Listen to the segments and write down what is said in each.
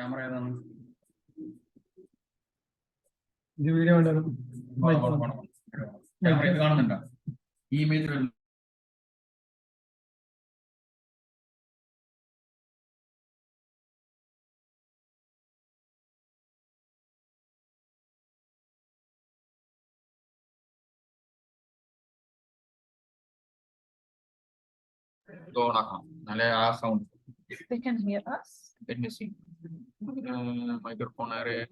Camera ഏതാണ്? ഇത് video camera കാണുന്നുണ്ടോ? ഈ ഇമേജ് ഓണാക്കണം, നല്ല ആ sound. They can hear us. Let me see. Microphone array.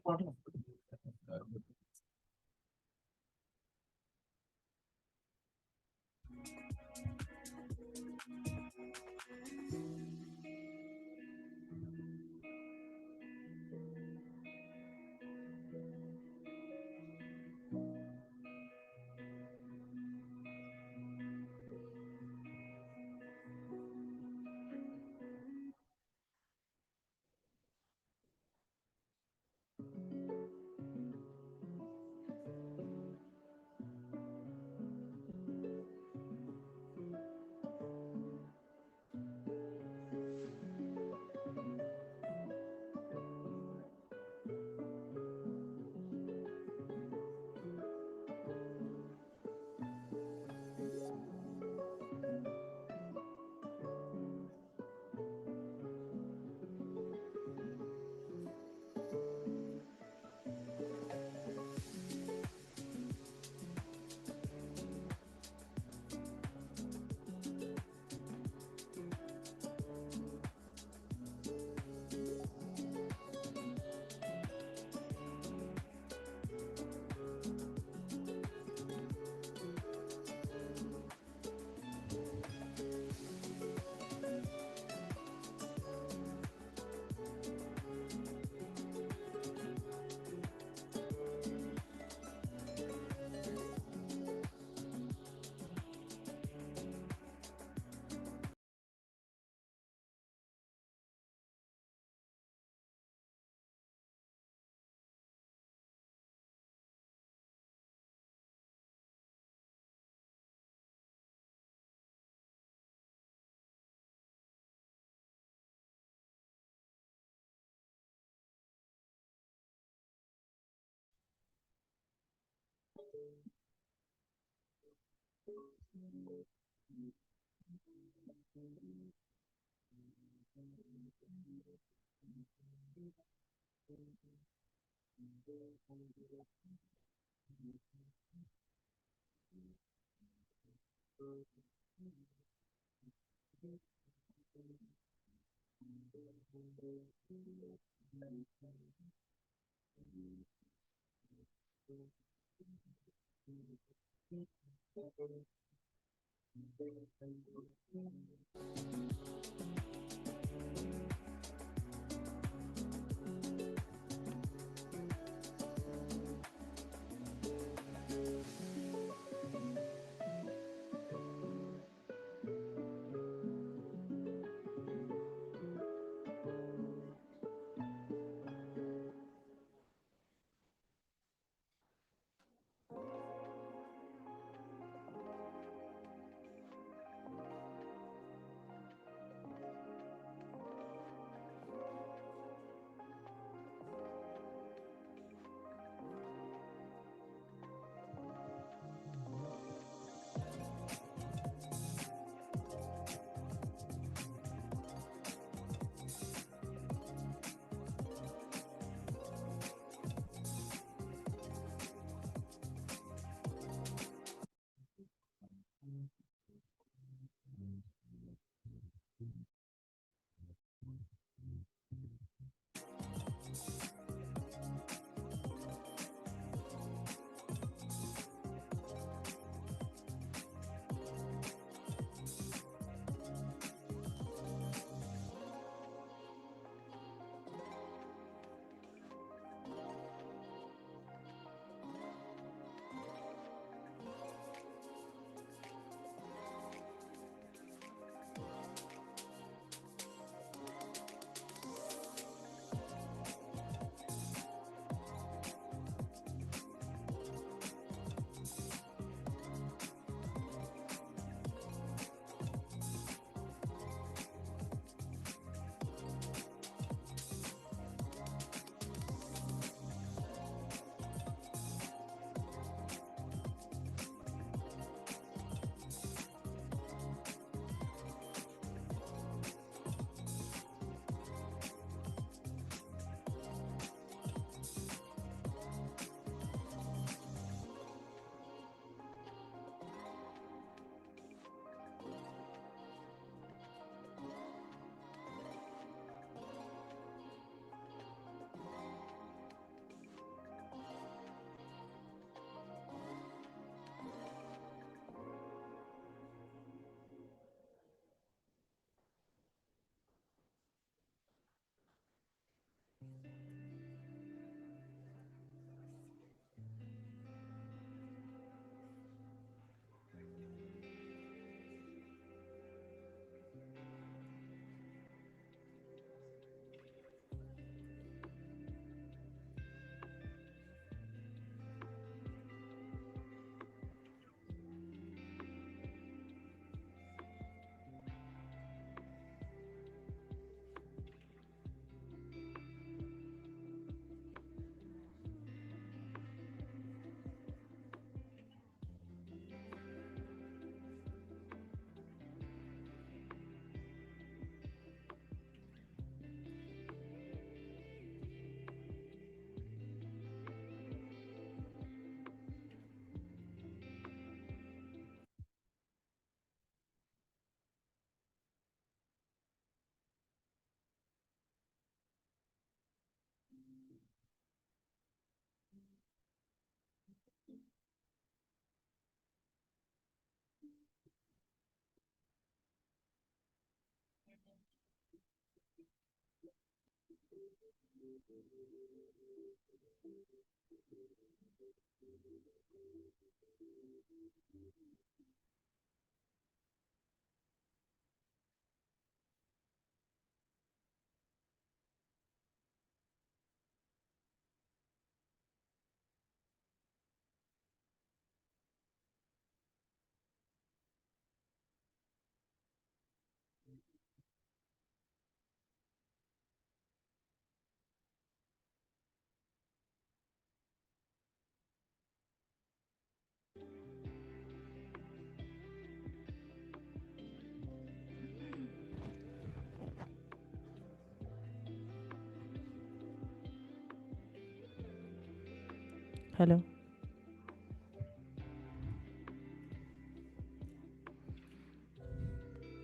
Hello.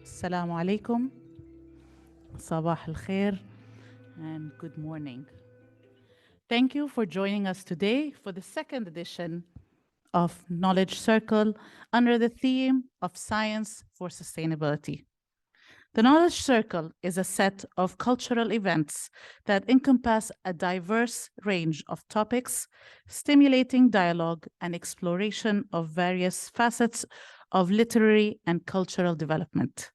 Assalamu alaikum. Sabah al-khair and good morning. Thank you for joining us today for the second edition of Knowledge Circle under the theme of Science for Sustainability. The Knowledge Circle is a set of cultural events that encompass a diverse range of topics, stimulating dialogue and exploration of various facets of literary and cultural development.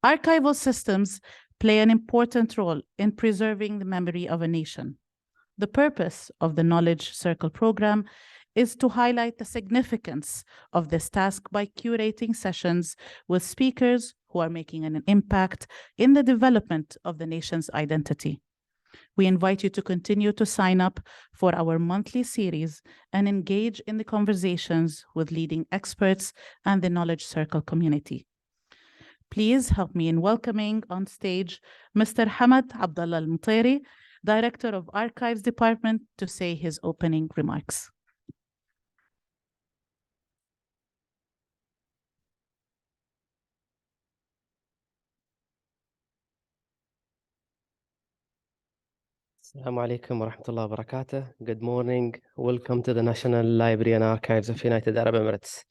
Archival systems play an important role in preserving the memory of a nation. The purpose of the Knowledge Circle program is to highlight the significance of this task by curating sessions with speakers who are making an impact in the development of the nation's identity. We invite you to continue to sign up for our monthly series and engage in the conversations with leading experts and the Knowledge Circle community. Please help me in welcoming on stage Mr. Hamad Abdullah Al-Mutairi, Director of Archives Department, to say his opening remarks. Assalamu alaikum wa rahmatullahi wa barakatuh. Good morning. Welcome to the National Library and Archives of United Arab Emirates.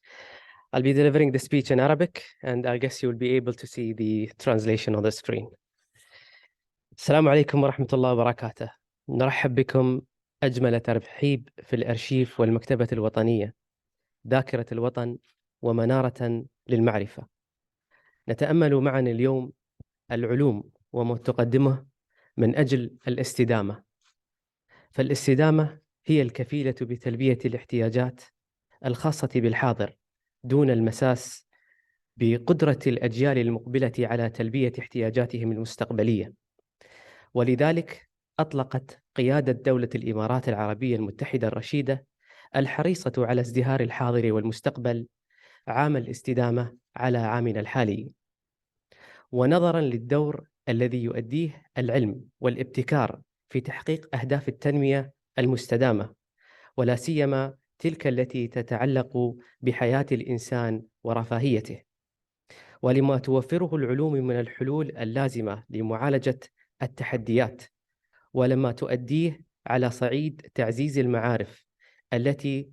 I'll be delivering the speech in Arabic, and I guess you'll be able to see the translation on the screen. Assalamu alaikum wa rahmatullahi wa barakatuh. نرحب بكم أجمل ترحيب في الأرشيف والمكتبة الوطنية، ذاكرة الوطن ومنارة للمعرفة. نتأمل معا اليوم العلوم وما تقدمه من أجل الاستدامة. فالاستدامة هي الكفيلة بتلبية الاحتياجات الخاصة بالحاضر دون المساس بقدرة الأجيال المقبلة على تلبية احتياجاتهم المستقبلية. ولذلك أطلقت قيادة دولة الإمارات العربية المتحدة الرشيدة الحريصة على ازدهار الحاضر والمستقبل عام الاستدامة على عامنا الحالي. ونظراً للدور الذي يؤديه العلم والابتكار في تحقيق أهداف التنمية المستدامة، ولا سيما تلك التي تتعلق بحياة الإنسان ورفاهيته، ولما توفره العلوم من الحلول اللازمة لمعالجة التحديات، ولما تؤديه على صعيد تعزيز المعارف التي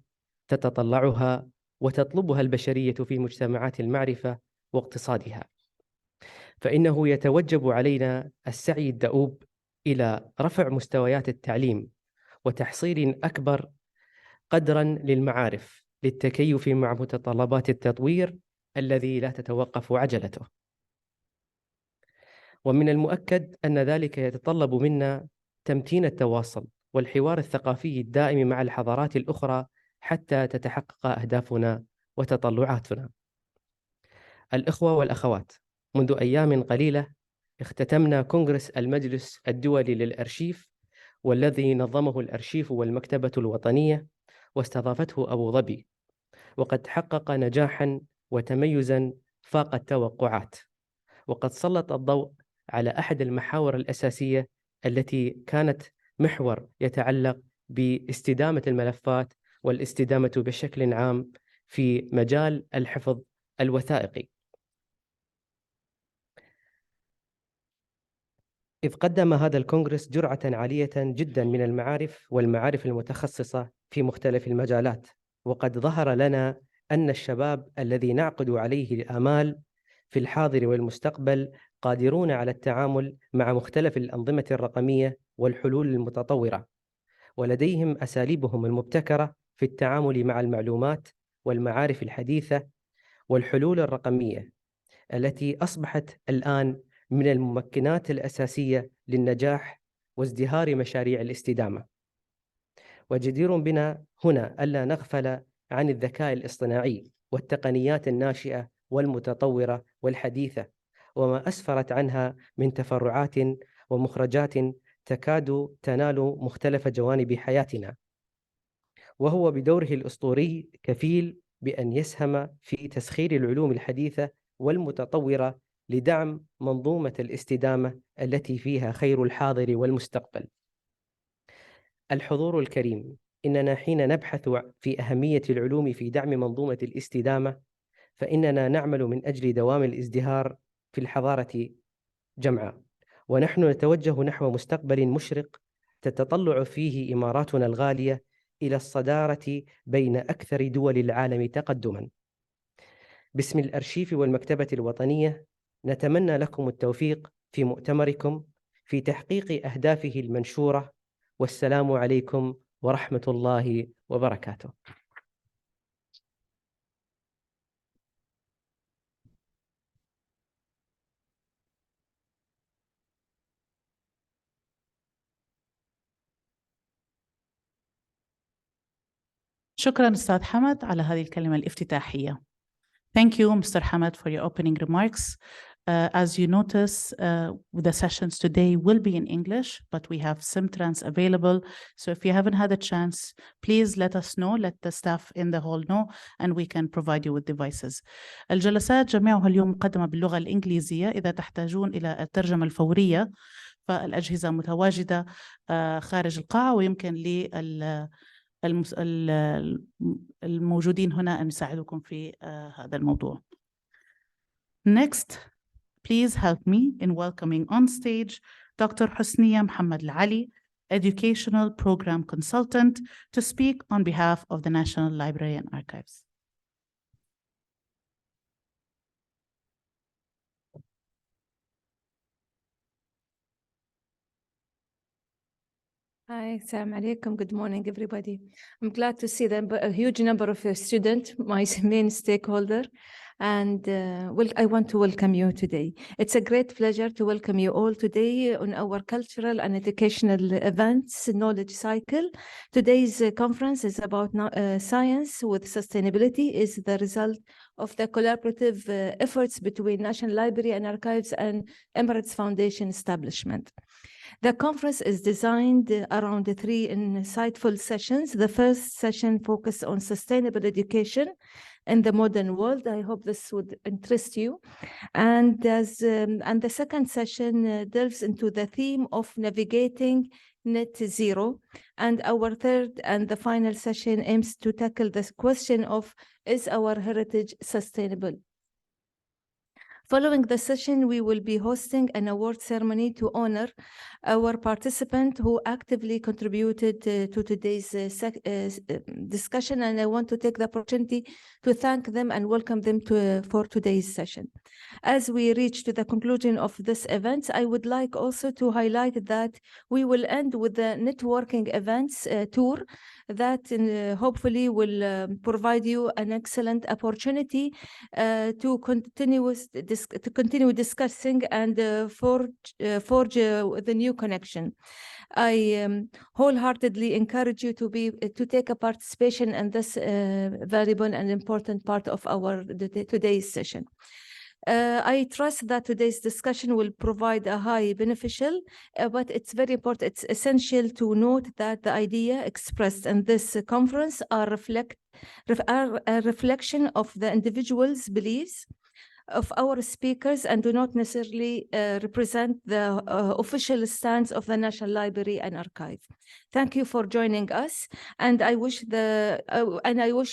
تتطلعها وتطلبها البشرية في مجتمعات المعرفة واقتصادها. فإنه يتوجب علينا السعي الدؤوب إلى رفع مستويات التعليم وتحصيل أكبر قدراً للمعارف للتكيف مع متطلبات التطوير الذي لا تتوقف عجلته. ومن المؤكد أن ذلك يتطلب منا تمتين التواصل والحوار الثقافي الدائم مع الحضارات الأخرى حتى تتحقق أهدافنا وتطلعاتنا. الإخوة والأخوات، منذ أيام قليلة اختتمنا كونغرس المجلس الدولي للأرشيف، والذي نظمه الأرشيف والمكتبة الوطنية واستضافته أبو ظبي، وقد حقق نجاحاً وتميزاً فاق التوقعات، وقد سلط الضوء على أحد المحاور الأساسية التي كانت محور يتعلق باستدامة الملفات والاستدامة بشكل عام في مجال الحفظ الوثائقي. إذ قدم هذا الكونغرس جرعة عالية جدا من المعارف والمعارف المتخصصة في مختلف المجالات، وقد ظهر لنا أن الشباب الذي نعقد عليه الآمال في الحاضر والمستقبل قادرون على التعامل مع مختلف الأنظمة الرقمية والحلول المتطورة، ولديهم أساليبهم المبتكرة في التعامل مع المعلومات والمعارف الحديثة والحلول الرقمية التي أصبحت الآن من الممكنات الأساسية للنجاح وازدهار مشاريع الاستدامة. وجدير بنا هنا ألا نغفل عن الذكاء الاصطناعي والتقنيات الناشئة والمتطورة والحديثة، وما أسفرت عنها من تفرعات ومخرجات تكاد تنال مختلف جوانب حياتنا، وهو بدوره الأسطوري كفيل بأن يسهم في تسخير العلوم الحديثة والمتطورة لدعم منظومة الاستدامة التي فيها خير الحاضر والمستقبل. الحضور الكريم، إننا حين نبحث في أهمية العلوم في دعم منظومة الاستدامة فإننا نعمل من أجل دوام الازدهار في الحضارة جمعاء، ونحن نتوجه نحو مستقبل مشرق تتطلع فيه إماراتنا الغالية إلى الصدارة بين أكثر دول العالم تقدماً. باسم الأرشيف والمكتبة الوطنية نتمنى لكم التوفيق في مؤتمركم في تحقيق أهدافه المنشورة، والسلام عليكم ورحمة الله وبركاته. شكراً أستاذ حمد على هذه الكلمة الافتتاحية. Thank you, Mr. Hamad, for your opening remarks. As you notice, the sessions today will be in English, but we have simtrans available. So if you haven't had a chance, please let us know, let the staff in the hall know, and we can provide you with devices. الجلسات جميعها اليوم مقدمة باللغة الإنجليزية. إذا تحتاجون إلى الترجمة الفورية فالأجهزة متواجدة خارج القاعة، ويمكن الموجودين هنا أن يساعدوكم في هذا الموضوع. Next, please help me in welcoming on stage Dr. Husniya Muhammad Al-Ali, Educational Program Consultant, to speak on behalf of the National Library and Archives. Hi, assalamu alaikum. Good morning, everybody. I'm glad to see a huge number of students, my main stakeholder, and I want to welcome you today. It's a great pleasure to welcome you all today on our cultural and educational events knowledge cycle. Today's conference is about science with sustainability, is the result of the collaborative efforts between National Library and Archives and Emirates Foundation establishment. The conference is designed around 3 insightful sessions. The first session focused on sustainable education in the modern world. I hope this would interest you. And the second session delves into the theme of navigating net zero. And our third and the final session aims to tackle this question of, is our heritage sustainable? Following the session, we will be hosting an award ceremony to honor our participant who actively contributed to today's discussion, and I want to take the opportunity to thank them and welcome them for today's session. As we reach to the conclusion of this event, I would like also to highlight that we will end with the networking events tour that hopefully will provide you an excellent opportunity to continue discussing and forge the new connection. I wholeheartedly encourage you to take a participation in this valuable and important part of our today's session. I trust that today's discussion will provide a high beneficial, but it's very important, it's essential to note that the idea expressed in this conference are a reflection of the individual's beliefs of our speakers and do not necessarily represent the official stance of the National Library and Archive. Thank you for joining us, and I wish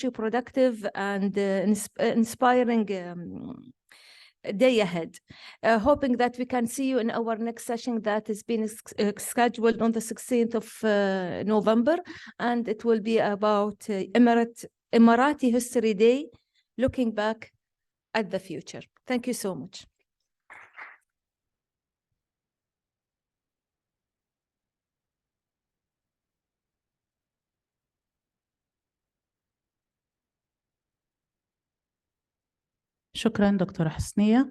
you productive and inspiring day ahead. Hoping that we can see you in our next session that is being scheduled on the 16th of November, and it will be about Emirati History Day, looking back at the future. Thank you so much. شكرا دكتورة حسنية.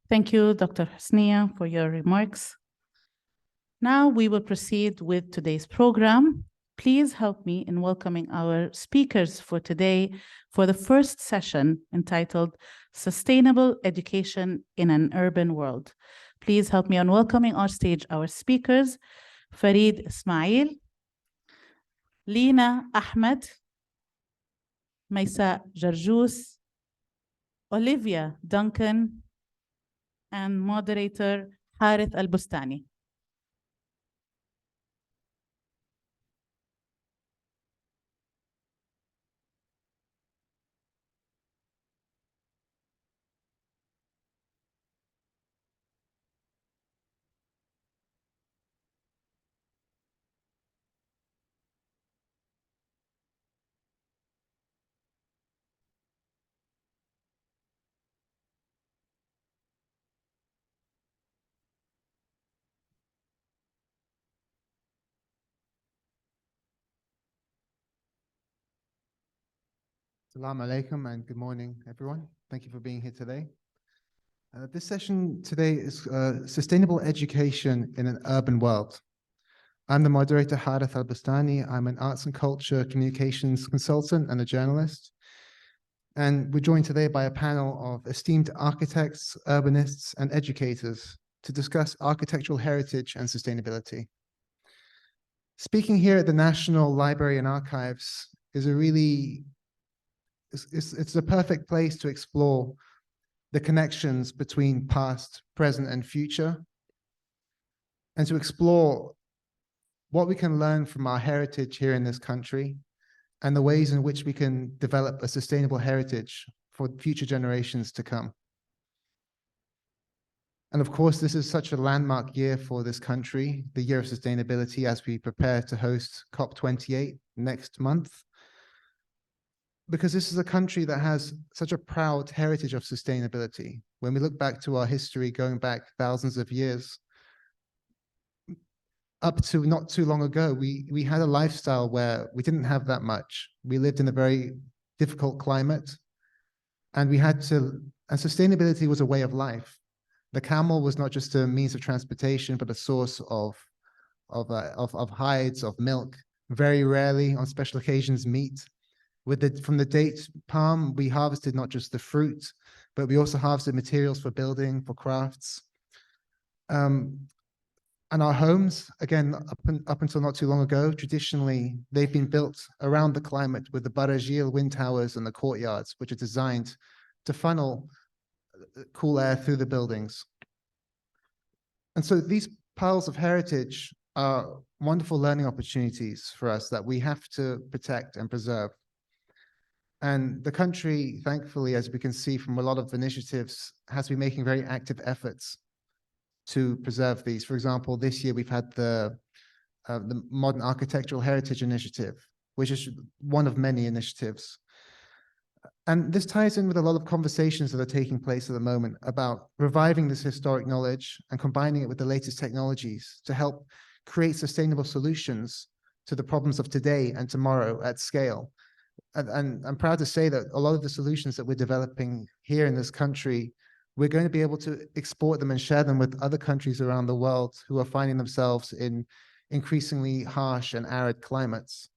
Thank you, Dr. Husniya, for your remarks. Now we will proceed with today's program. Please help me in welcoming our speakers for today for the first session entitled Sustainable Education in an Urban World. Please help me on welcoming on stage our speakers, Farid Ismail, Lina Ahmed, Maysa Jarjous, Olivia Duncan, and moderator Harith Al-Bustani. Assalamu alaikum and good morning, everyone. Thank you for being here today. This session today is Sustainable Education in an Urban World. I'm the moderator, Harith Al-Bustani. I'm an arts and culture communications consultant and a journalist. And we're joined today by a panel of esteemed architects, urbanists, and educators to discuss architectural heritage and sustainability. Speaking here at the National Library and Archives is a really it's a perfect place to explore the connections between past, present, and future, and to explore what we can learn from our heritage here in this country and the ways in which we can develop a sustainable heritage for future generations to come. And of course, this is such a landmark year for this country, the year of sustainability, as we prepare to host COP28 next month. Because this is a country that has such a proud heritage of sustainability. When we look back to our history, going back thousands of years, up to not too long ago, we had a lifestyle where we didn't have that much. We lived in a very difficult climate, and and sustainability was a way of life. The camel was not just a means of transportation, but a source of hides, of milk, very rarely on special occasions, meat. From the date palm, we harvested not just the fruit, but we also harvested materials for building, for crafts. And our homes, again, up until not too long ago, traditionally, they've been built around the climate with the barajil wind towers and the courtyards, which are designed to funnel cool air through the buildings. And so these piles of heritage are wonderful learning opportunities for us that we have to protect and preserve. And the country, thankfully, as we can see from a lot of initiatives, has been making very active efforts to preserve these. For example, this year we've had the Modern Architectural Heritage Initiative, which is one of many initiatives. And this ties in with a lot of conversations that are taking place at the moment about reviving this historic knowledge and combining it with the latest technologies to help create sustainable solutions to the problems of today and tomorrow at scale. And I'm proud to say that a lot of the solutions that we're developing here in this country, we're going to be able to export them and share them with other countries around the world who are finding themselves in increasingly harsh and arid climates.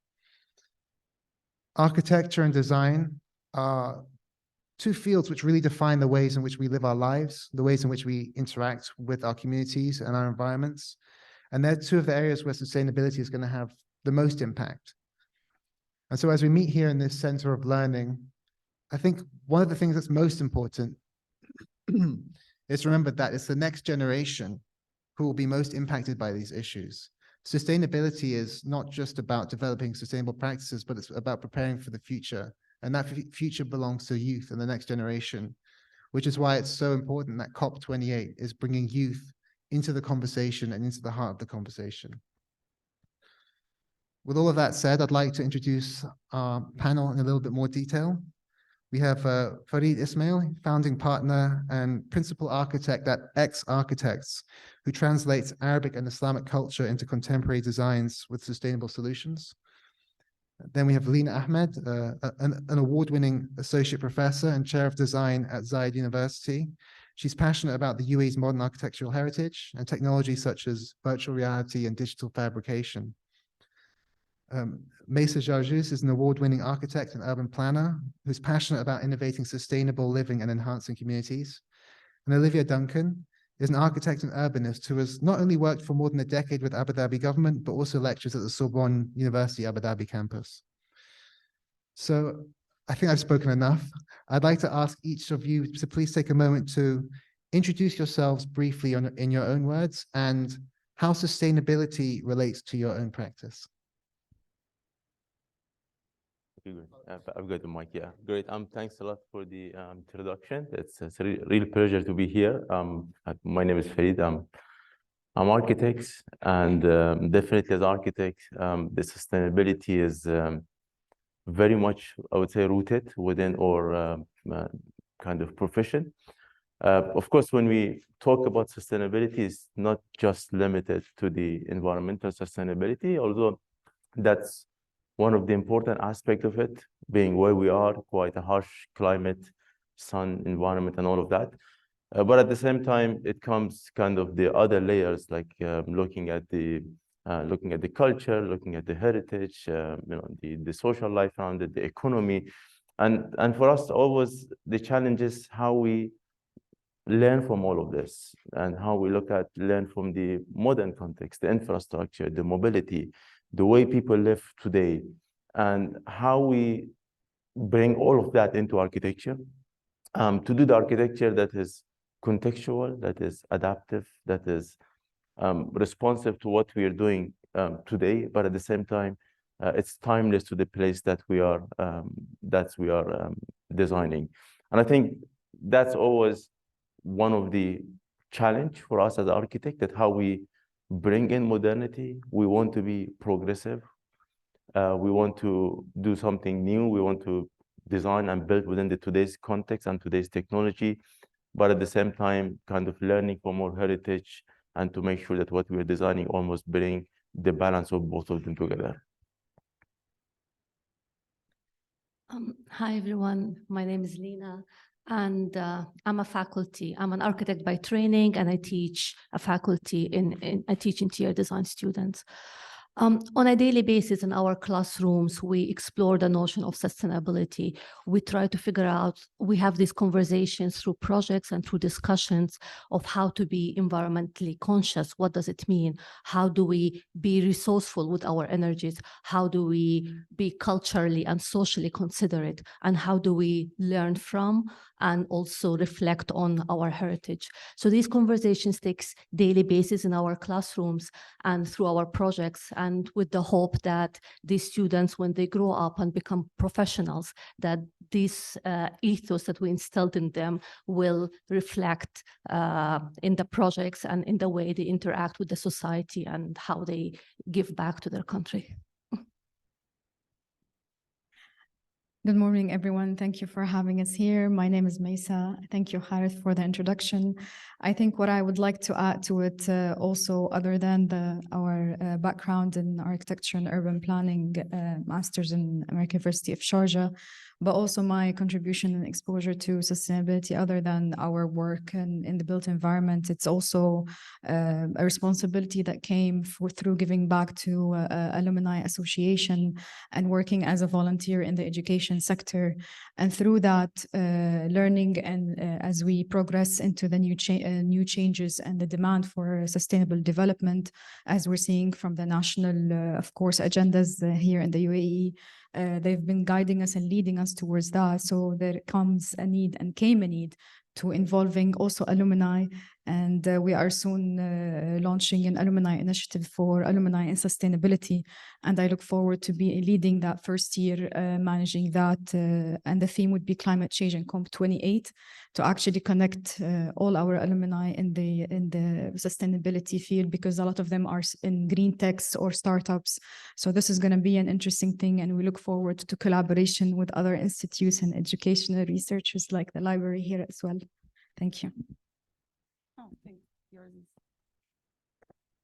Architecture and design are two fields which really define the ways in which we live our lives, the ways in which we interact with our communities and our environments. And they're two of the areas where sustainability is going to have the most impact. And so as we meet here in this center of learning, I think one of the things that's most important is to remember that it's the next generation who will be most impacted by these issues. Sustainability is not just about developing sustainable practices, but it's about preparing for the future. And that future belongs to youth and the next generation, which is why it's so important that COP28 is bringing youth into the conversation and into the heart of the conversation. With all of that said, I'd like to introduce our panel in a little bit more detail. We have Farid Ismail, founding partner and principal architect at X Architects, who translates Arabic and Islamic culture into contemporary designs with sustainable solutions. Then we have Lina Ahmed, an award-winning associate professor and chair of design at Zayed University. She's passionate about the UAE's modern architectural heritage and technologies such as virtual reality and digital fabrication. Mesa Jarjus is an award-winning architect and urban planner who's passionate about innovating sustainable living and enhancing communities. And Olivia Duncan is an architect and urbanist who has not only worked for more than a decade with Abu Dhabi government, but also lectures at the Sorbonne University Abu Dhabi campus. So I think I've spoken enough. I'd like to ask each of you to please take a moment to introduce yourselves briefly in your own words and how sustainability relates to your own practice. I've got the mic, yeah. Great. Thanks a lot for the introduction. It's a real pleasure to be here. My name is Farid. I'm architect, and definitely as architect, the sustainability is very much, I would say, rooted within our kind of profession. Of course, when we talk about sustainability, it's not just limited to the environmental sustainability, although that's one of the important aspects of it, being where we are, quite a harsh climate, sun, environment, and all of that. But at the same time, it comes kind of the other layers, like looking at the culture, looking at the heritage, the social life around it, the economy, and for us, always the challenge is how we learn from all of this and how we learn from the modern context, the infrastructure, the mobility, the way people live today, and how we bring all of that into architecture, to do the architecture that is contextual, that is adaptive, that is responsive to what we are doing today, but at the same time, it's timeless to the place that we are designing. And I think that's always one of the challenge for us as architects, that how we bring in modernity. We want to be progressive. We want to do something new. We want to design and build within today's context and today's technology, but at the same time, kind of learning from our heritage and to make sure that what we're designing almost bring the balance of both of them together. Hi, everyone. My name is Lina, and I'm a faculty. I'm an architect by training, and I teach a faculty I teach interior design students. On a daily basis in our classrooms, we explore the notion of sustainability. We try to figure out, we have these conversations through projects and through discussions of how to be environmentally conscious. What does it mean? How do we be resourceful with our energies? How do we be culturally and socially considerate? And how do we learn from and also reflect on our heritage? So these conversations takes daily basis in our classrooms and through our projects, and with the hope that these students, when they grow up and become professionals, that this ethos that we instilled in them will reflect in the projects and in the way they interact with the society and how they give back to their country. Good morning, everyone. Thank you for having us here. My name is Mesa. Thank you, Harith, for the introduction. I think what I would like to add to it also, other than our background in architecture and urban planning, master's in American University of Sharjah, but also my contribution and exposure to sustainability other than our work in the built environment. It's also a responsibility that came through giving back to Alumni Association and working as a volunteer in the education sector. And through that, learning and as we progress into the new changes and the demand for sustainable development, as we're seeing from the national, of course, agendas here in the UAE, they've been guiding us and leading us towards that. So there comes a need and came a need to involving also alumni. And we are soon launching an alumni initiative for alumni in sustainability. And I look forward to be leading that first year, managing that. And the theme would be climate change and COP28, to actually connect all our alumni in the sustainability field, because a lot of them are in green techs or startups. So this is going to be an interesting thing. And we look forward to collaboration with other institutes and educational researchers like the library here as well. Thank you. Oh, thank you.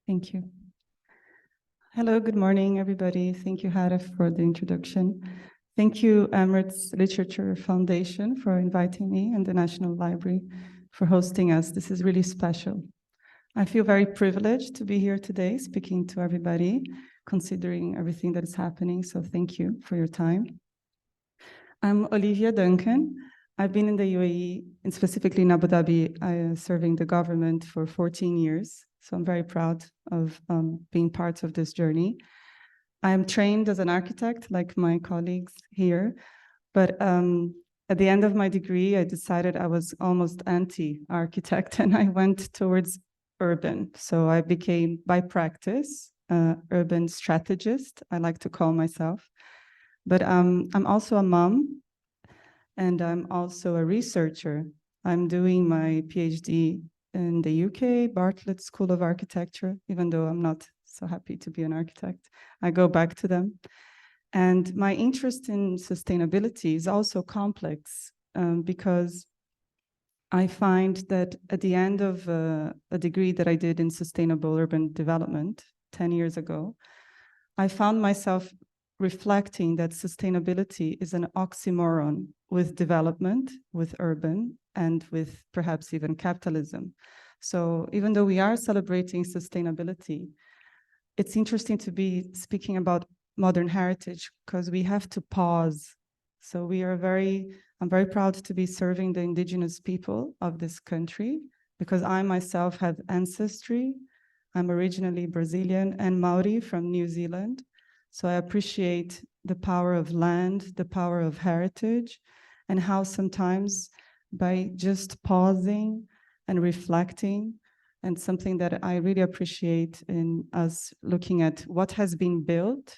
Thank you. Hello, good morning, everybody. Thank you, Harif, for the introduction. Thank you, Emirates Literature Foundation, for inviting me and the National Library for hosting us. This is really special. I feel very privileged to be here today speaking to everybody, considering everything that is happening. So thank you for your time. I'm Olivia Duncan. I've been in the UAE, and specifically in Abu Dhabi, serving the government for 14 years. So I'm very proud of being part of this journey. I am trained as an architect, like my colleagues here, but at the end of my degree, I decided I was almost anti-architect, and I went towards urban. So I became, by practice, urban strategist, I like to call myself. But I'm also a mom, and I'm also a researcher. I'm doing my PhD in the UK, Bartlett School of Architecture, even though I'm not so happy to be an architect. I go back to them. And my interest in sustainability is also complex because I find that at the end of a degree that I did in sustainable urban development 10 years ago, I found myself reflecting that sustainability is an oxymoron with development, with urban, and with perhaps even capitalism. So even though we are celebrating sustainability, it's interesting to be speaking about modern heritage because we have to pause. So I'm very proud to be serving the indigenous people of this country because I myself have ancestry. I'm originally Brazilian and Maori from New Zealand. So I appreciate the power of land, the power of heritage, and how sometimes by just pausing and reflecting, and something that I really appreciate in us looking at what has been built.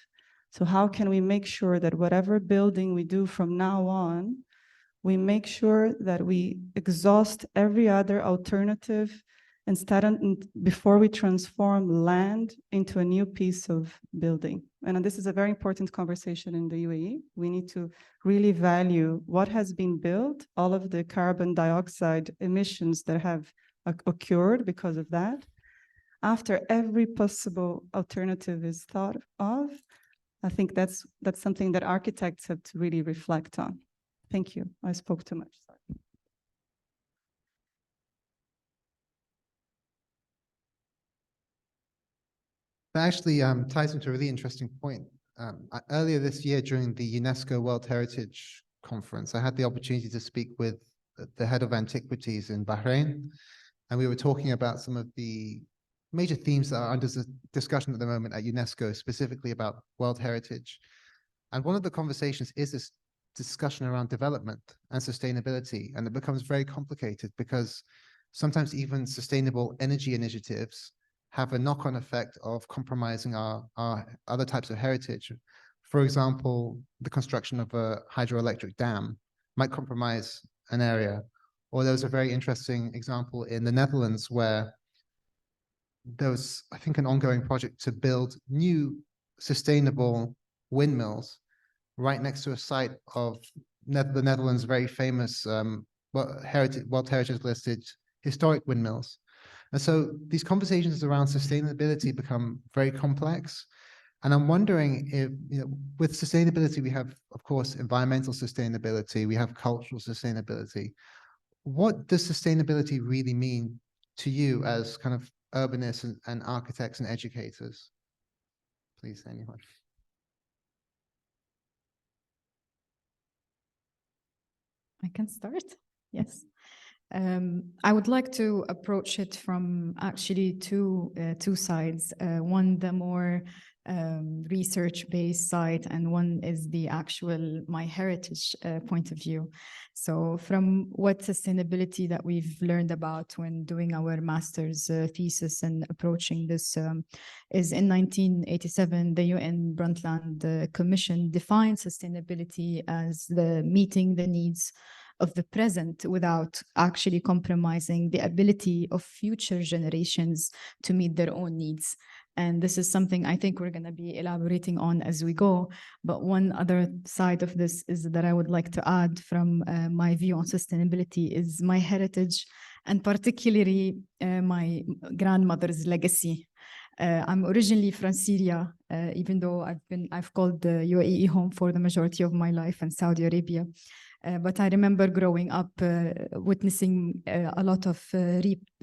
So how can we make sure that whatever building we do from now on, we make sure that we exhaust every other alternative before we transform land into a new piece of building. And this is a very important conversation in the UAE. We need to really value what has been built, all of the carbon dioxide emissions that have occurred because of that. After every possible alternative is thought of, I think that's something that architects have to really reflect on. Thank you. I spoke too much. Sorry. That actually ties into a really interesting point. Earlier this year during the UNESCO World Heritage Conference, I had the opportunity to speak with the head of antiquities in Bahrain, and we were talking about some of the major themes that are under discussion at the moment at UNESCO, specifically about World Heritage. And one of the conversations is this discussion around development and sustainability, and it becomes very complicated because sometimes even sustainable energy initiatives have a knock-on effect of compromising our other types of heritage. For example, the construction of a hydroelectric dam might compromise an area. Or there was a very interesting example in the Netherlands where there was, I think, an ongoing project to build new sustainable windmills right next to a site of the Netherlands' very famous World Heritage listed historic windmills. And so these conversations around sustainability become very complex. And I'm wondering if, with sustainability, we have, of course, environmental sustainability, we have cultural sustainability. What does sustainability really mean to you as kind of urbanists and architects and educators? Please, anyone. I can start. Yes. I would like to approach it from actually two sides. One, the more research-based side, and one is the actual my heritage point of view. So from what sustainability that we've learned about when doing our master's thesis and approaching this is in 1987, the UN Brundtland Commission defined sustainability as the meeting the needs of the present without actually compromising the ability of future generations to meet their own needs. And this is something I think we're going to be elaborating on as we go. But one other side of this is that I would like to add from my view on sustainability is my heritage, and particularly my grandmother's legacy. I'm originally from Syria, even though I've called the UAE home for the majority of my life, and Saudi Arabia. But I remember growing up witnessing a lot of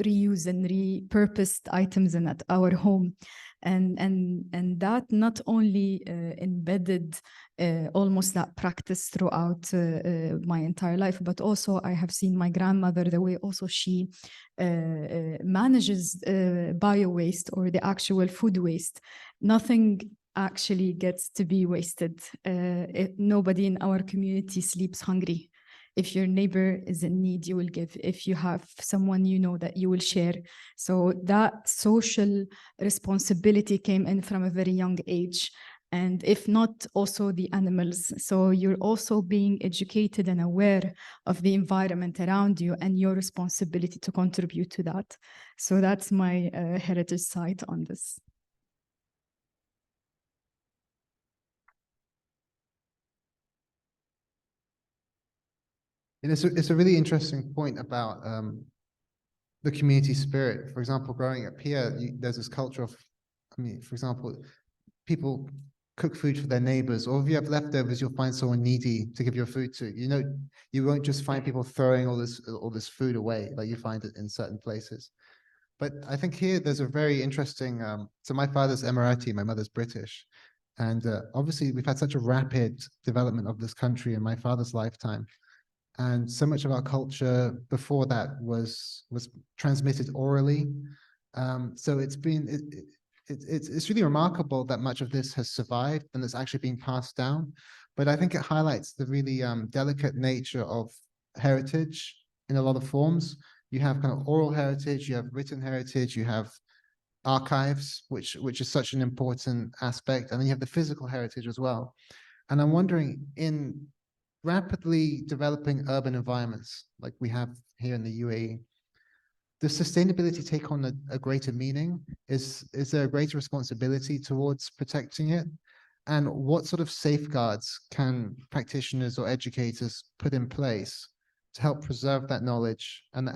reuse and repurposed items at our home. And that not only embedded almost that practice throughout my entire life, but also I have seen my grandmother, the way also she manages bio-waste or the actual food waste. Nothing actually gets to be wasted. Nobody in our community sleeps hungry. If your neighbor is in need, you will give. If you have someone you know, that you will share. So that social responsibility came in from a very young age. And if not, also the animals. So you're also being educated and aware of the environment around you and your responsibility to contribute to that. So that's my heritage side on this. And it's a really interesting point about the community spirit. For example, growing up here, there's this culture of, I mean, for example, people cook food for their neighbors, or if you have leftovers, you'll find someone needy to give your food to. You know, you won't just find people throwing all this food away like you find it in certain places. But I think here there's a very interesting, so my father's Emirati, my mother's British. And obviously we've had such a rapid development of this country in my father's lifetime. And so much of our culture before that was transmitted orally. So it's really remarkable that much of this has survived and it's actually being passed down. But I think it highlights the really delicate nature of heritage in a lot of forms. You have kind of oral heritage, you have written heritage, you have archives, which is such an important aspect, and then you have the physical heritage as well. And I'm wondering, in rapidly developing urban environments like we have here in the UAE, does sustainability take on a greater meaning? Is there a greater responsibility towards protecting it? And what sort of safeguards can practitioners or educators put in place to help preserve that knowledge and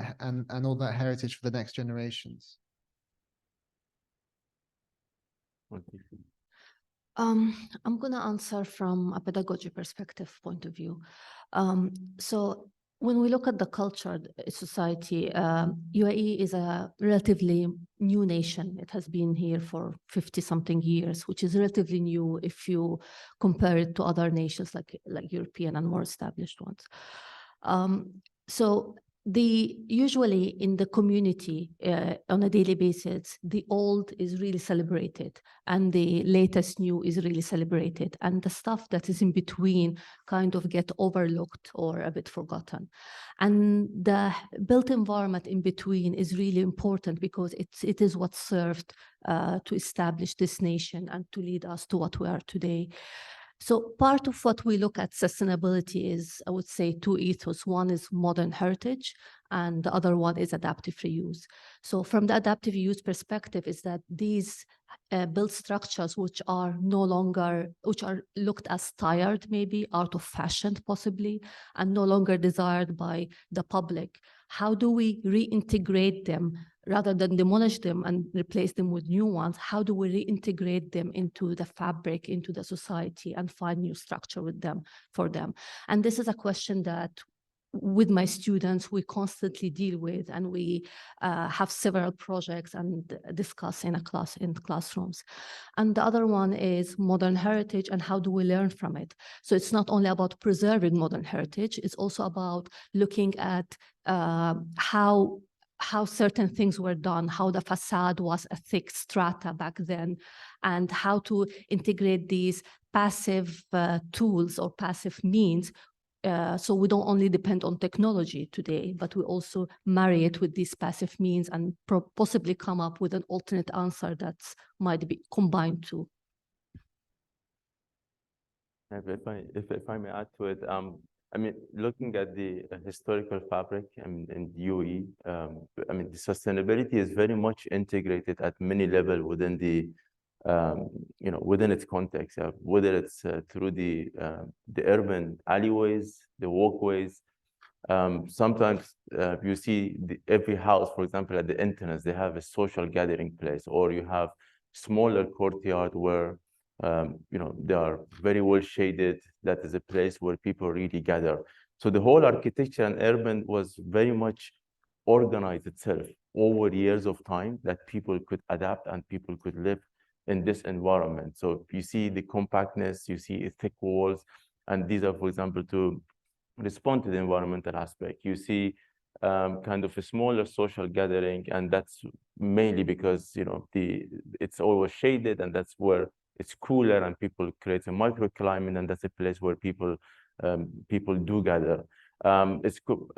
all that heritage for the next generations? I'm going to answer from a pedagogy perspective point of view. So when we look at the culture, society, UAE is a relatively new nation. It has been here for 50-something years, which is relatively new if you compare it to other nations like European and more established ones. So usually in the community on a daily basis, the old is really celebrated and the latest new is really celebrated, and the stuff that is in between kind of get overlooked or a bit forgotten. And the built environment in between is really important because it is what served to establish this nation and to lead us to what we are today. So part of what we look at sustainability is, I would say, two ethos. One is modern heritage, and the other one is adaptive reuse. So from the adaptive reuse perspective is that these built structures which are looked as tired, maybe out of fashion possibly, and no longer desired by the public, how do we reintegrate them rather than demolish them and replace them with new ones? How do we reintegrate them into the fabric, into the society, and find new structure for them? And this is a question that with my students, we constantly deal with, and we have several projects and discuss in classrooms. And the other one is modern heritage and how do we learn from it? So it's not only about preserving modern heritage, it's also about looking at how certain things were done, how the facade was a thick strata back then, and how to integrate these passive tools or passive means. So we don't only depend on technology today, but we also marry it with these passive means and possibly come up with an alternate answer that might be combined too. If I may add to it, I mean, looking at the historical fabric in the UAE, I mean, the sustainability is very much integrated at many levels within the within its context, whether it's through the urban alleyways, the walkways. Sometimes you see every house, for example, at the entrance, they have a social gathering place, or you have smaller courtyard where they are very well shaded. That is a place where people really gather. So the whole architecture and urban was very much organized itself over years of time, that people could adapt and people could live in this environment. So you see the compactness, you see thick walls, and these are, for example, to respond to the environmental aspect. You see kind of a smaller social gathering, and that's mainly because it's always shaded, and that's where it's cooler, and people create a microclimate, and that's a place where people do gather.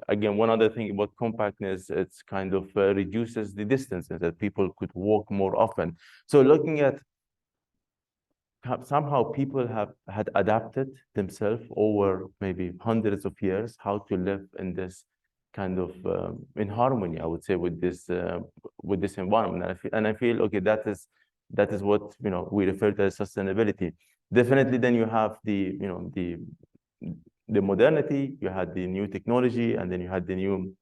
Again, one other thing about compactness, it's kind of reduces the distances that people could walk more often. So looking at somehow people had adapted themselves over maybe hundreds of years how to live in this kind of in harmony, I would say, with this environment. And I feel okay, that is what we refer to as sustainability. Definitely, then you have the modernity, you had the new technology, and then you had the new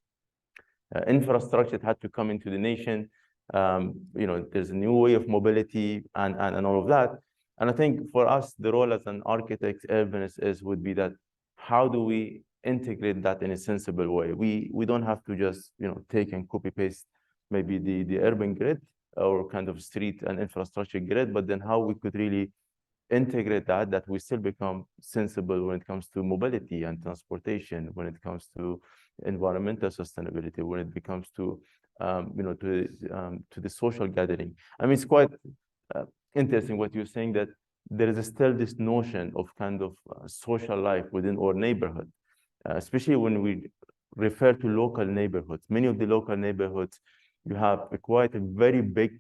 infrastructure that had to come into the nation. There's a new way of mobility and all of that. And I think for us, the role as an architect, urbanist, would be that how do we integrate that in a sensible way? We don't have to just take and copy paste maybe the urban grid or kind of street and infrastructure grid, but then how we could really integrate that we still become sensible when it comes to mobility and transportation, when it comes to environmental sustainability, when it becomes to the social gathering. I mean, it's quite interesting what you're saying, that there is still this notion of kind of social life within our neighborhood, especially when we refer to local neighborhoods. Many of the local neighborhoods, you have quite a very big,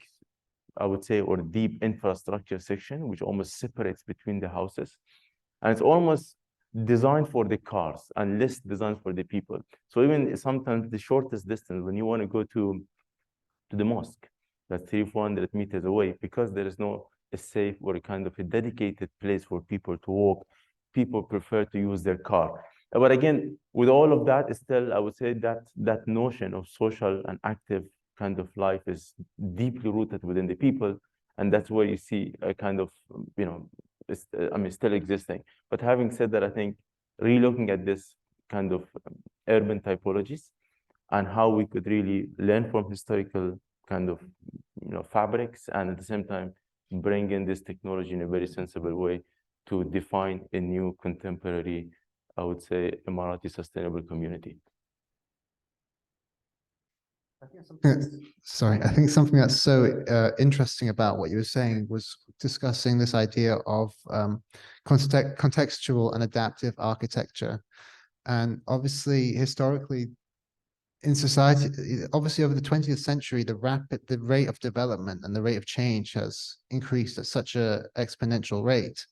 I would say, or deep infrastructure section, which almost separates between the houses. And it's almost designed for the cars and less designed for the people. So even sometimes the shortest distance, when you want to go to the mosque, that's 300-400 meters away, because there is no a safe or a kind of a dedicated place for people to walk, people prefer to use their car. But again, with all of that, still, I would say that notion of social and active kind of life is deeply rooted within the people, and that's where you see a kind of still existing. But having said that, I think re-looking at this kind of urban typologies and how we could really learn from historical kind of fabrics, and at the same time bring in this technology in a very sensible way to define a new contemporary, I would say, Emirati sustainable community. Sorry, I think something that's so interesting about what you were saying was discussing this idea of contextual and adaptive architecture. And obviously, historically, in society, obviously over the 20th century, the rate of development and the rate of change has increased at such an exponential rate.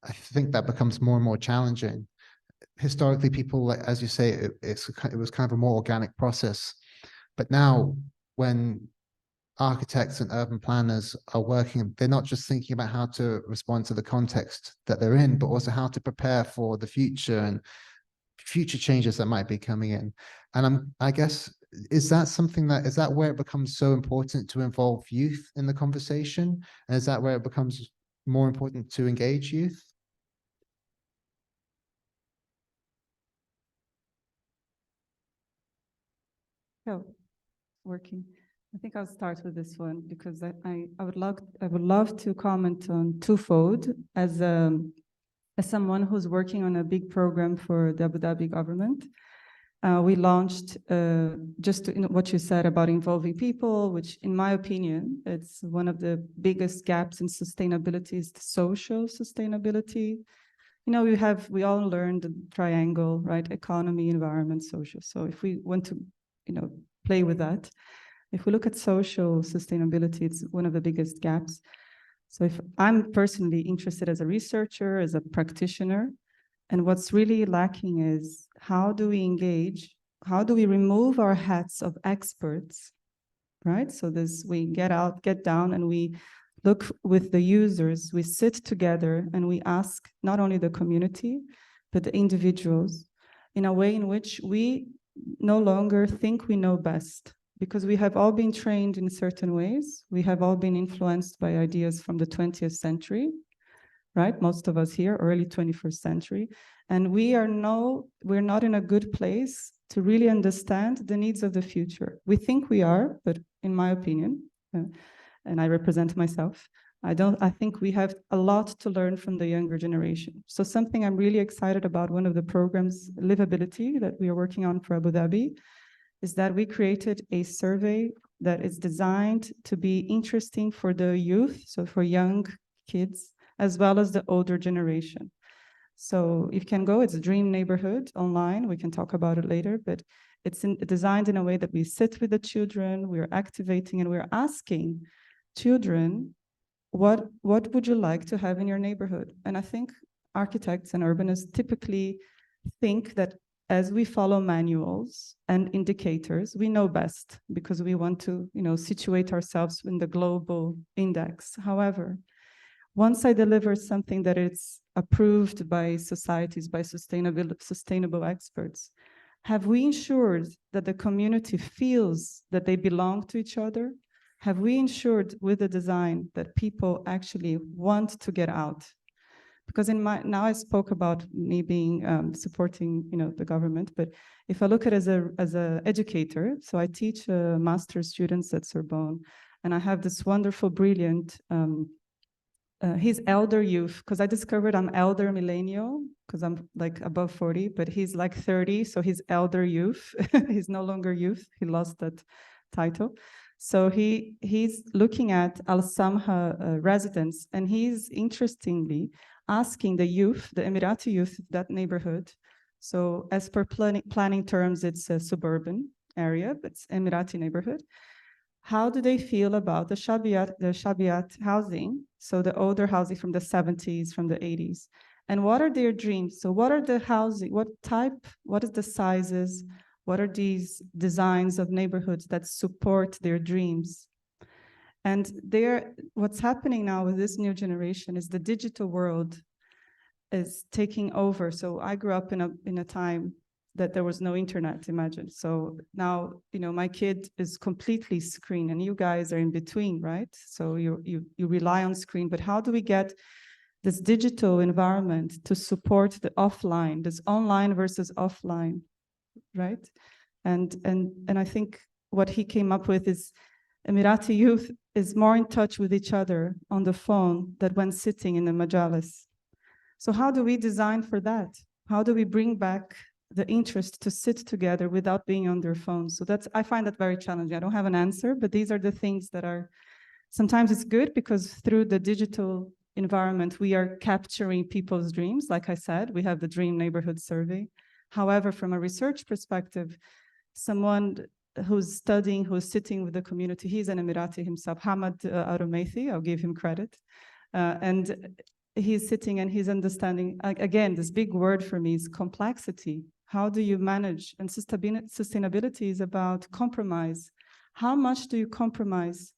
I think that becomes more and more challenging. Historically, people, as you say, it was kind of a more organic process. But now, when architects and urban planners are working, they're not just thinking about how to respond to the context that they're in, but also how to prepare for the future and future changes that might be coming in. And I guess, is that where it becomes so important to involve youth in the conversation? And is that where it becomes more important to engage youth? Oh, working. I think I'll start with this one because I would love to comment on twofold as someone who's working on a big program for the Abu Dhabi government. We launched just what you said about involving people, which in my opinion, it's one of the biggest gaps in sustainability is the social sustainability. We all learned the triangle, right? Economy, environment, social. So if we want to, play with that, if we look at social sustainability, it's one of the biggest gaps. So if I'm personally interested as a researcher, as a practitioner, and what's really lacking is how do we engage? How do we remove our hats of experts, right? So we get down and we look with the users, we sit together and we ask not only the community, but the individuals in a way in which we no longer think we know best, because we have all been trained in certain ways. We have all been influenced by ideas from the 20th century, right? Most of us here, early 21st century. And we're not in a good place to really understand the needs of the future. We think we are, but in my opinion, and I represent myself, I think we have a lot to learn from the younger generation. So something I'm really excited about, one of the programs, Livability, that we are working on for Abu Dhabi, is that we created a survey that is designed to be interesting for the youth, so for young kids, as well as the older generation. So if you can go, it's a Dream Neighborhood online. We can talk about it later, but it's designed in a way that we sit with the children, we're activating and we're asking children, what would you like to have in your neighborhood? And I think architects and urbanists typically think that as we follow manuals and indicators, we know best because we want to, situate ourselves in the global index. However, once I deliver something that is approved by societies, by sustainable experts, have we ensured that the community feels that they belong to each other? Have we ensured with the design that people actually want to get out? Because now I spoke about me being supporting, the government, but if I look at it as a educator, so I teach master's students at Sorbonne, and I have this wonderful, brilliant, he's elder youth, because I discovered I'm elder millennial, because I'm like above 40, but he's like 30, so he's elder youth. He's no longer youth, he lost that title. So he's looking at Al-Samha residents, and he's interestingly asking the youth, the Emirati youth, that neighborhood. So as per planning terms, it's a suburban area, but it's Emirati neighborhood. How do they feel about the Shabiat housing? So the older housing from the 70s, from the 80s. And what are their dreams? So what are the housing, what is the sizes? What are these designs of neighborhoods that support their dreams? And what's happening now with this new generation is the digital world is taking over. So I grew up in a time that there was no internet, imagine. So now, my kid is completely screen, and you guys are in between, right? So you rely on screen, but how do we get this digital environment to support the offline, this online versus offline, right? And I think what he came up with is Emirati youth is more in touch with each other on the phone than when sitting in the majalis. So how do we design for that? How do we bring back the interest to sit together without being on their phones? So I find that very challenging. I don't have an answer, but these are the things that are, sometimes it's good because through the digital environment, we are capturing people's dreams. Like I said, we have the Dream Neighborhood Survey. However, from a research perspective, someone who's studying, who's sitting with the community, he's an Emirati himself, Hamad Arumethi, I'll give him credit. And he's sitting and he's understanding, again, this big word for me is complexity. How do you manage? And sustainability is about compromise. How much do you compromise?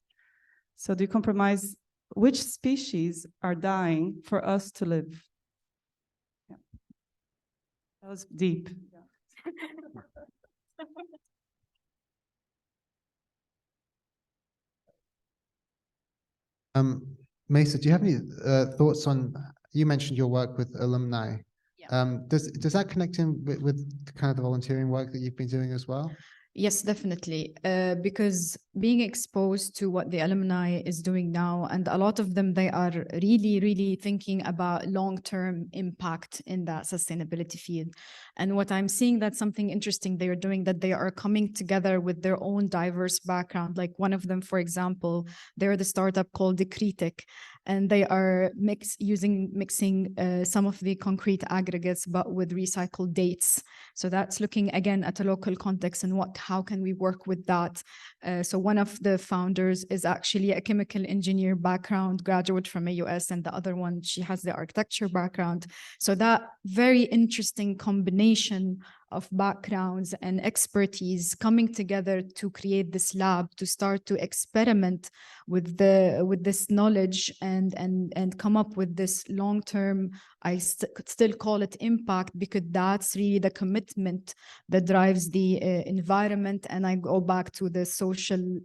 So do you compromise which species are dying for us to live? Yeah. That was deep. Yeah. Mesa, do you have any thoughts on, you mentioned your work with alumni. Yeah. Does that connect in with kind of the volunteering work that you've been doing as well? Yes, definitely. Because being exposed to what the alumni is doing now, and a lot of them, they are really, really thinking about long-term impact in that sustainability field. And what I'm seeing, that's something interesting they are doing, that they are coming together with their own diverse background. Like one of them, for example, they're the startup called the Critic, and they are mixing some of the concrete aggregates, but with recycled dates. So that's looking again at a local context and how can we work with that? So one of the founders is actually a chemical engineer background, graduate from AUS, and the other one, she has the architecture background. So that very interesting combination of backgrounds and expertise coming together to create this lab, to start to experiment with this knowledge and come up with this long-term could still call it impact because that's really the commitment that drives the environment. And I go back to the social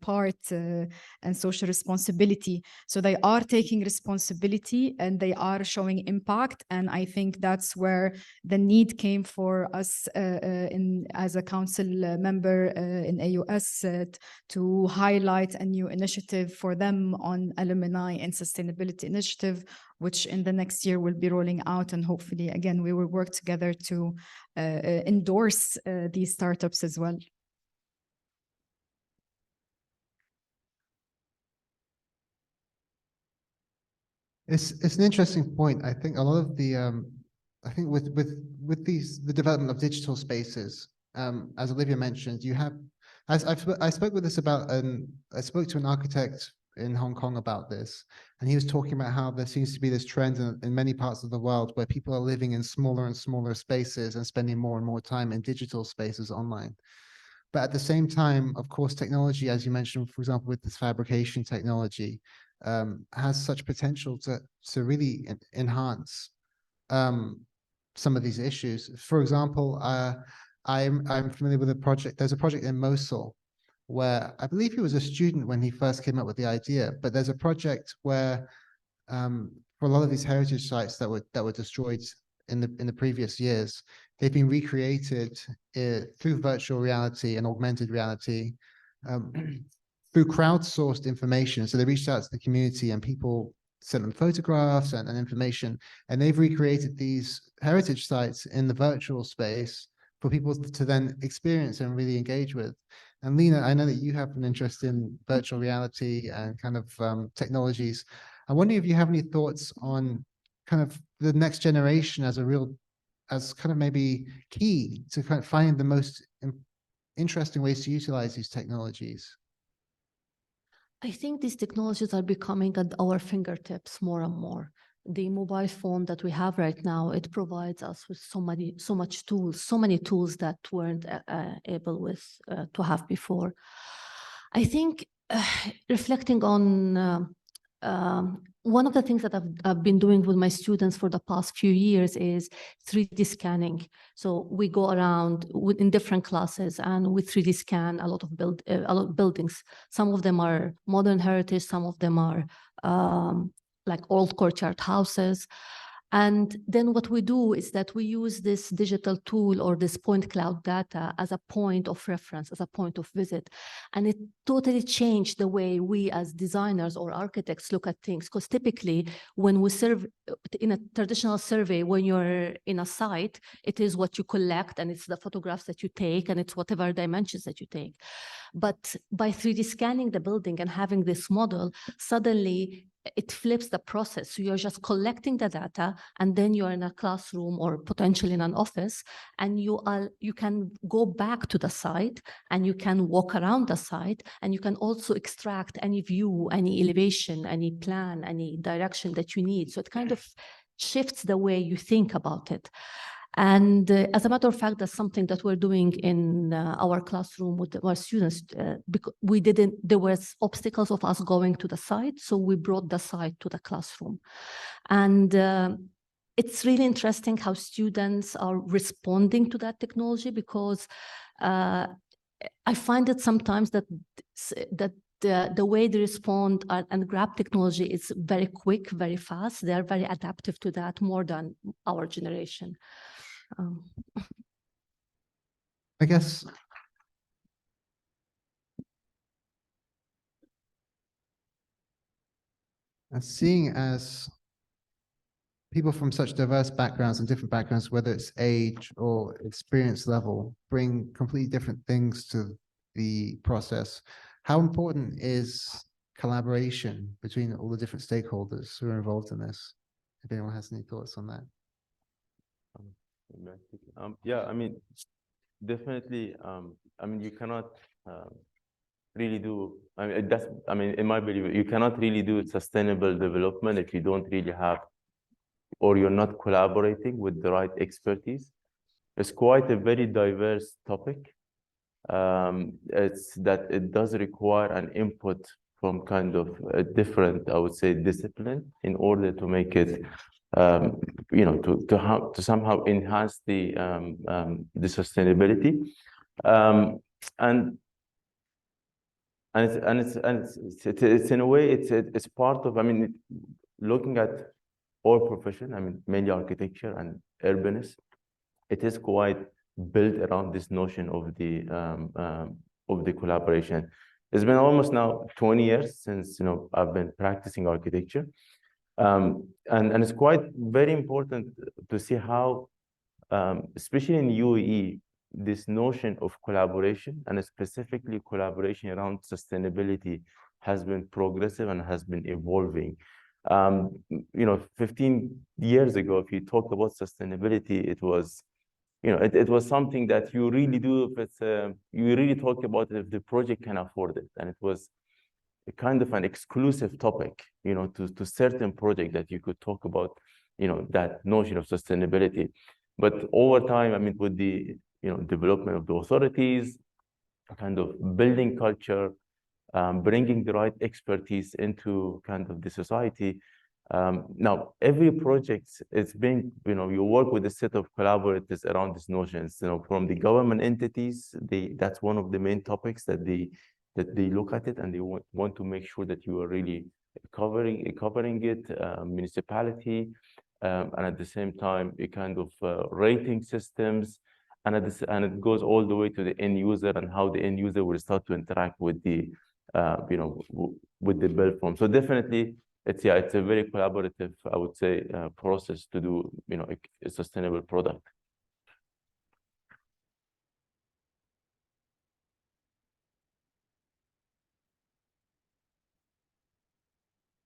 part and social responsibility. So they are taking responsibility and they are showing impact. And I think that's where the need came for us as a council member in AUS to highlight a new initiative for them on alumni and sustainability initiative, which in the next year will be rolling out. And hopefully, again, we will work together to endorse these startups as well. It's an interesting point. I think a lot of the I think with the development of digital spaces, as Olivia mentioned, you have, I spoke with this about I spoke to an architect in Hong Kong about this, and he was talking about how there seems to be this trend in many parts of the world where people are living in smaller and smaller spaces and spending more and more time in digital spaces online. But at the same time, of course, technology, as you mentioned, for example, with this fabrication technology, has such potential to really enhance some of these issues. For example, I'm familiar with a project. There's a project in Mosul where I believe he was a student when he first came up with the idea. But there's a project where for a lot of these heritage sites that were destroyed in the previous years, they've been recreated through virtual reality and augmented reality through crowdsourced information. So they reached out to the community and people sent them photographs and information, and they've recreated these heritage sites in the virtual space for people to then experience and really engage with. And Lena, I know that you have an interest in virtual reality and kind of technologies. I wonder if you have any thoughts on kind of the next generation as kind of maybe key to kind of finding the most interesting ways to utilize these technologies. I think these technologies are becoming at our fingertips more and more. The mobile phone that we have right now, it provides us with so many tools that weren't able to have before. I think reflecting on one of the things that I've been doing with my students for the past few years is 3D scanning. So we go around in different classes and we 3D scan a lot of buildings. Some of them are modern heritage, some of them are like old courtyard houses. And then what we do is that we use this digital tool or this point cloud data as a point of reference, as a point of visit. And it totally changed the way we as designers or architects look at things. Because typically when we serve in a traditional survey, when you're in a site, it is what you collect and it's the photographs that you take and it's whatever dimensions that you take. But by 3D scanning the building and having this model, suddenly it flips the process. So you're just collecting the data and then you're in a classroom or potentially in an office and you can go back to the site and you can walk around the site and you can also extract any view, any elevation, any plan, any direction that you need. So it kind of shifts the way you think about it. And as a matter of fact, that's something that we're doing in our classroom with our students. Because there was obstacles of us going to the site, so we brought the site to the classroom. And it's really interesting how students are responding to that technology, because I find that sometimes that the way they respond and grab technology is very quick, very fast. They're very adaptive to that, more than our generation. I guess seeing as people from such diverse backgrounds and different backgrounds, whether it's age or experience level, bring completely different things to the process. How important is collaboration between all the different stakeholders who are involved in this? If anyone has any thoughts on that. Yeah, I mean, definitely. I mean, you cannot really do. In my belief, you cannot really do sustainable development if you don't really have, or you're not collaborating with the right expertise. It's quite a very diverse topic. It does require an input from kind of a different, I would say, discipline in order to make it you know, to somehow enhance the sustainability, and it's in a way it's part of, I mean, looking at our profession, I mean, mainly architecture and urbanists, it is quite built around this notion of the collaboration. It's been almost now 20 years since, you know, I've been practicing architecture. And it's quite very important to see how, especially in UAE, this notion of collaboration, and specifically collaboration around sustainability, has been progressive and has been evolving. You know, 15 years ago, if you talked about sustainability, it was, you know, it was something that you really do if it's you really talk about it if the project can afford it, and it was a kind of an exclusive topic, you know, to certain project that you could talk about, you know, that notion of sustainability. But over time, I mean, with the, you know, development of the authorities, kind of building culture, bringing the right expertise into kind of the society. Now, every project, it's being, you know, you work with a set of collaborators around these notions, you know, from the government entities, that's one of the main topics that they look at it, and they want to make sure that you are really covering it, municipality, and at the same time, a kind of rating systems, and it goes all the way to the end user and how the end user will start to interact with the, you know, with the build form. So definitely, it's a very collaborative, I would say, process to do, you know, a sustainable product.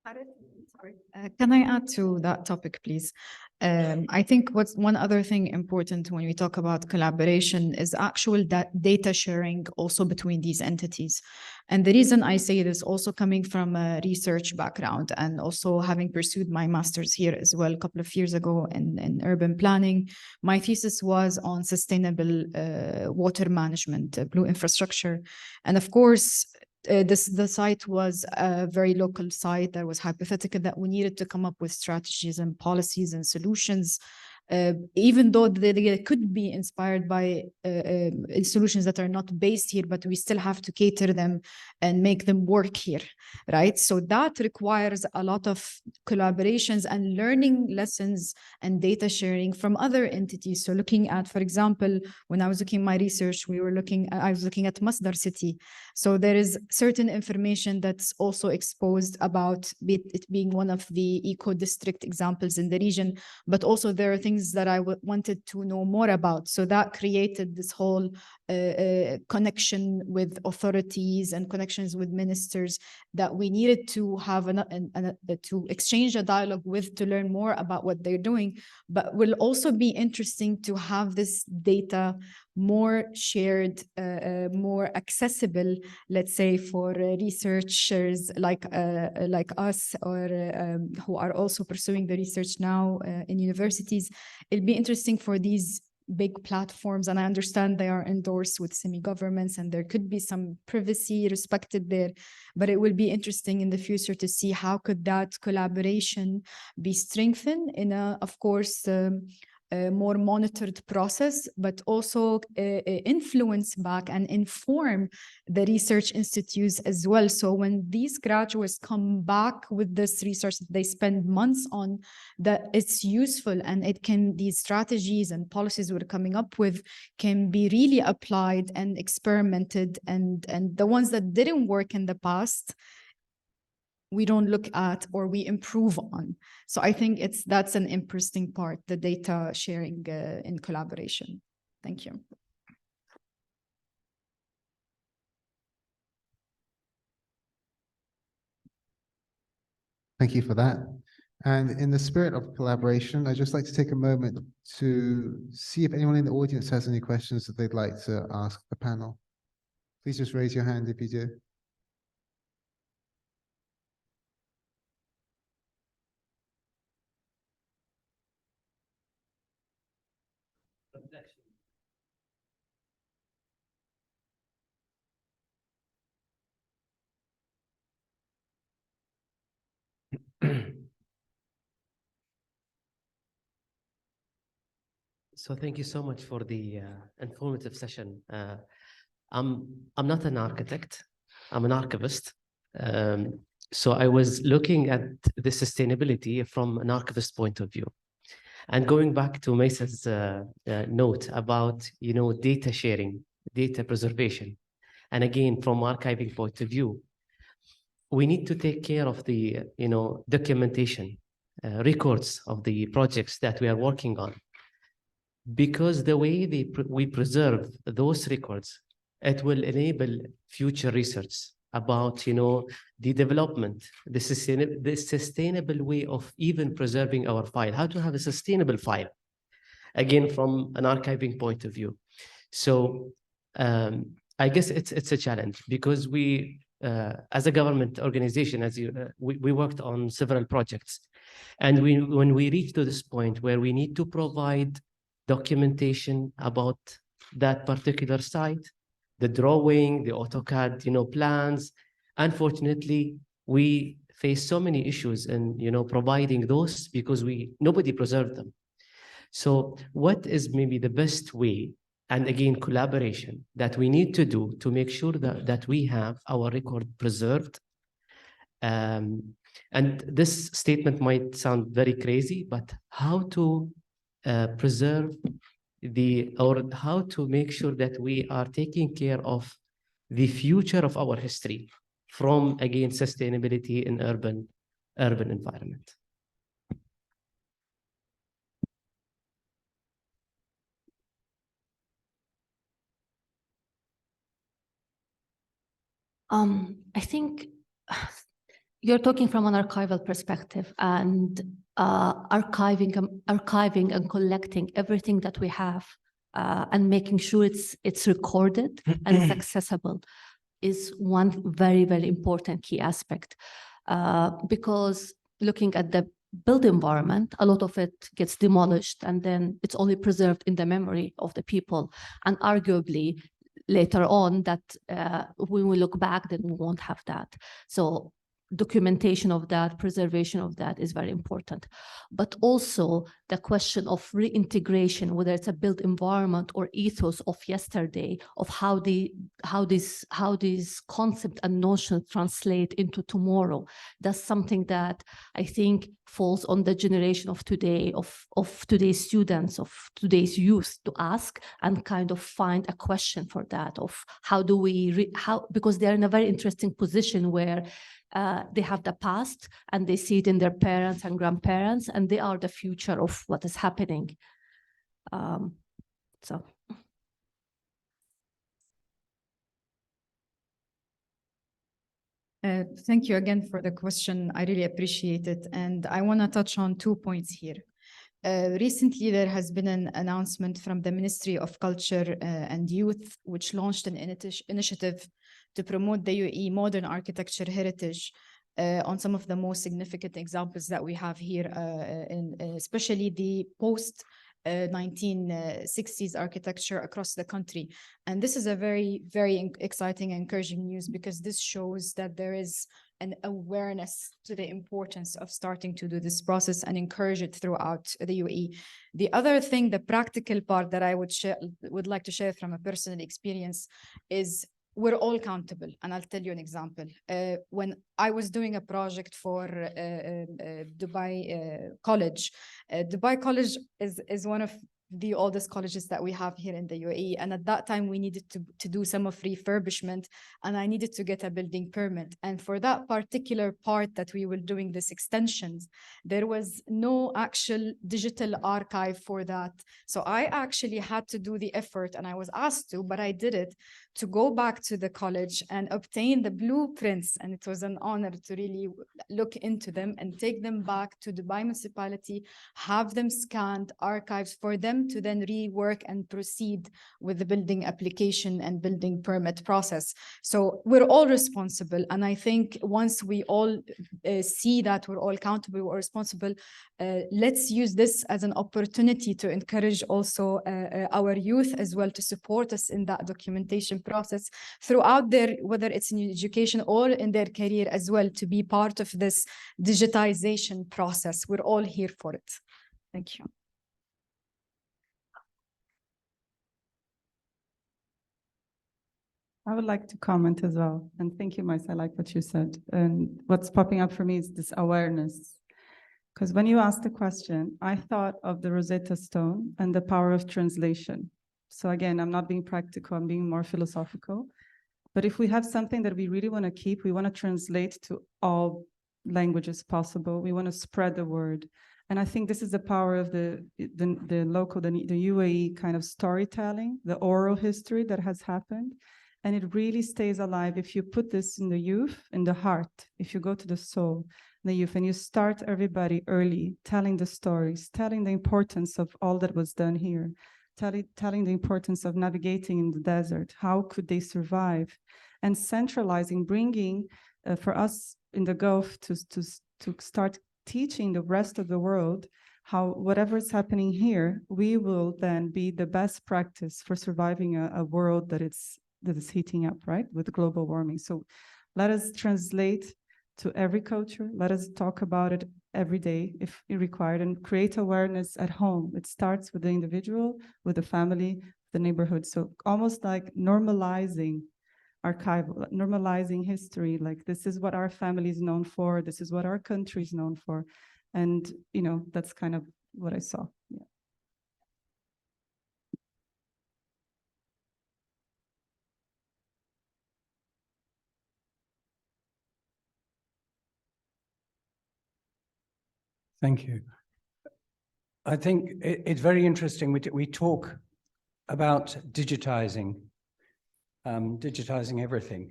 Sorry. Can I add to that topic, please? I think what's one other thing important when we talk about collaboration is actual data sharing also between these entities. And the reason I say this, also coming from a research background and also having pursued my master's here as well a couple of years ago in urban planning, my thesis was on sustainable water management, blue infrastructure. And of course, the site was a very local site that was hypothetical, that we needed to come up with strategies and policies and solutions, even though they could be inspired by solutions that are not based here, but we still have to cater them and make them work here, right? So that requires a lot of collaborations and learning lessons and data sharing from other entities. So looking at, for example, when I was looking my research, I was looking at Masdar city. So there is certain information that's also exposed about it being one of the eco-district examples in the region, but also there are things that I wanted to know more about. So that created this whole connection with authorities and connections with ministers that we needed to have to exchange a dialogue with, to learn more about what they're doing. But will also be interesting to have this data more shared, more accessible, let's say, for researchers like us, or who are also pursuing the research now in universities. It'll be interesting for these big platforms, and I understand they are endorsed with semi-governments and there could be some privacy respected there, but it will be interesting in the future to see how could that collaboration be strengthened in a, of course, more monitored process, but also influence back and inform the research institutes as well. So when these graduates come back with this research that they spend months on, that it's useful, and it can, these strategies and policies we're coming up with can be really applied and experimented, and the ones that didn't work in the past, we don't look at or we improve on. So I think that's an interesting part, the data sharing in collaboration. Thank you. Thank you for that. And in the spirit of collaboration, I'd just like to take a moment to see if anyone in the audience has any questions that they'd like to ask the panel. Please just raise your hand if you do. So thank you so much for the informative session. I'm not an architect. I'm an archivist. So I was looking at the sustainability from an archivist point of view. And going back to Mesa's note about, data sharing, data preservation. And again, from archiving point of view, we need to take care of the, documentation, records of the projects that we are working on. Because the way we preserve those records, it will enable future research about, the development, the sustainable way of even preserving our file, how to have a sustainable file, again, from an archiving point of view. So I guess it's a challenge because we, as a government organization, we worked on several projects. And when we reach to this point where we need to provide documentation about that particular site, the drawing, the AutoCAD, plans. Unfortunately, we face so many issues in, providing those because nobody preserved them. So what is maybe the best way, and again, collaboration that we need to do to make sure that we have our record preserved? And this statement might sound very crazy, but how to preserve or how to make sure that we are taking care of the future of our history from, again, sustainability in urban environment. I think you're talking from an archival perspective, and archiving and collecting everything that we have and making sure it's recorded and it's accessible is one very, very important key aspect. Because looking at the built environment, a lot of it gets demolished and then it's only preserved in the memory of the people. And arguably, later on, that when we look back, then we won't have that. So documentation of that, preservation of that is very important. But also the question of reintegration, whether it's a built environment or ethos of yesterday, of how these concepts and notions translate into tomorrow. That's something that I think falls on the generation of today, of today's students, of today's youth, to ask and kind of find a question for that, of how do we, because they're in a very interesting position where they have the past and they see it in their parents and grandparents, and they are the future of what is happening. Thank you again for the question. I really appreciate it. And I want to touch on 2 points here. Recently, there has been an announcement from the Ministry of Culture and Youth, which launched an initiative to promote the UAE modern architecture heritage on some of the most significant examples that we have here, especially the post-1960s architecture across the country. And this is a very, very exciting and encouraging news, because this shows that there is an awareness to the importance of starting to do this process and encourage it throughout the UAE. The other thing, the practical part that I would like to share from a personal experience is we're all accountable. And I'll tell you an example. When I was doing a project for Dubai College, Dubai College is one of the oldest colleges that we have here in the UAE. And at that time, we needed to do some of refurbishment, and I needed to get a building permit. And for that particular part that we were doing this extensions, there was no actual digital archive for that. So I actually had to do the effort, and I was asked to, but I did it, to go back to the college and obtain the blueprints. And it was an honor to really look into them and take them back to Dubai municipality, have them scanned, archives for them to then rework and proceed with the building application and building permit process. So we're all responsible. And I think once we all see that we're all accountable, we're responsible, let's use this as an opportunity to encourage also our youth as well to support us in that documentation process throughout their, whether it's in education or in their career as well, to be part of this digitization process. We're all here for it. Thank you. I would like to comment as well. And thank you, Maisa, I like what you said. And what's popping up for me is this awareness. Because when you asked the question, I thought of the Rosetta Stone and the power of translation. So again, I'm not being practical, I'm being more philosophical. But if we have something that we really want to keep, we want to translate to all languages possible. We want to spread the word. And I think this is the power of the local, the UAE kind of storytelling, the oral history that has happened. And it really stays alive if you put this in the youth, in the heart, if you go to the soul, the youth, and you start everybody early, telling the stories, telling the importance of all that was done here, telling the importance of navigating in the desert, how could they survive, and centralizing, bringing for us in the Gulf to start teaching the rest of the world how whatever is happening here, we will then be the best practice for surviving a world that is heating up, right, with global warming. So let us translate to every culture. Let us talk about it every day if required, and create awareness at home. It starts with the individual, with the family, the neighborhood. So almost like normalizing archival, normalizing history, like this is what our family is known for, this is what our country is known for. And, you know, that's kind of what I saw. Yeah. Thank you. I think it's very interesting. We talk about digitizing everything.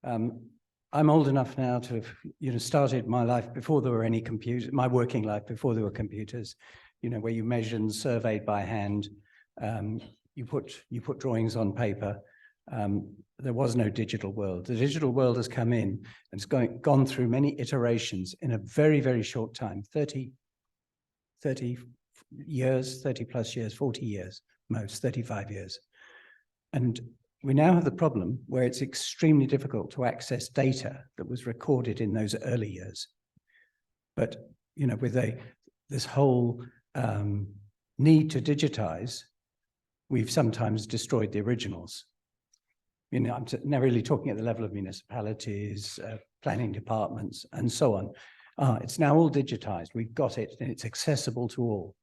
I'm old enough now to have, started my life before there were any computers, my working life before there were computers, where you measured and surveyed by hand. You put drawings on paper. There was no digital world. The digital world has come in and it's gone through many iterations in a very, very short time, 30 years, 30 plus years, 40 years, most 35 years. And we now have the problem where it's extremely difficult to access data that was recorded in those early years. But, with this whole need to digitize, we've sometimes destroyed the originals. I'm now really talking at the level of municipalities, planning departments, and so on. It's now all digitized. We've got it, and it's accessible to all.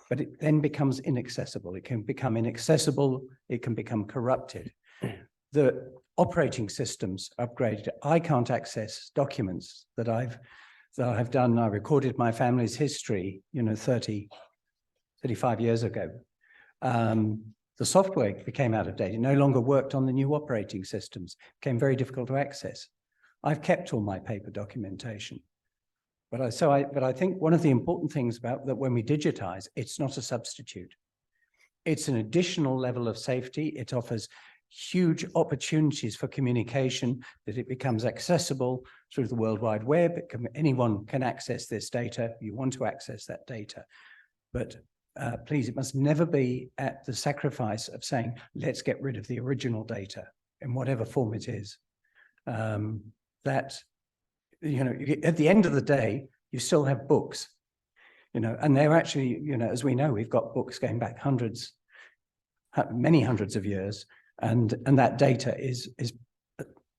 But it then becomes inaccessible. It can become inaccessible. It can become corrupted. The operating systems upgraded. I can't access documents that I've done. I recorded my family's history, 35 years ago. The software became out of date. It no longer worked on the new operating systems. It became very difficult to access. I've kept all my paper documentation. But I think one of the important things about that when we digitize, it's not a substitute. It's an additional level of safety. It offers huge opportunities for communication, that it becomes accessible through the World Wide Web. Anyone can access this data. You want to access that data. But please, it must never be at the sacrifice of saying, let's get rid of the original data in whatever form it is. At the end of the day, you still have books, and they're actually, as we know, we've got books going back many hundreds of years, and that data is,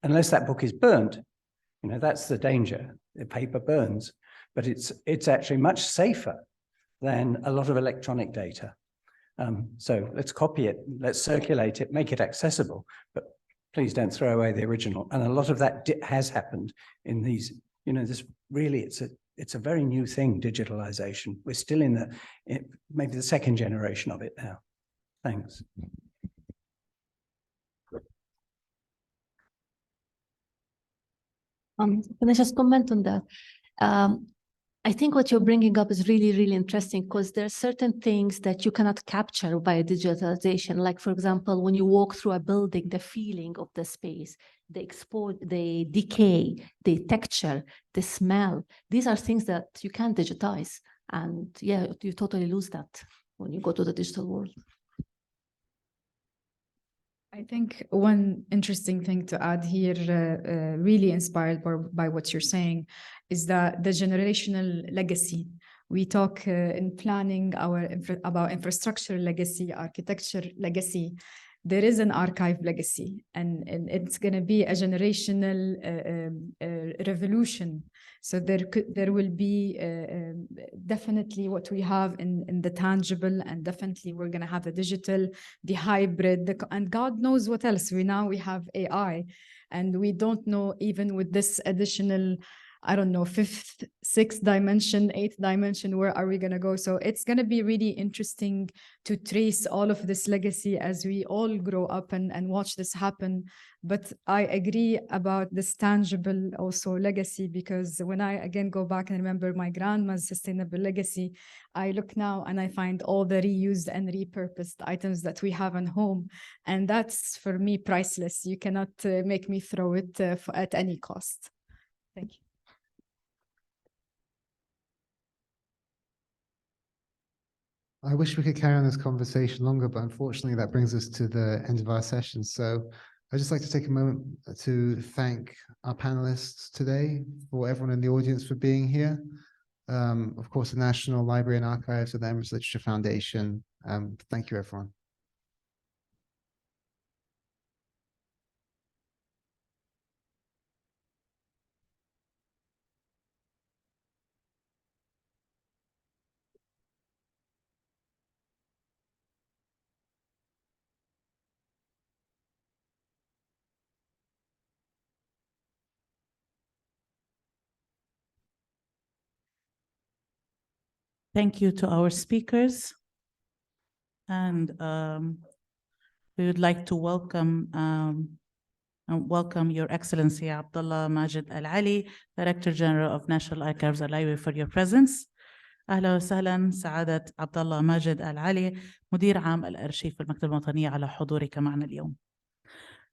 unless that book is burnt, that's the danger. The paper burns, but it's actually much safer than a lot of electronic data. So let's copy it, let's circulate it, make it accessible, but please don't throw away the original. And a lot of that has happened in these, this really, it's a very new thing, digitalization. We're still in maybe the second generation of it now. Thanks. Can I just comment on that? I think what you're bringing up is really, really interesting, because there are certain things that you cannot capture by digitalization. Like, for example, when you walk through a building, the feeling of the space, the decay, the texture, the smell. These are things that you can't digitize. And yeah, you totally lose that when you go to the digital world. I think one interesting thing to add here, really inspired by what you're saying, is that the generational legacy. We talk in planning about infrastructure legacy, architecture legacy, there is an archive legacy, and it's going to be a generational revolution. So there will be definitely what we have in the tangible, and definitely we're going to have the digital, the hybrid, and God knows what else. We have AI, and we don't know, even with this additional, I don't know, fifth, sixth dimension, eighth dimension, where are we going to go? So it's going to be really interesting to trace all of this legacy as we all grow up and watch this happen. But I agree about this tangible also legacy, because when I again go back and remember my grandma's sustainable legacy, I look now and I find all the reused and repurposed items that we have in home. And that's, for me, priceless. You cannot make me throw it at any cost. Thank you. I wish we could carry on this conversation longer, but unfortunately that brings us to the end of our session. So I'd just like to take a moment to thank our panelists today, for everyone in the audience for being here. Of course, the National Library and Archives of the Emirates Literature Foundation. Thank you, everyone. Thank you to our speakers. And we would like to welcome Your Excellency Abdullah Majid Al-Ali, Director General of National Archives and Library, for your presence. أهلا وسهلا سعادة عبد الله ماجد العلي، مدير عام الأرشيف والمكتبة الوطنية، على حضورك معنا اليوم.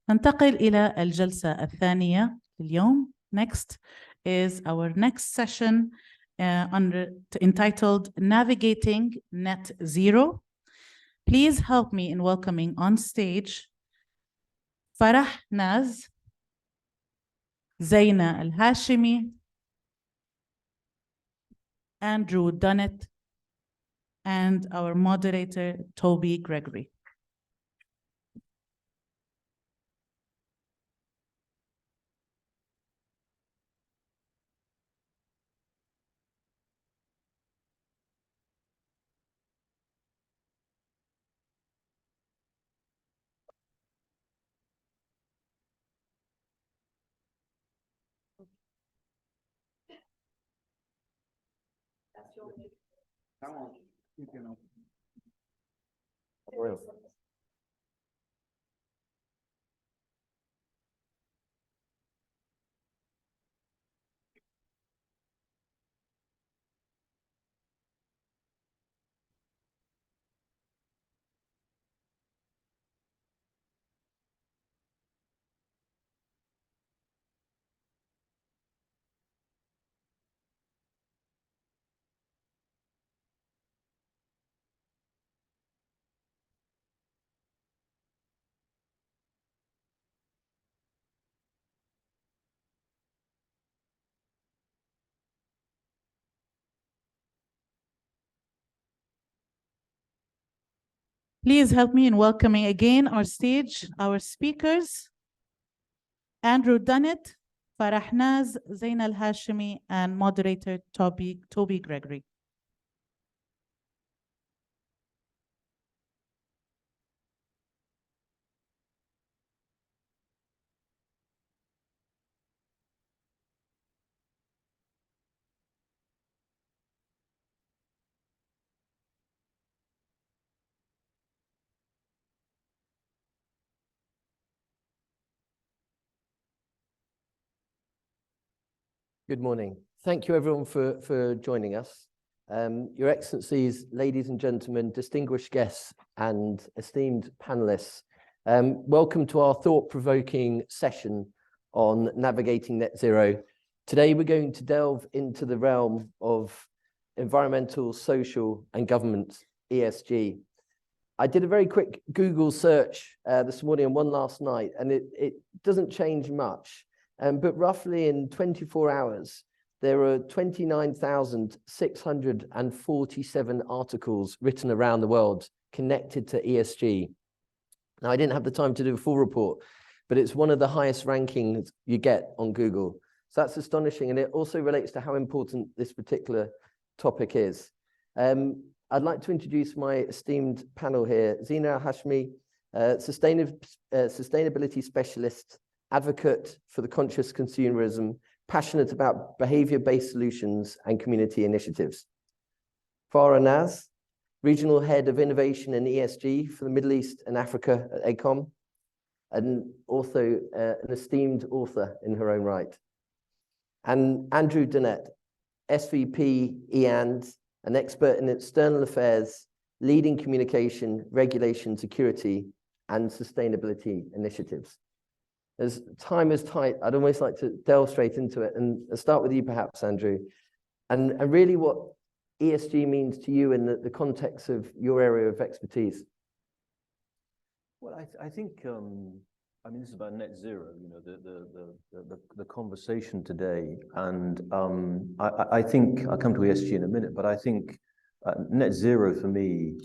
ننتقل إلى الجلسة الثانية اليوم. Next is our next session entitled Navigating Net Zero. Please help me in welcoming on stage Farah Naz, Zaina Al-Hashimi, Andrew Dunnett, and our moderator, Toby Gregory. Please help me in welcoming again on stage our speakers, Andrew Dunnett, Farah Naz, Zaina Al-Hashimi, and moderator Toby Gregory. Good morning. Thank you, everyone, for joining us. Your Excellencies, ladies and gentlemen, distinguished guests and esteemed panelists, welcome to our thought-provoking session on navigating net zero. Today, we're going to delve into the realm of environmental, social, and government, ESG. I did a very quick Google search this morning and one last night, and it doesn't change much. But roughly in 24 hours, there are 29,647 articles written around the world connected to ESG. Now, I didn't have the time to do a full report, but it's one of the highest rankings you get on Google. So that's astonishing. And it also relates to how important this particular topic is. I'd like to introduce my esteemed panel here. Zina Hashmi, sustainability specialist, advocate for the conscious consumerism, passionate about behavior-based solutions and community initiatives. Farah Naz, regional head of innovation and ESG for the Middle East and Africa at ACOM, and also an esteemed author in her own right. And Andrew Dennett, SVP EAND, an expert in external affairs, leading communication, regulation, security, and sustainability initiatives. As time is tight, I'd almost like to delve straight into it and start with you perhaps, Andrew, and really what ESG means to you in the context of your area of expertise. Well, I think, I mean, this is about net zero, you know, the conversation today. And I think, I'll come to ESG in a minute, but I think net zero for me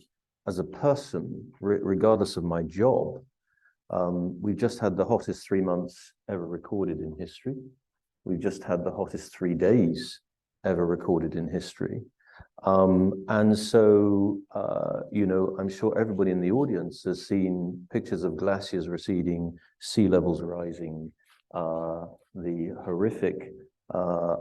as a person, regardless of my job, we've just had the hottest 3 months ever recorded in history. We've just had the hottest 3 days ever recorded in history. And so, you know, I'm sure everybody in the audience has seen pictures of glaciers receding, sea levels rising, the horrific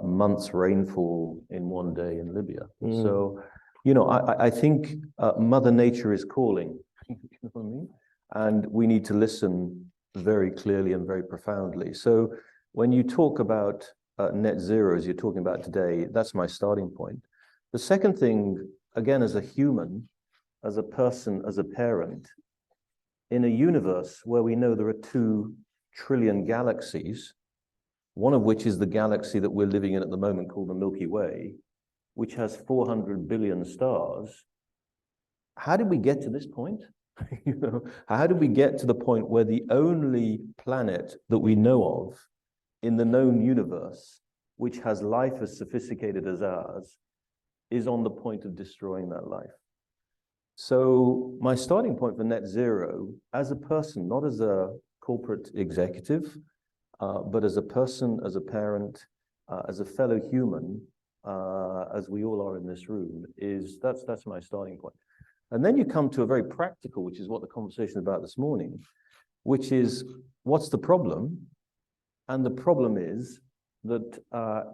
month's rainfall in one day in Libya. So, you know, I think Mother Nature is calling, you know what I mean? And we need to listen very clearly and very profoundly. So when you talk about net zero, as you're talking about today, that's my starting point. The second thing, again, as a human, as a person, as a parent, in a universe where we know there are 2 trillion galaxies, one of which is the galaxy that we're living in at the moment called the Milky Way, which has 400 billion stars, how did we get to this point? You know, how did we get to the point where the only planet that we know of in the known universe, which has life as sophisticated as ours, is on the point of destroying that life? So my starting point for net zero, as a person, not as a corporate executive, but as a person, as a parent, as a fellow human, as we all are in this room, is that's my starting point. And then you come to a very practical, which is what the conversation is about this morning, which is what's the problem? And the problem is that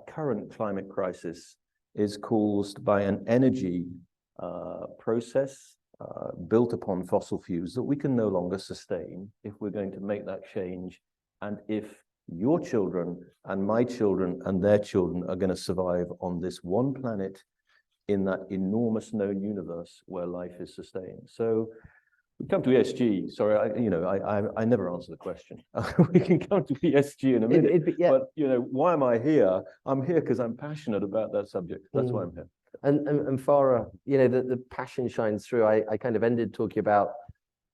current climate crisis is caused by an energy process built upon fossil fuels that we can no longer sustain if we're going to make that change, and if your children and my children and their children are going to survive on this one planet in that enormous known universe where life is sustained. So we come to ESG. Sorry, I never answer the question. We can come to ESG in a minute. But you know, why am I here? I'm here because I'm passionate about that subject. That's why I'm here. And Farah, you know, the passion shines through. I kind of ended talking about,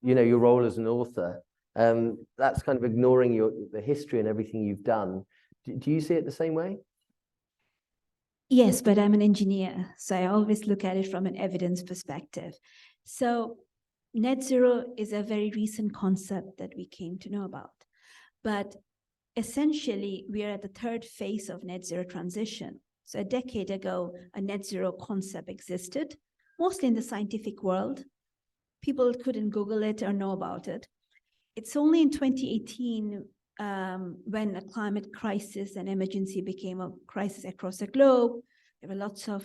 you know, your role as an author. That's kind of ignoring the history and everything you've done. Do you see it the same way? Yes, but I'm an engineer, so I always look at it from an evidence perspective. So net zero is a very recent concept that we came to know about. But essentially, we are at the 3rd phase of net zero transition. So a decade ago, a net zero concept existed, mostly in the scientific world. People couldn't Google it or know about it. It's only in 2018 when a climate crisis and emergency became a crisis across the globe. There were lots of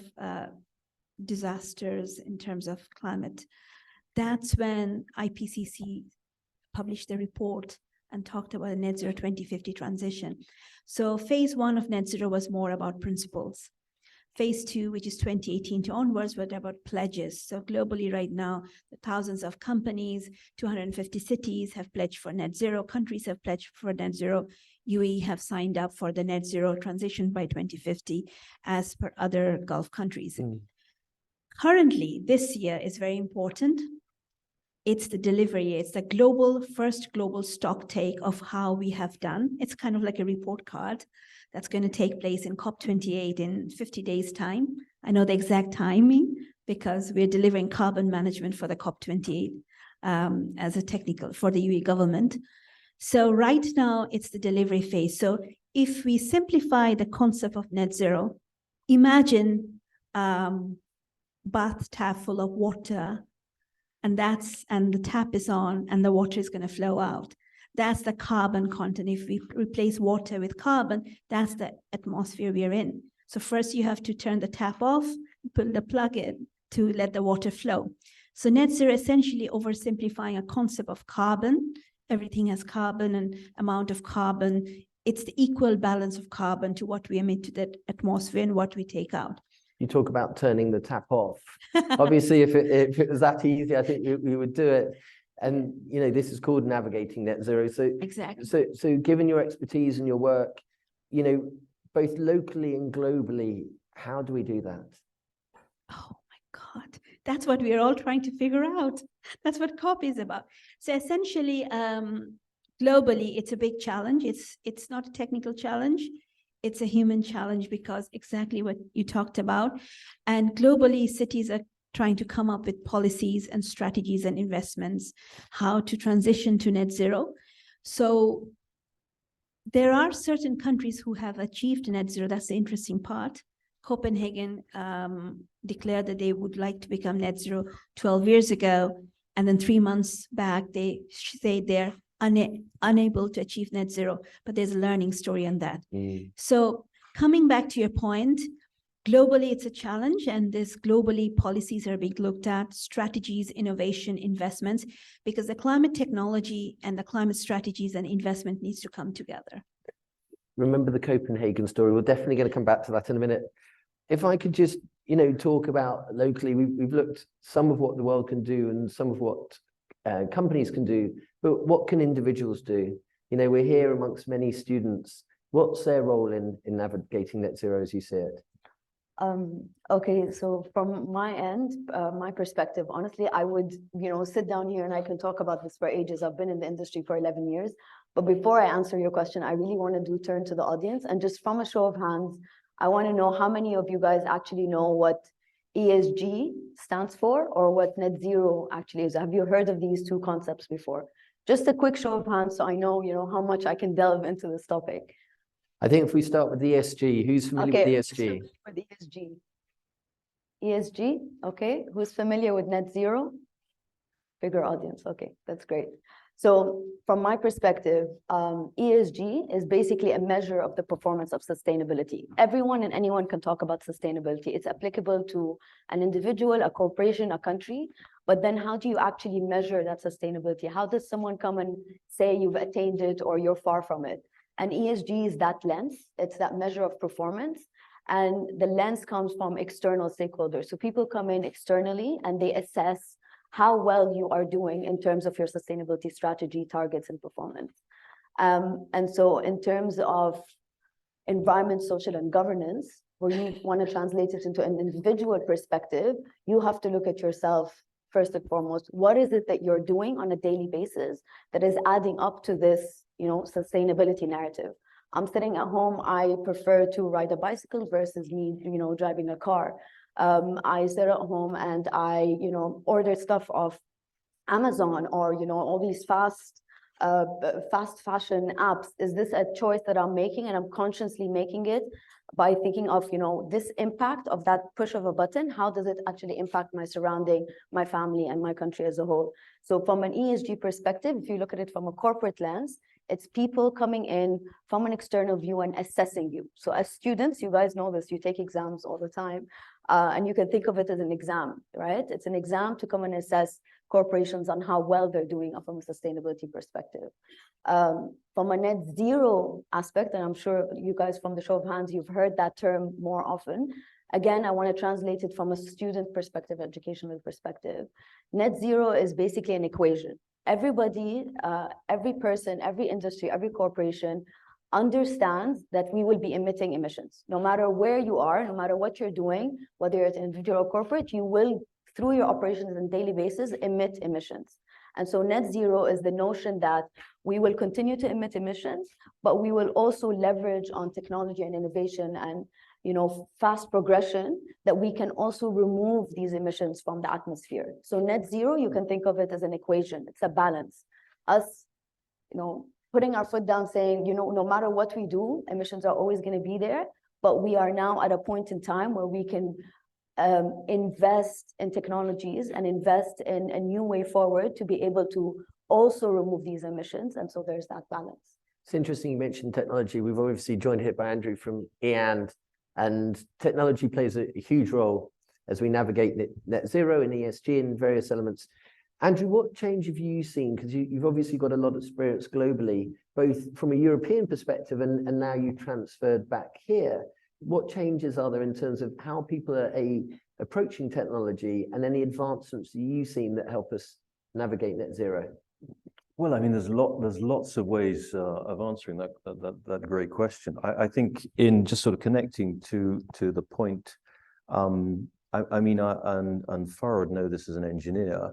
disasters in terms of climate. That's when IPCC published the report and talked about a net zero 2050 transition. So phase 1 of net zero was more about principles. Phase 2, which is 2018 to onwards, was about pledges. So globally right now, the thousands of companies, 250 cities have pledged for net zero, countries have pledged for net zero. UAE have signed up for the net zero transition by 2050, as per other Gulf countries. Currently, this year is very important. It's the delivery, it's the first global stock take of how we have done. It's kind of like a report card that's going to take place in COP28 in 50 days' time. I know the exact timing, because we're delivering carbon management for the COP28 as a technical for the UAE government. So right now it's the delivery phase. So if we simplify the concept of net zero, imagine bath tap full of water, and the tap is on and the water is going to flow out. That's the carbon content. If we replace water with carbon, that's the atmosphere we're in. So first you have to turn the tap off, pull the plug in to let the water flow. So net zero essentially oversimplifying a concept of carbon. Everything has carbon and amount of carbon. It's the equal balance of carbon to what we emit to the atmosphere and what we take out. You talk about turning the tap off. Obviously, if it was that easy, I think we would do it. And you know, this is called navigating net zero. So exactly. So given your expertise and your work, you know, both locally and globally, how do we do that? Oh my God, that's what we are all trying to figure out. That's what COP is about. So essentially, globally, it's a big challenge. It's not a technical challenge. It's a human challenge, because exactly what you talked about. And globally, cities are trying to come up with policies and strategies and investments, how to transition to net zero. So there are certain countries who have achieved net zero. That's the interesting part. Copenhagen declared that they would like to become net zero 12 years ago. And then 3 months back, they say they're unable to achieve net zero, but there's a learning story on that. So coming back to your point, globally, it's a challenge, and this globally policies are being looked at, strategies, innovation, investments, because the climate technology and the climate strategies and investment needs to come together. Remember the Copenhagen story. We're definitely going to come back to that in a minute. If I could just, you know, talk about locally, we've looked some of what the world can do and some of what companies can do, but what can individuals do? You know, we're here amongst many students. What's their role in navigating net zero as you see it? Okay, so from my end, my perspective, honestly, I would, you know, sit down here and I can talk about this for ages. I've been in the industry for 11 years. But before I answer your question, I really want to turn to the audience, and just from a show of hands, I want to know how many of you guys actually know what ESG stands for, or what net zero actually is. Have you heard of these two concepts before? Just a quick show of hands so I know, you know, how much I can delve into this topic. I think if we start with ESG, who's familiar with ESG? With ESG. ESG, okay. Who's familiar with net zero? Bigger audience, okay, that's great. So from my perspective, ESG is basically a measure of the performance of sustainability. Everyone and anyone can talk about sustainability. It's applicable to an individual, a corporation, a country, but then how do you actually measure that sustainability? How does someone come and say you've attained it or you're far from it? And ESG is that lens. It's that measure of performance. And the lens comes from external stakeholders. So people come in externally and they assess how well you are doing in terms of your sustainability strategy, targets, and performance. And so in terms of environment, social, and governance, where you want to translate it into an individual perspective, you have to look at yourself first and foremost. What is it that you're doing on a daily basis that is adding up to this, you know, sustainability narrative? I'm sitting at home, I prefer to ride a bicycle versus me, you know, driving a car. I sit at home and I, you know, order stuff off Amazon or, you know, all these fast fashion apps. Is this a choice that I'm making, and I'm consciously making it by thinking of, you know, this impact of that push of a button? How does it actually impact my surrounding, my family, and my country as a whole? So from an ESG perspective, if you look at it from a corporate lens, it's people coming in from an external view and assessing you. So as students, you guys know this, you take exams all the time, and you can think of it as an exam, right? It's an exam to come and assess corporations on how well they're doing from a sustainability perspective. From a net zero aspect, and I'm sure you guys from the show of hands, you've heard that term more often. Again, I want to translate it from a student perspective, educational perspective. Net zero is basically an equation. Everybody, every person, every industry, every corporation understands that we will be emitting emissions. No matter where you are, no matter what you're doing, whether it's individual or corporate, you will, through your operations on a daily basis, emit emissions. And so net zero is the notion that we will continue to emit emissions, but we will also leverage on technology and innovation and fast progression, that we can also remove these emissions from the atmosphere. So net zero, you can think of it as an equation. It's a balance. Us, putting our foot down, saying, no matter what we do, emissions are always going to be there. But we are now at a point in time where we can invest in technologies and invest in a new way forward to be able to also remove these emissions. And so there's that balance. It's interesting you mentioned technology. We've obviously joined here by Andrew from EAND, and technology plays a huge role as we navigate net zero and ESG and various elements. Andrew, what change have you seen? Because you've obviously got a lot of experience globally, both from a European perspective and now you transferred back here. What changes are there in terms of how people are approaching technology, and any advancements that you've seen that help us navigate net zero? Well, I mean, there's lots of ways of answering that great question. I think in just sort of connecting to the point, and Farad know this as an engineer.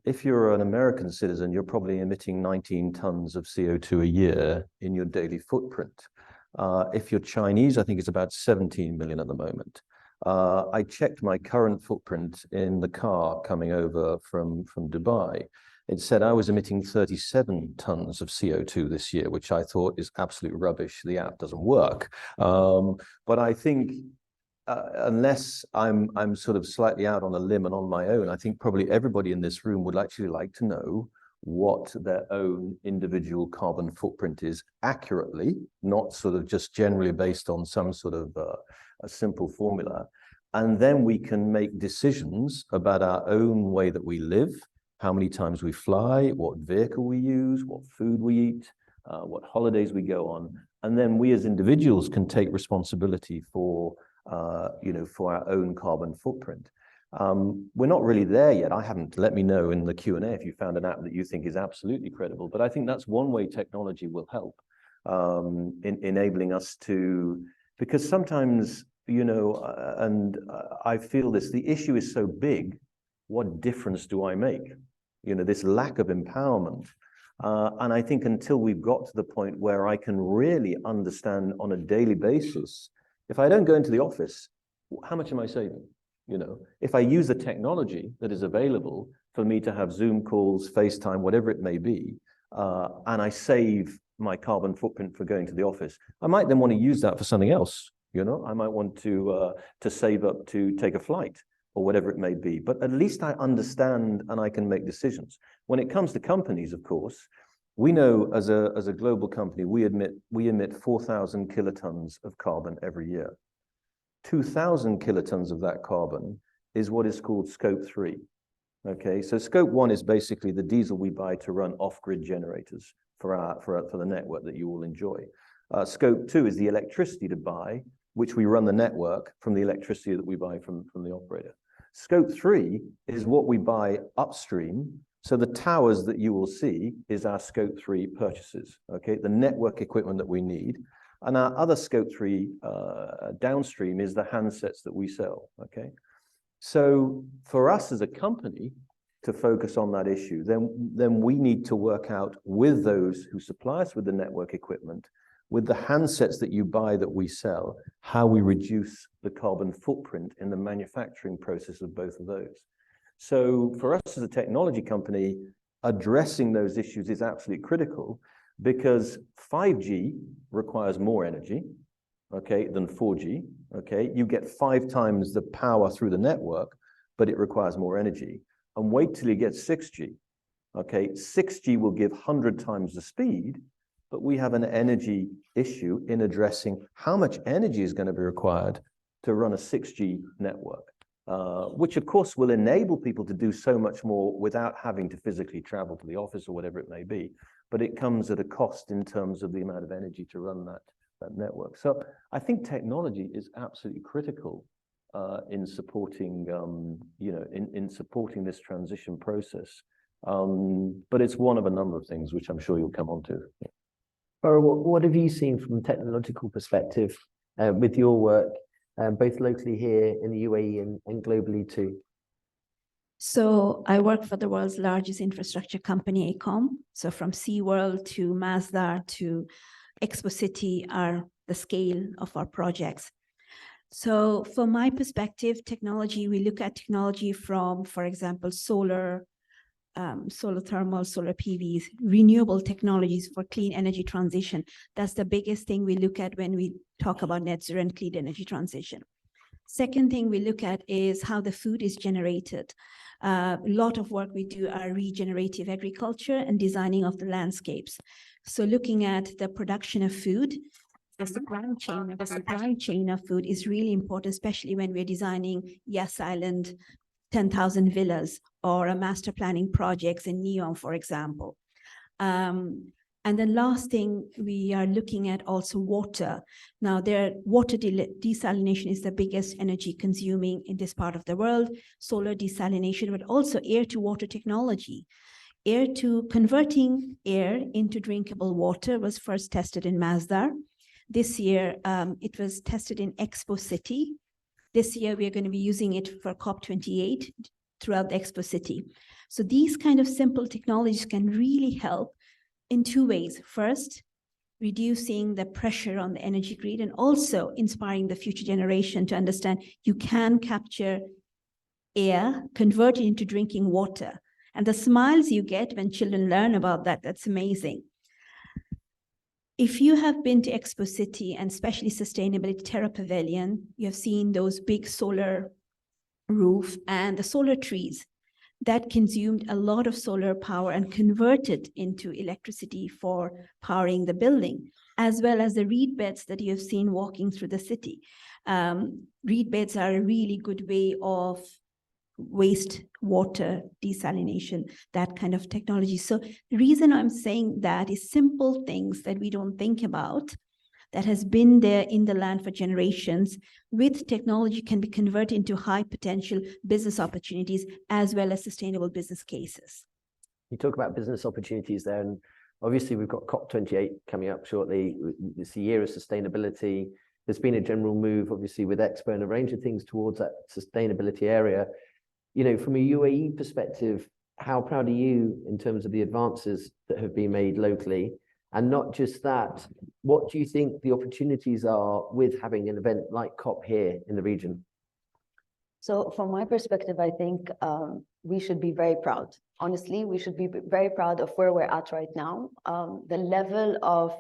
If you're an American citizen, you're probably emitting 19 tons of CO2 a year in your daily footprint. If you're Chinese, I think it's about 17 million at the moment. I checked my current footprint in the car coming over from Dubai. It said I was emitting 37 tons of CO2 this year, which I thought is absolute rubbish. The app doesn't work. But I think unless I'm sort of slightly out on a limb and on my own, I think probably everybody in this room would actually like to know what their own individual carbon footprint is accurately, not sort of just generally based on some sort of a simple formula. And then we can make decisions about our own way that we live, how many times we fly, what vehicle we use, what food we eat, what holidays we go on. And then we as individuals can take responsibility for our own carbon footprint. We're not really there yet. I haven't. Let me know in the Q&A if you found an app that you think is absolutely credible. But I think that's one way technology will help in enabling us to, because sometimes, and I feel this, the issue is so big, what difference do I make? This lack of empowerment. And I think until we've got to the point where I can really understand on a daily basis, if I don't go into the office, how much am I saving? If I use the technology that is available for me to have Zoom calls, FaceTime, whatever it may be, and I save my carbon footprint for going to the office, I might then want to use that for something else. I might want to save up to take a flight or whatever it may be. But at least I understand and I can make decisions. When it comes to companies, of course, we know as a global company, we emit 4,000 kilotons of carbon every year. 2,000 kilotons of that carbon is what is called scope 3. Okay, so scope 1 is basically the diesel we buy to run off-grid generators for the network that you all enjoy. Scope 2 is the electricity to buy, which we run the network from the electricity that we buy from the operator. Scope 3 is what we buy upstream. So the towers that you will see is our scope 3 purchases, okay? The network equipment that we need. And our other scope 3 downstream is the handsets that we sell, okay? So for us as a company to focus on that issue, then we need to work out with those who supply us with the network equipment, with the handsets that you buy that we sell, how we reduce the carbon footprint in the manufacturing process of both of those. So for us as a technology company, addressing those issues is absolutely critical, because 5G requires more energy, okay, than 4G, okay? You get 5 times the power through the network, but it requires more energy. And wait till you get 6G, okay? 6G will give 100 times the speed, but we have an energy issue in addressing how much energy is going to be required to run a 6G network, which of course will enable people to do so much more without having to physically travel to the office or whatever it may be. But it comes at a cost in terms of the amount of energy to run that network. So I think technology is absolutely critical in supporting, in supporting this transition process. But it's one of a number of things which I'm sure you'll come on to. What have you seen from a technological perspective with your work, both locally here in the UAE and globally too? So I work for the world's largest infrastructure company, AECOM. So from SeaWorld to Mazda to Expo City are the scale of our projects. So from my perspective, technology, we look at technology from, for example, solar thermal, solar PVs, renewable technologies for clean energy transition. That's the biggest thing we look at when we talk about net zero and clean energy transition. Second thing we look at is how the food is generated. A lot of work we do are regenerative agriculture and designing of the landscapes. So looking at the production of food, the supply chain of food is really important, especially when we're designing Yas Island 10,000 villas or a master planning projects in Neom, for example. And the last thing we are looking at also water. Now water desalination is the biggest energy consuming in this part of the world, solar desalination, but also air to water technology. Converting air into drinkable water was first tested in Masdar. This year, it was tested in Expo City. This year, we are going to be using it for COP28 throughout the Expo City. So these kind of simple technologies can really help in two ways. First, reducing the pressure on the energy grid and also inspiring the future generation to understand you can capture air, convert it into drinking water. And the smiles you get when children learn about that, that's amazing. If you have been to Expo City and especially Sustainability Terra Pavilion, you have seen those big solar roof and the solar trees that consumed a lot of solar power and converted into electricity for powering the building, as well as the reed beds that you have seen walking through the city. Reed beds are a really good way of waste water desalination, that kind of technology. So the reason I'm saying that is simple things that we don't think about that has been there in the land for generations with technology can be converted into high potential business opportunities as well as sustainable business cases. You talk about business opportunities there, and obviously we've got COP28 coming up shortly. It's the year of sustainability. There's been a general move, obviously, with Expo and a range of things towards that sustainability area. You know, from a UAE perspective, how proud are you in terms of the advances that have been made locally? And not just that, what do you think the opportunities are with having an event like COP here in the region? So from my perspective, I think we should be very proud. Honestly, we should be very proud of where we're at right now. The level of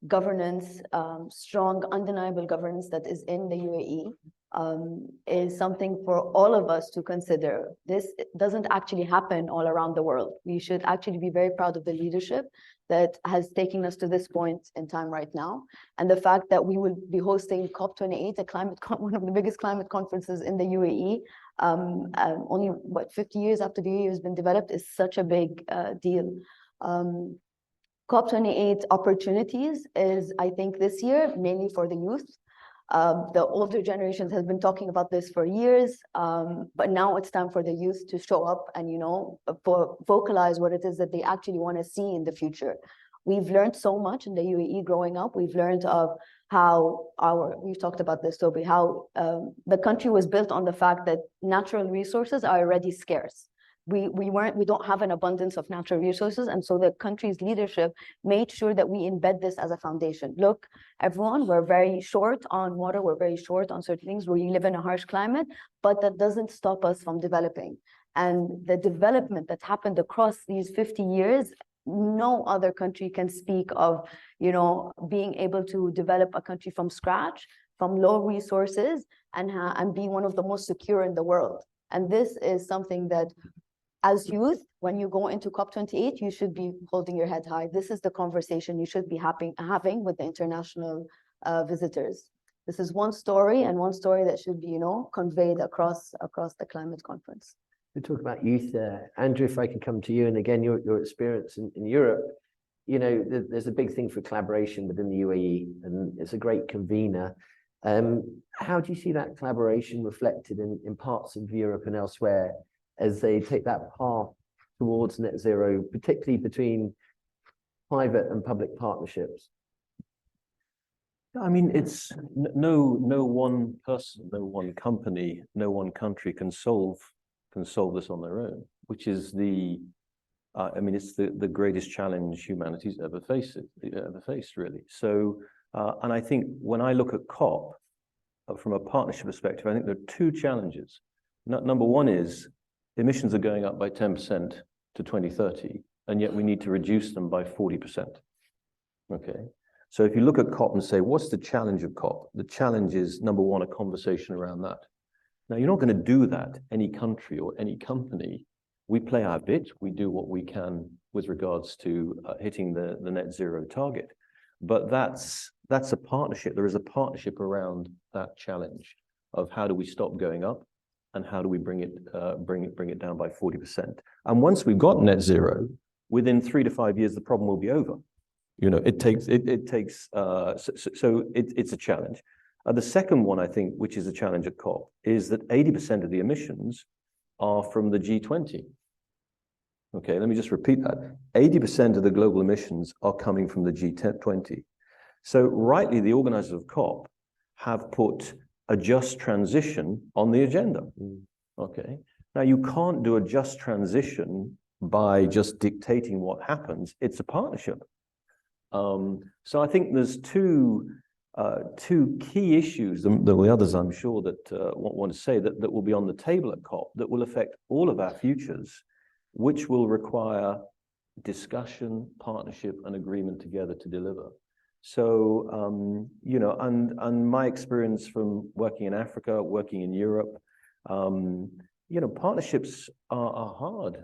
governance, strong, undeniable governance that is in the UAE is something for all of us to consider. This doesn't actually happen all around the world. We should actually be very proud of the leadership that has taken us to this point in time right now. And the fact that we will be hosting COP28, one of the biggest climate conferences in the UAE, only, what, 50 years after the UAE has been developed is such a big deal. COP28 opportunities is, I think, this year, mainly for the youth. The older generations have been talking about this for years, but now it's time for the youth to show up and, you know, vocalize what it is that they actually want to see in the future. We've learned so much in the UAE growing up. We've learned of how we've talked about this, Toby, how the country was built on the fact that natural resources are already scarce. We don't have an abundance of natural resources, and so the country's leadership made sure that we embed this as a foundation. Look, everyone, we're very short on water, we're very short on certain things, we live in a harsh climate, but that doesn't stop us from developing. And the development that's happened across these 50 years, no other country can speak of, you know, being able to develop a country from scratch, from low resources, and be one of the most secure in the world. And this is something that, as youth, when you go into COP28, you should be holding your head high. This is the conversation you should be having with the international visitors. This is one story, and one story that should be, you know, conveyed across the climate conference. We talk about youth there. Andrew, if I could come to you, and again, your experience in Europe, you know, there's a big thing for collaboration within the UAE, and it's a great convener. How do you see that collaboration reflected in parts of Europe and elsewhere as they take that path towards net zero, particularly between private and public partnerships? I mean, it's no one person, no one company, no one country can solve this on their own, which is I mean, it's the greatest challenge humanity's ever faced, really. So, and I think when I look at COP, from a partnership perspective, I think there are two challenges. Number one is emissions are going up by 10% to 2030, and yet we need to reduce them by 40%. Okay. So if you look at COP and say, what's the challenge of COP? The challenge is, number one, a conversation around that. Now, you're not going to do that, any country or any company. We play our bit. We do what we can with regards to hitting the net zero target. But that's a partnership. There is a partnership around that challenge of how do we stop going up and how do we bring it down by 40%. And once we've got net zero, within 3 to 5 years, the problem will be over. You know, it's a challenge. The second one, I think, which is a challenge at COP, is that 80% of the emissions are from the G20. Okay, let me just repeat that. 80% of the global emissions are coming from the G20. So rightly, the organizers of COP have put a just transition on the agenda. Okay, now you can't do a just transition by just dictating what happens. It's a partnership. So I think there's two key issues. There will be others, I'm sure, that want to say that will be on the table at COP that will affect all of our futures, which will require discussion, partnership, and agreement together to deliver. So, you know, and my experience from working in Africa, working in Europe, you know, partnerships are hard.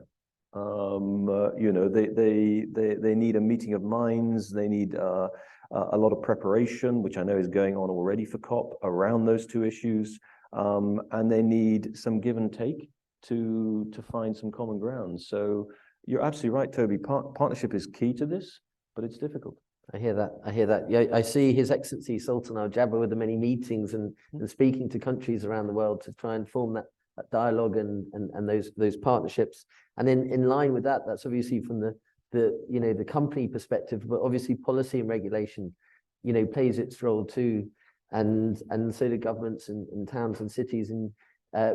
You know, they need a meeting of minds. They need a lot of preparation, which I know is going on already for COP around those two issues. And they need some give and take to find some common ground. So you're absolutely right, Toby. Partnership is key to this, but it's difficult. I hear that. I hear that. Yeah, I see His Excellency Sultan Al Jaber with the many meetings and speaking to countries around the world to try and form that dialogue and those partnerships. And in line with that, that's obviously from the company perspective, but obviously policy and regulation, you know, plays its role too. And so do governments and towns and cities. And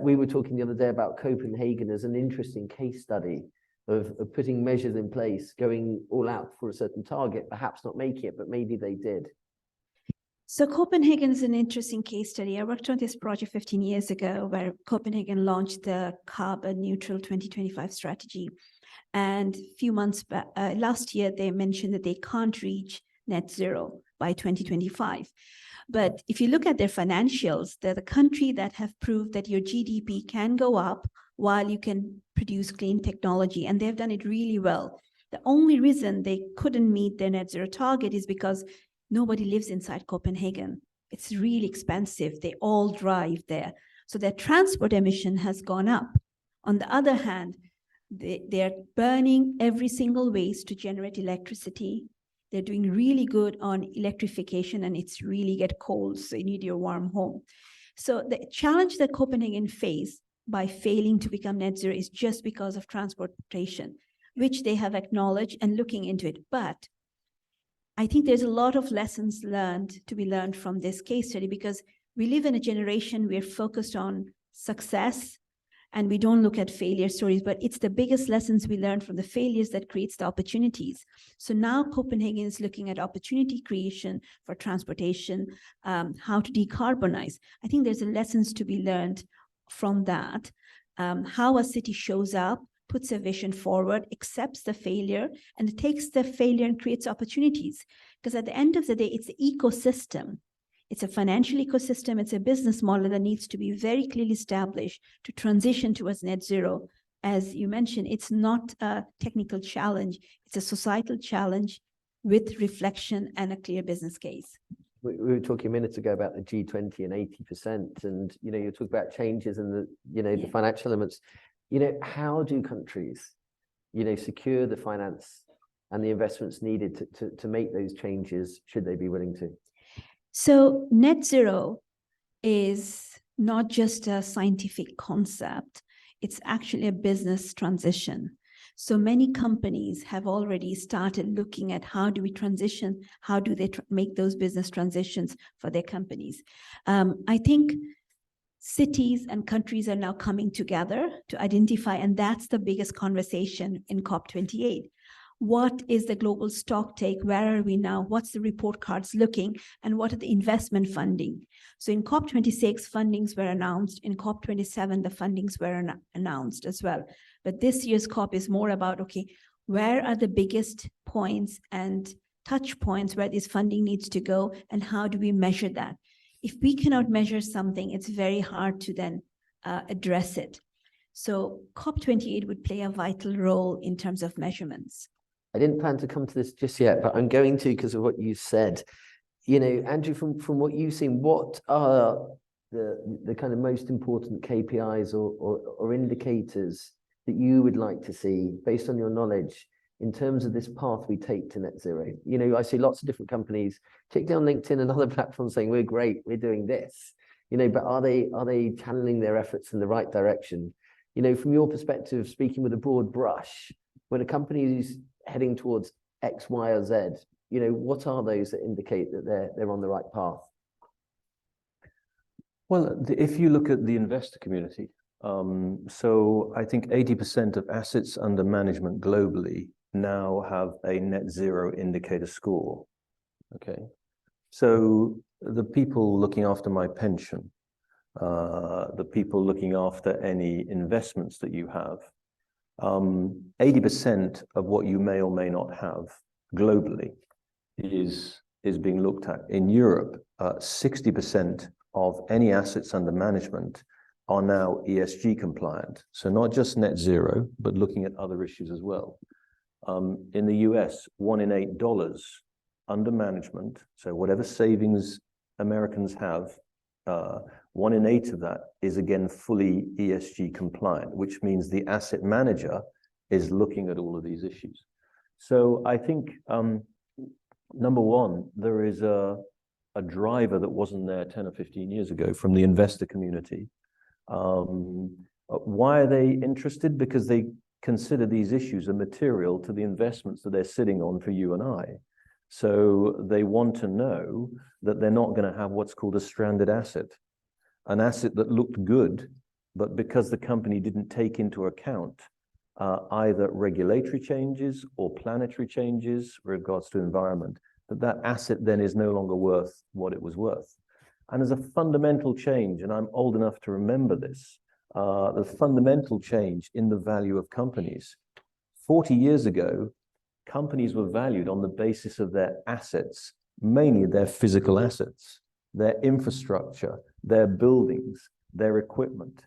we were talking the other day about Copenhagen as an interesting case study of putting measures in place, going all out for a certain target, perhaps not making it, but maybe they did. So Copenhagen is an interesting case study. I worked on this project 15 years ago where Copenhagen launched the carbon neutral 2025 strategy. And a few months back, last year, they mentioned that they can't reach net zero by 2025. But if you look at their financials, they're the country that have proved that your GDP can go up while you can produce clean technology. And they've done it really well. The only reason they couldn't meet their net zero target is because nobody lives inside Copenhagen. It's really expensive. They all drive there. So their transport emission has gone up. On the other hand, they're burning every single waste to generate electricity. They're doing really good on electrification, and it's really get cold, so you need your warm home. So the challenge that Copenhagen faced by failing to become net zero is just because of transportation, which they have acknowledged and looking into it. But I think there's a lot of lessons learned to be learned from this case study, because we live in a generation we're focused on success and we don't look at failure stories, but it's the biggest lessons we learned from the failures that creates the opportunities. So now Copenhagen is looking at opportunity creation for transportation, how to decarbonize. I think there's lessons to be learned from that, how a city shows up, puts a vision forward, accepts the failure, and takes the failure and creates opportunities. Because at the end of the day, it's an ecosystem. It's a financial ecosystem. It's a business model that needs to be very clearly established to transition towards net zero. As you mentioned, it's not a technical challenge. It's a societal challenge with reflection and a clear business case. We were talking minutes ago about the G20 and 80%, and you know, you talk about changes in the, you know, the financial elements. You know, how do countries, you know, secure the finance and the investments needed to make those changes, should they be willing to? So net zero is not just a scientific concept, it's actually a business transition. So many companies have already started looking at how do we transition, how do they make those business transitions for their companies. I think cities and countries are now coming together to identify, and that's the biggest conversation in COP28. what is the global stock take? Where are we now? What's the report cards looking? And what are the investment funding? So in COP26, fundings were announced. In COP27, the fundings were announced as well. But this year's COP is more about, okay, where are the biggest points and touch points where this funding needs to go, and how do we measure that? If we cannot measure something, it's very hard to then address it. So COP28 would play a vital role in terms of measurements. I didn't plan to come to this just yet, but I'm going to because of what you said. You know, Andrew, from what you've seen, what are the kind of most important KPIs or indicators that you would like to see based on your knowledge in terms of this path we take to net zero? You know, I see lots of different companies, particularly on LinkedIn and other platforms, saying we're great, we're doing this. You know, but are they channeling their efforts in the right direction? You know, from your perspective, speaking with a broad brush, when a company is heading towards X, Y, or Z, you know, what are those that indicate that they're on the right path? Well, if you look at the investor community, so I think 80% of assets under management globally now have a net zero indicator score. Okay, so the people looking after my pension, the people looking after any investments that you have, 80% of what you may or may not have globally is being looked at. In Europe, 60% of any assets under management are now ESG compliant. So not just net zero, but looking at other issues as well. In the US, $1 in $8 under management, so whatever savings Americans have, 1 in 8 of that is again fully ESG compliant, which means the asset manager is looking at all of these issues. So I think, number one, there is a driver that wasn't there 10 or 15 years ago from the investor community. Why are they interested? Because they consider these issues a material to the investments that they're sitting on for you and I. So they want to know that they're not going to have what's called a stranded asset, an asset that looked good, but because the company didn't take into account either regulatory changes or planetary changes with regards to environment, that asset then is no longer worth what it was worth. And as a fundamental change, and I'm old enough to remember this, the fundamental change in the value of companies. 40 years ago, companies were valued on the basis of their assets, mainly their physical assets, their infrastructure, their buildings, their equipment.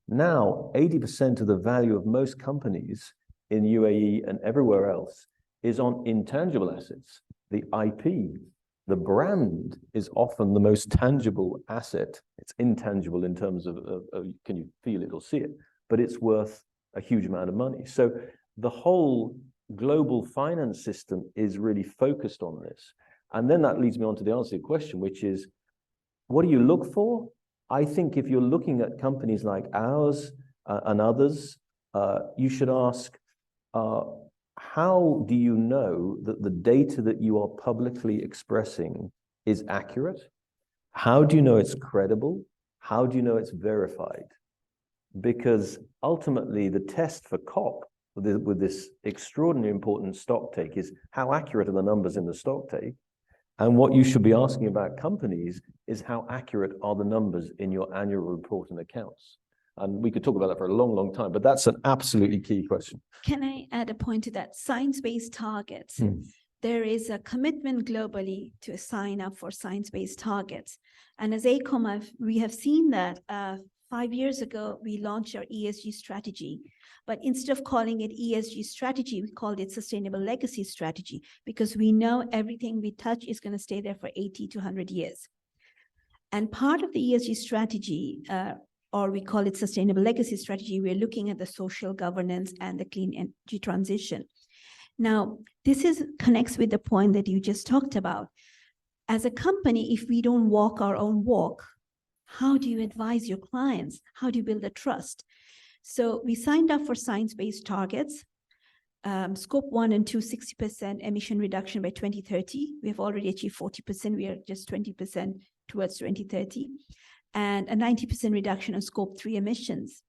Now, 80% of the value of most companies in UAE and everywhere else is on intangible assets. The IP, the brand is often the most tangible asset. It's intangible in terms of can you feel it or see it, but it's worth a huge amount of money. So the whole global finance system is really focused on this. And then that leads me on to the answer to your question, which is, what do you look for? I think if you're looking at companies like ours and others, you should ask, how do you know that the data that you are publicly expressing is accurate? How do you know it's credible? How do you know it's verified? Because ultimately the test for COP with this extraordinarily important stock take is how accurate are the numbers in the stock take? And what you should be asking about companies is how accurate are the numbers in your annual report and accounts? And we could talk about that for a long, long time, but that's an absolutely key question. Can I add a point to that? Science-based targets. There is a commitment globally to sign up for science-based targets. And as ACOM, we have seen that 5 years ago, we launched our ESG strategy. But instead of calling it ESG strategy, we called it sustainable legacy strategy, because we know everything we touch is going to stay there for 80 to 100 years. And part of the ESG strategy, or we call it sustainable legacy strategy, we're looking at the social governance and the clean energy transition. Now, this connects with the point that you just talked about. As a company, if we don't walk our own walk, how do you advise your clients? How do you build a trust? So we signed up for science-based targets, scope 1 and 2, 60% emission reduction by 2030. We have already achieved 40%. We are just 20% towards 2030. And a 90% reduction on scope 3 emissions.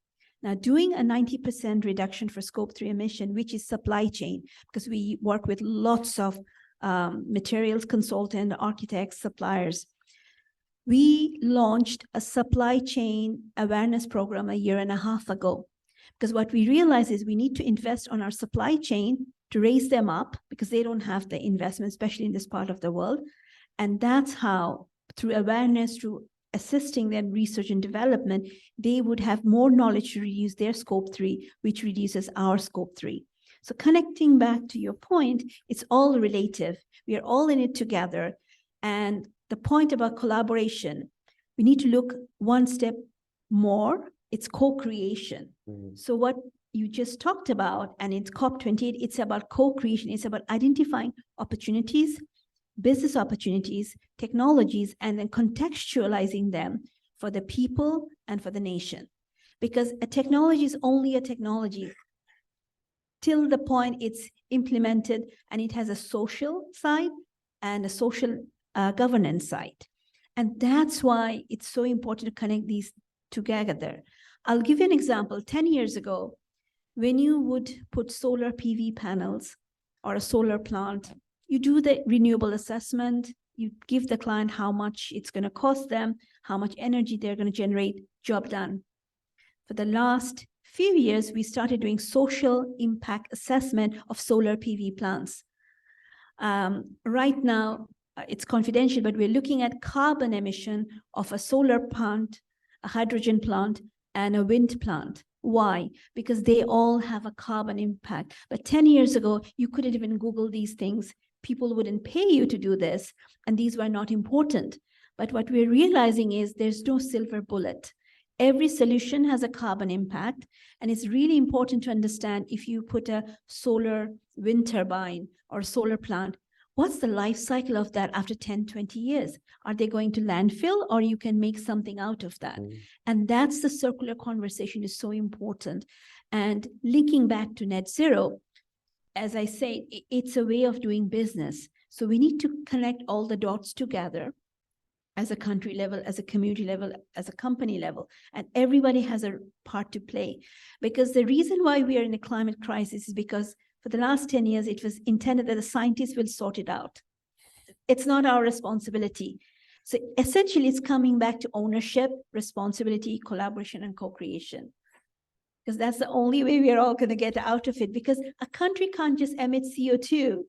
Now, doing a 90% reduction for scope 3 emission, which is supply chain, because we work with lots of materials consultant, architects, suppliers. We launched a supply chain awareness program 1.5 years ago, because what we realize is we need to invest on our supply chain to raise them up, because they don't have the investment, especially in this part of the world. And that's how, through awareness, through assisting them research and development, they would have more knowledge to reduce their scope 3, which reduces our scope 3. So connecting back to your point, it's all relative. We are all in it together. And the point about collaboration, we need to look one step more. It's co-creation. So what you just talked about, and it's COP28, it's about co-creation. It's about identifying opportunities, business opportunities, technologies, and then contextualizing them for the people and for the nation. Because a technology is only a technology till the point it's implemented and it has a social side and a social governance side. And that's why it's so important to connect these together. I'll give you an example. 10 years ago, when you would put solar PV panels or a solar plant, you do the renewable assessment, you give the client how much it's going to cost them, how much energy they're going to generate, job done. For the last few years, we started doing social impact assessment of solar PV plants. Right now, it's confidential, but we're looking at carbon emission of a solar plant, a hydrogen plant, and a wind plant. Why? Because they all have a carbon impact. But 10 years ago, you couldn't even Google these things. People wouldn't pay you to do this, and these were not important. But what we're realizing is there's no silver bullet. Every solution has a carbon impact, and it's really important to understand if you put a solar wind turbine or solar plant, what's the life cycle of that after 10, 20 years? Are they going to landfill, or you can make something out of that? And that's the circular conversation is so important. And linking back to net zero, as I say, it's a way of doing business. So we need to connect all the dots together as a country level, as a community level, as a company level, and everybody has a part to play. Because the reason why we are in a climate crisis is because for the last 10 years, it was intended that the scientists will sort it out. It's not our responsibility. So essentially, it's coming back to ownership, responsibility, collaboration, and co-creation. Because that's the only way we're all going to get out of it, because a country can't just emit CO2.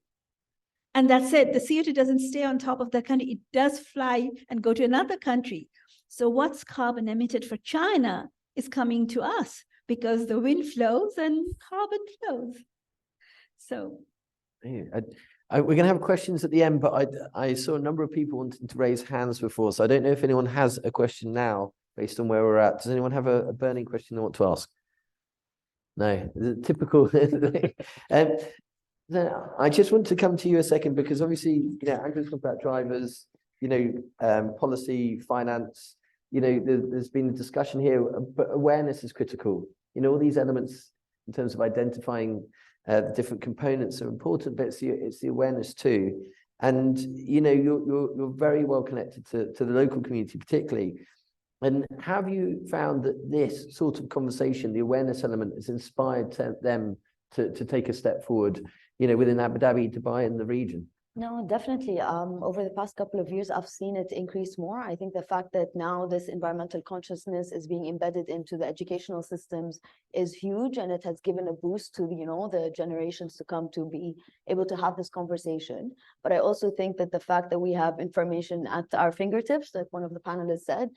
And that's it. The CO2 doesn't stay on top of the country. It does fly and go to another country. So what's carbon emitted for China is coming to us because the wind flows and carbon flows. So we're going to have questions at the end, but I saw a number of people wanting to raise hands before, so I don't know if anyone has a question now based on where we're at. Does anyone have a burning question they want to ask? No, the typical. I just want to come to you a second, because obviously, Andrew's talked about drivers, policy, finance, there's been a discussion here, but awareness is critical. All these elements in terms of identifying the different components are important, but it's the awareness too. And, you're very well connected to the local community, particularly. And have you found that this sort of conversation, the awareness element, has inspired them to take a step forward, within Abu Dhabi, Dubai, and the region? No, definitely. Over the past couple of years, I've seen it increase more. I think the fact that now this environmental consciousness is being embedded into the educational systems is huge, and it has given a boost to the generations to come to be able to have this conversation. But I also think that the fact that we have information at our fingertips, like one of the panelists said,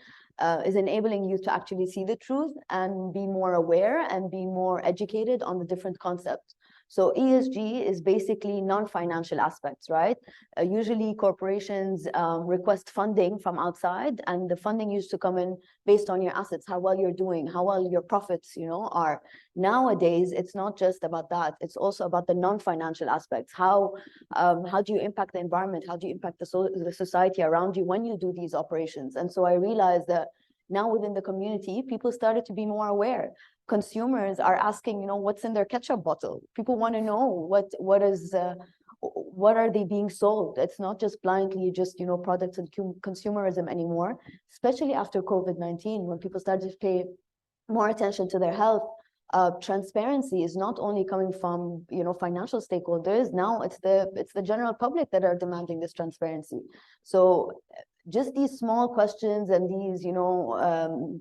is enabling you to actually see the truth and be more aware and be more educated on the different concepts. So ESG is basically non-financial aspects, right? Usually corporations request funding from outside, and the funding used to come in based on your assets, how well you're doing, how well your profits, are. Nowadays, it's not just about that. It's also about the non-financial aspects. How do you impact the environment? How do you impact the society around you when you do these operations? And so I realized that now within the community, people started to be more aware. Consumers are asking, what's in their ketchup bottle? People want to know what are they being sold? It's not just blindly products and consumerism anymore, especially after COVID-19, when people started to pay more attention to their health. Transparency is not only coming from, you know, financial stakeholders. Now it's the general public that are demanding this transparency. So just these small questions and these, you know,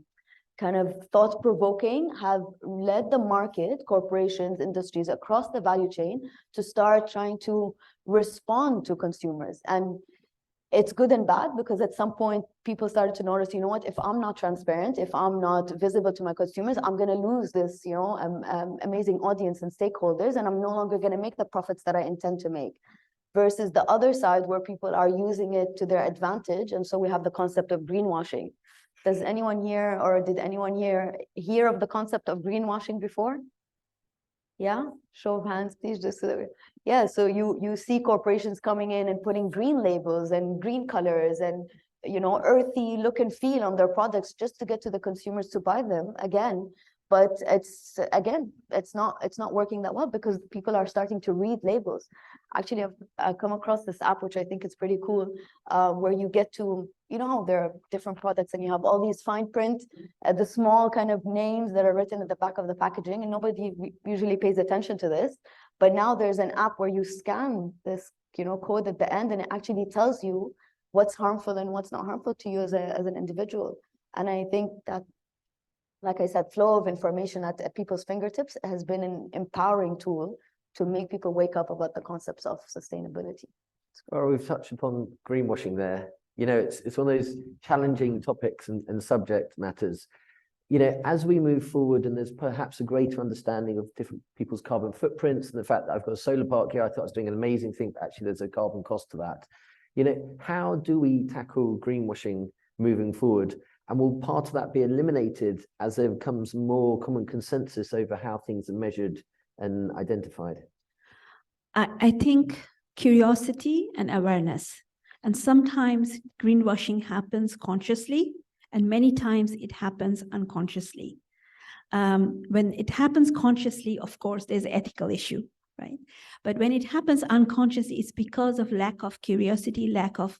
kind of thought-provoking have led the market, corporations, industries across the value chain to start trying to respond to consumers. And it's good and bad, because at some point people started to notice, you know what, if I'm not transparent, if I'm not visible to my consumers, I'm going to lose this, you know, amazing audience and stakeholders, and I'm no longer going to make the profits that I intend to make. Versus the other side, where people are using it to their advantage. And so we have the concept of greenwashing. Does anyone here, or did anyone here hear of the concept of greenwashing before? Yeah, show of hands, please. Just yeah, so you see corporations coming in and putting green labels and green colors and, you know, earthy look and feel on their products just to get to the consumers to buy them again. But it's not working that well, because people are starting to read labels. Actually, I've come across this app, which I think is pretty cool, where you get to, you know, there are different products and you have all these fine print, the small kind of names that are written at the back of the packaging, and nobody usually pays attention to this. But now there's an app where you scan this, you know, code at the end, and it actually tells you what's harmful and what's not harmful to you as an individual. And I think that, like I said, flow of information at people's fingertips has been an empowering tool to make people wake up about the concepts of sustainability. Well, we've touched upon greenwashing there. You know, it's one of those challenging topics and subject matters. You know, as we move forward and there's perhaps a greater understanding of different people's carbon footprints, and the fact that I've got a solar park here, I thought I was doing an amazing thing, but actually there's a carbon cost to that. You know, how do we tackle greenwashing moving forward? And will part of that be eliminated as there becomes more common consensus over how things are measured and identified? I think curiosity and awareness. And sometimes greenwashing happens consciously, and many times it happens unconsciously. When it happens consciously, of course, there's an ethical issue, right? But when it happens unconsciously, it's because of lack of curiosity, lack of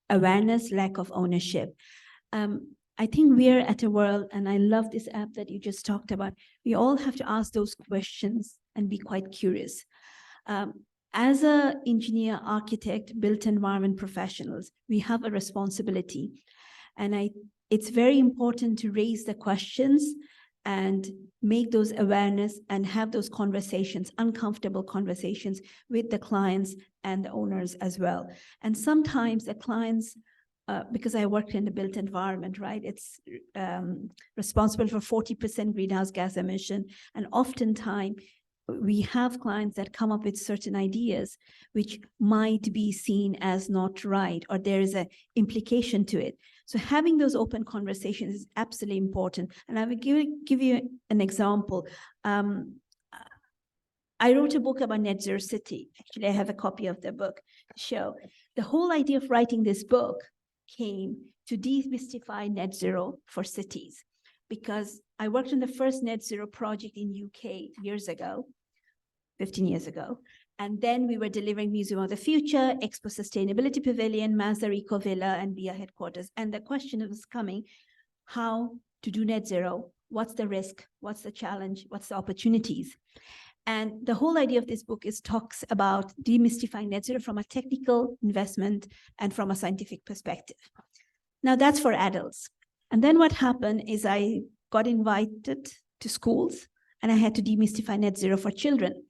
awareness, lack of ownership. I think we're at a world, and I love this app that you just talked about, we all have to ask those questions and be quite curious. As an engineer, architect, built environment professionals, we have a responsibility. And it's very important to raise the questions and make those awareness and have those conversations, uncomfortable conversations with the clients and the owners as well. And sometimes the clients, because I worked in the built environment, right? It's responsible for 40% greenhouse gas emission. And oftentimes we have clients that come up with certain ideas which might be seen as not right, or there is an implication to it. So having those open conversations is absolutely important. And I will give you an example. I wrote a book about net zero city. Actually, I have a copy of the book to show. The whole idea of writing this book came to demystify net zero for cities, because I worked on the first net zero project in UK years ago, 15 years ago. And then we were delivering Museum of the Future, Expo Sustainability Pavilion, Mazda Eco Villa, and BIA headquarters. And the question was coming, how to do net zero? What's the risk? What's the challenge? What's the opportunities? And the whole idea of this book talks about demystifying net zero from a technical investment and from a scientific perspective. Now that's for adults. And then what happened is I got invited to schools and I had to demystify net zero for children.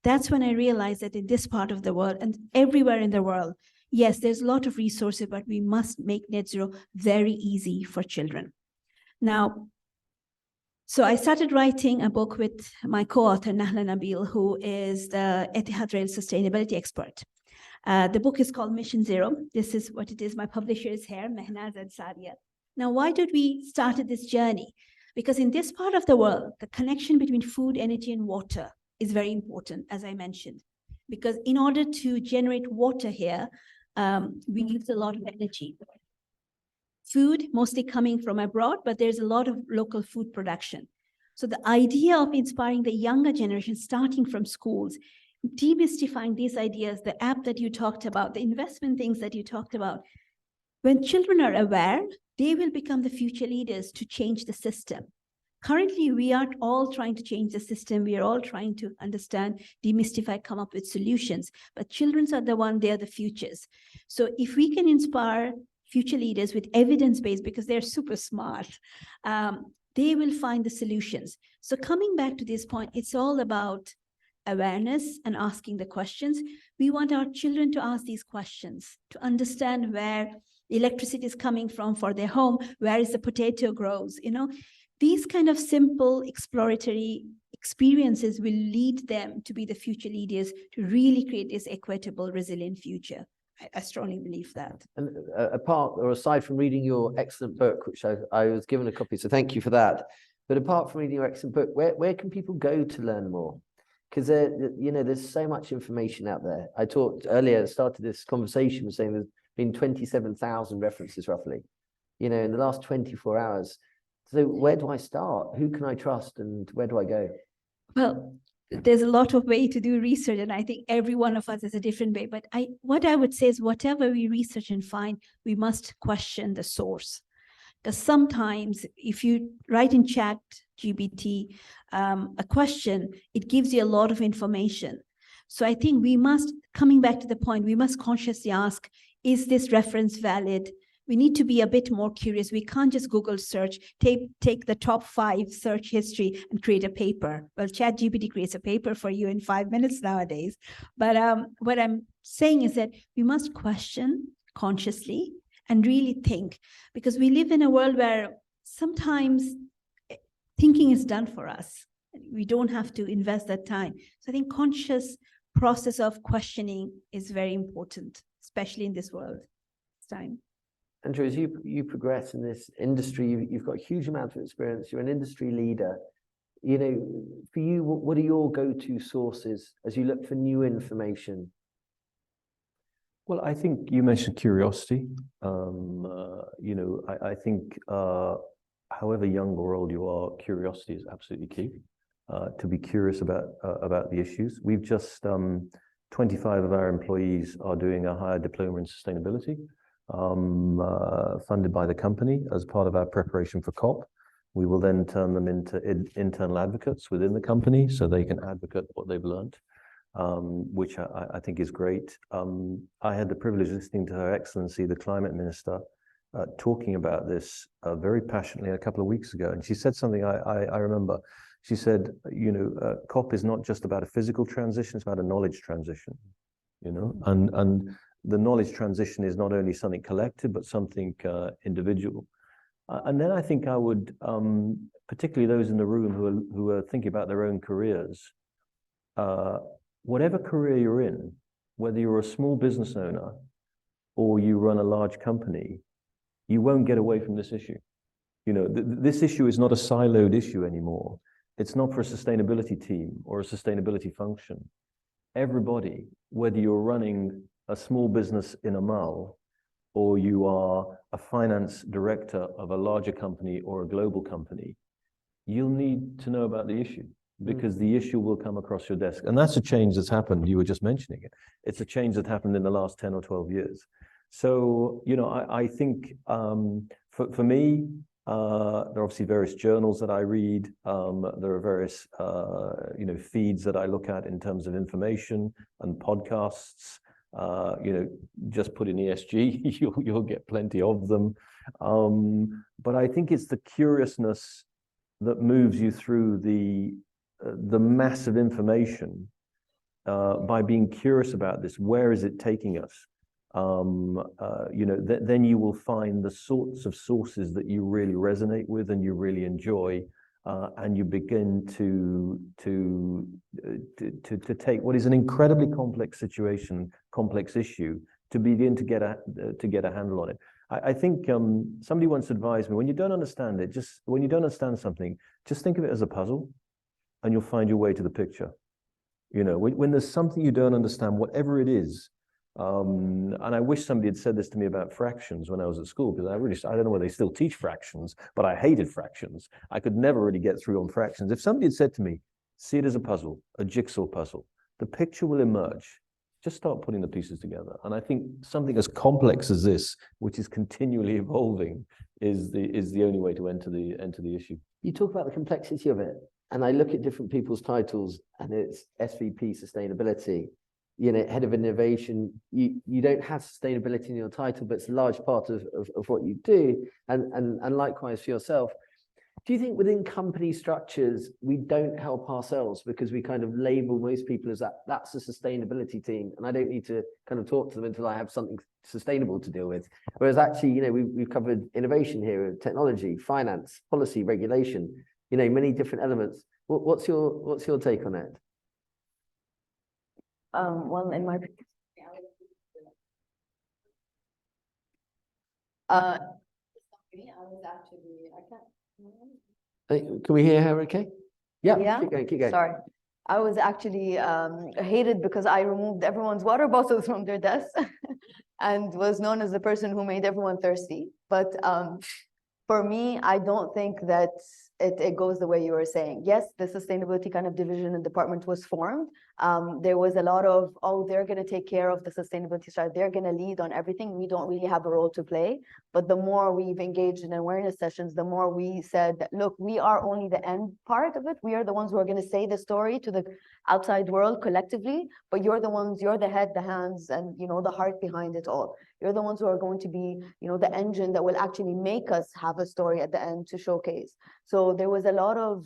That's when I realized that in this part of the world and everywhere in the world, yes, there's a lot of resources, but we must make net zero very easy for children. Now, so I started writing a book with my co-author, Nahla Nabil, who is the Etihad Rail sustainability expert. The book is called Mission Zero. This is what it is. My publisher is here, Mehnaz and Sadia. Now, why did we start this journey? Because in this part of the world, the connection between food, energy, and water is very important, as I mentioned. Because in order to generate water here, we use a lot of energy. Food mostly coming from abroad, but there's a lot of local food production. So the idea of inspiring the younger generation, starting from schools, demystifying these ideas, the app that you talked about, the investment things that you talked about, when children are aware, they will become the future leaders to change the system. currently we are all trying to change the system. We are all trying to understand, demystify, come up with solutions, but children are the one, they are the futures. So if we can inspire future leaders with evidence-based, because they're super smart, they will find the solutions. So coming back to this point, it's all about awareness and asking the questions. We want our children to ask these questions, to understand where electricity is coming from for their home, where is the potato grows, you know. These kind of simple exploratory experiences will lead them to be the future leaders, to really create this equitable, resilient future. I strongly believe that. And apart or aside from reading your excellent book, which I was given a copy, so thank you for that. But apart from reading your excellent book, where can people go to learn more? Because you know, there's so much information out there. I talked earlier, started this conversation with saying there's been 27,000 references roughly, you know, in the last 24 hours. So where do I start? Who can I trust, and where do I go? Well, there's a lot of way to do research, and I think every one of us is a different way. But what I would say is whatever we research and find, we must question the source. Because sometimes if you write in chat GPT a question, it gives you a lot of information. So I think we must, coming back to the point, we must consciously ask, is this reference valid? We need to be a bit more curious. We can't just Google search, take the top 5 search history and create a paper. Well, ChatGPT creates a paper for you in 5 minutes nowadays. But what I'm saying is that we must question consciously and really think, because we live in a world where sometimes thinking is done for us. We don't have to invest that time. So I think conscious process of questioning is very important, especially in this world. It's time. Andrew, as you progress in this industry, you've got a huge amount of experience. You're an industry leader. You know, for you, what are your go-to sources as you look for new information? Well, I think you mentioned curiosity. You know, I think however young or old you are, curiosity is absolutely key. To be curious about the issues. We've just 25 of our employees are doing a higher diploma in sustainability. Funded by the company as part of our preparation for COP. We will then turn them into internal advocates within the company so they can advocate what they've learned, which I think is great. I had the privilege of listening to Her Excellency, the Climate Minister, talking about this very passionately a couple of weeks ago. And she said something I remember. She said, you know, COP is not just about a physical transition, it's about a knowledge transition, you know, and the knowledge transition is not only something collective, but something individual. And then I think I would, particularly those in the room who are thinking about their own careers, whatever career you're in, whether you're a small business owner or you run a large company, you won't get away from this issue. You know, this issue is not a siloed issue anymore. It's not for a sustainability team or a sustainability function. Everybody, whether you're running a small business in Amal, or you are a finance director of a larger company or a global company, you'll need to know about the issue because the issue will come across your desk. And that's a change that's happened. You were just mentioning it. It's a change that happened in the last 10 or 12 years. So, you know, I think for me, there are obviously various journals that I read. There are various, you know, feeds that I look at in terms of information and podcasts. You know, just put in ESG, you'll get plenty of them. But I think it's the curiousness that moves you through the massive information by being curious about this. Where is it taking us? You know, then you will find the sorts of sources that you really resonate with and you really enjoy. And you begin to take what is an incredibly complex situation, complex issue, to begin to get a handle on it. I think somebody once advised me, when you don't understand it, when you don't understand something, just think of it as a puzzle, and you'll find your way to the picture. You know, when there's something you don't understand, whatever it is. And I wish somebody had said this to me about fractions when I was at school, because I don't know whether they still teach fractions, but I hated fractions. I could never really get through on fractions. If somebody had said to me, see it as a puzzle, a jigsaw puzzle, the picture will emerge. just start putting the pieces together. And I think something as complex as this, which is continually evolving, is the only way to enter the issue. You talk about the complexity of it, and I look at different people's titles, and it's SVP sustainability, you know, head of innovation. You don't have sustainability in your title, but it's a large part of what you do. And likewise for yourself. Do you think within company structures, we don't help ourselves because we kind of label most people as that's a sustainability team, and I don't need to kind of talk to them until I have something sustainable to deal with? Whereas actually, you know, we've covered innovation here, technology, finance, policy, regulation, you know, many different elements. What's your take on it? Well, in my I was actually, Can we hear her okay? Yeah, yeah? keep going. Sorry. I was actually hated because I removed everyone's water bottles from their desks and was known as the person who made everyone thirsty. But for me, I don't think that it goes the way you were saying. Yes, the sustainability kind of division and department was formed. There was a lot of, oh, they're going to take care of the sustainability side. They're going to lead on everything. We don't really have a role to play. But the more we've engaged in awareness sessions, the more we said that, look, we are only the end part of it. We are the ones who are going to say the story to the outside world collectively. But you're the ones, you're the head, the hands, and, you know, the heart behind it all. You're the ones who are going to be, you know, the engine that will actually make us have a story at the end to showcase. So there was a lot of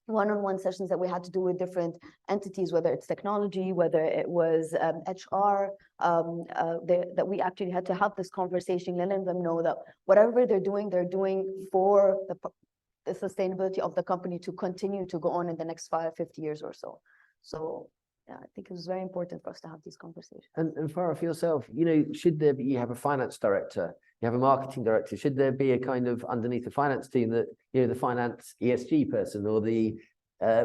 one-on-one sessions that we had to do with different entities, whether it's technology, whether it was HR, that we actually had to have this conversation, letting them know that whatever they're doing for the sustainability of the company to continue to go on in the next 50 years or so. So yeah, I think it was very important for us to have these conversations. And Farah, for yourself, you know, should there be, you have a finance director, you have a marketing director, should there be a kind of underneath the finance team that, you know, the finance ESG person or the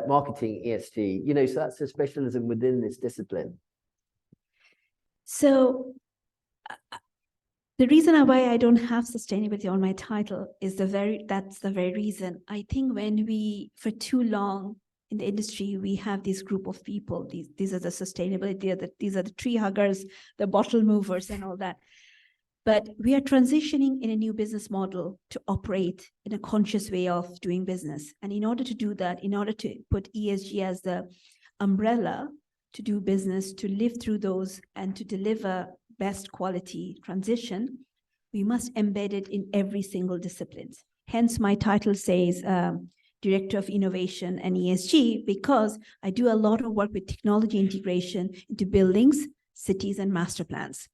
marketing ESG, you know, so that's a specialism within this discipline. So the reason why I don't have sustainability on my title is that's the very reason. I think when we, for too long, in the industry, we have this group of people. These are the sustainability, these are the tree huggers, the bottle movers and all that. But we are transitioning in a new business model to operate in a conscious way of doing business. And in order to do that, in order to put ESG as the umbrella to do business, to live through those and to deliver best quality transition, we must embed it in every single discipline. Hence my title says, Director of Innovation and ESG, because I do a lot of work with technology integration into buildings, cities, and master plans.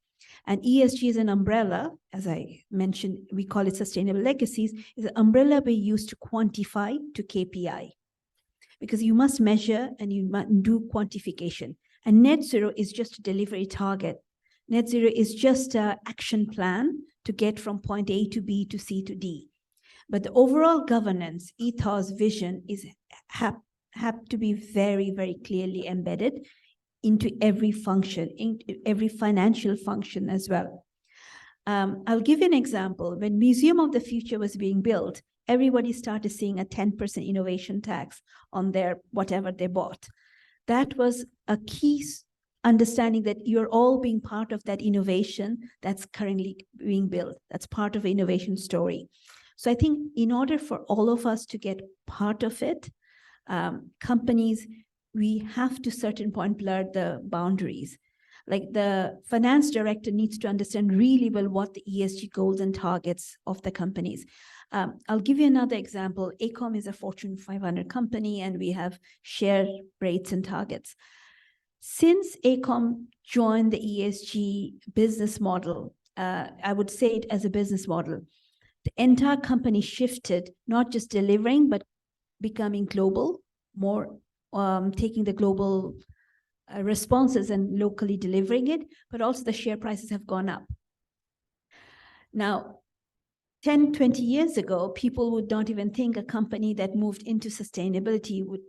And ESG is an umbrella, as I mentioned, we call it sustainable legacies, is an umbrella we use to quantify to KPI. Because you must measure and you must do quantification. And net zero is just a delivery target. Net zero is just an action plan to get from point A to B to C to D. But the overall governance, ethos, vision is have to be very, very clearly embedded into every function, into every financial function as well. I'll give you an example. When Museum of the Future was being built, everybody started seeing a 10% innovation tax on their whatever they bought. That was a key understanding that you're all being part of that innovation that's currently being built. That's part of the innovation story. So I think in order for all of us to get part of it, companies, we have to certain point blur the boundaries. Like the finance director needs to understand really well what the ESG goals and targets of the companies. I'll give you another example. AECOM is a Fortune 500 company and we have share rates and targets. Since AECOM joined the ESG business model, I would say it as a business model, the entire company shifted, not just delivering, but becoming global, more taking the global responses and locally delivering it, but also the share prices have gone up. Now, 10, 20 years ago, people would not even think a company that moved into sustainability would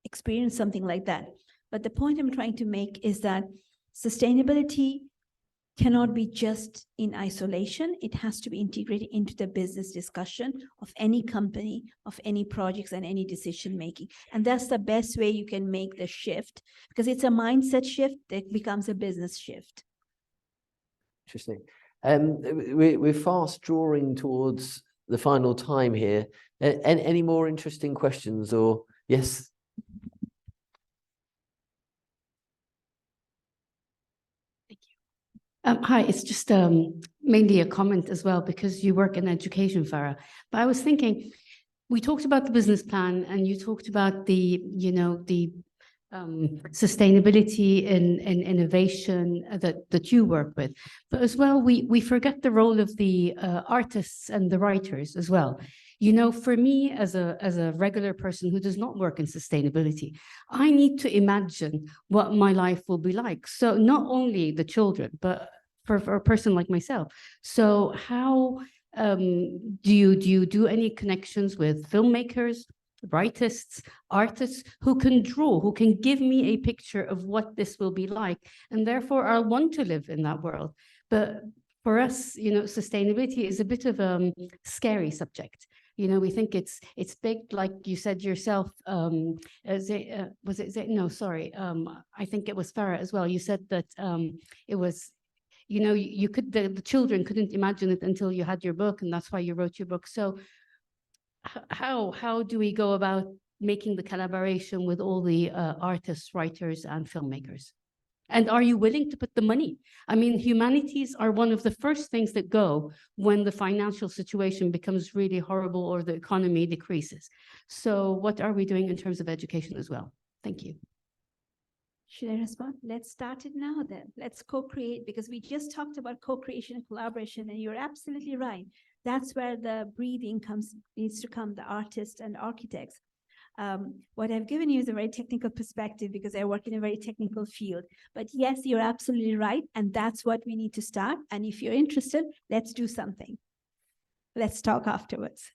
experience something like that. But the point I'm trying to make is that sustainability cannot be just in isolation. It has to be integrated into the business discussion of any company, of any projects and any decision making. And that's the best way you can make the shift, because it's a mindset shift that becomes a business shift. Interesting. We're fast drawing towards the final time here. Any more interesting questions or yes? Hi, it's just mainly a comment as well, because you work in education, Farah. But I was thinking, we talked about the business plan, and you talked about the, the sustainability and innovation that you work with. But as well, we forget the role of the artists and the writers as well. For me, as a regular person who does not work in sustainability, I need to imagine what my life will be like. So not only the children, but for a person like myself. So how do you do any connections with filmmakers, writers, artists who can draw, who can give me a picture of what this will be like, and therefore I'll want to live in that world? But for us, sustainability is a bit of a scary subject. We think it's big, like you said yourself. Was it? No, sorry. I think it was Farah as well. You said that it was, the children couldn't imagine it until you had your book, and that's why you wrote your book. So how do we go about making the collaboration with all the artists, writers, and filmmakers? And are you willing to put the money? I mean, humanities are one of the first things that go when the financial situation becomes really horrible or the economy decreases. So what are we doing in terms of education as well? Thank you. Should I respond? Let's start it now then. Let's co-create, because we just talked about co-creation and collaboration, and you're absolutely right. That's where the breathing needs to come, the artists and architects. What I've given you is a very technical perspective, because I work in a very technical field. But yes, you're absolutely right. And that's what we need to start. And if you're interested, let's do something. Let's talk afterwards.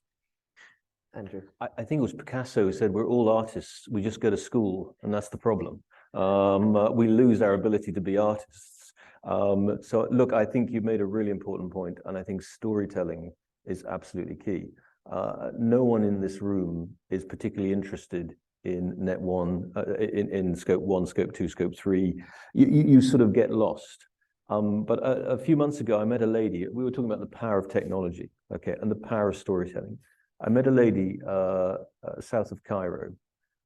Andrew. I think it was Picasso who said, we're all artists. We just go to school, and that's the problem. We lose our ability to be artists. So look, I think you've made a really important point, and I think storytelling is absolutely key. No one in this room is particularly interested in net one, in scope 1, scope 2, scope 3. You sort of get lost. But a few months ago, I met a lady. We were talking about the power of technology, okay, and the power of storytelling. I met a lady south of Cairo,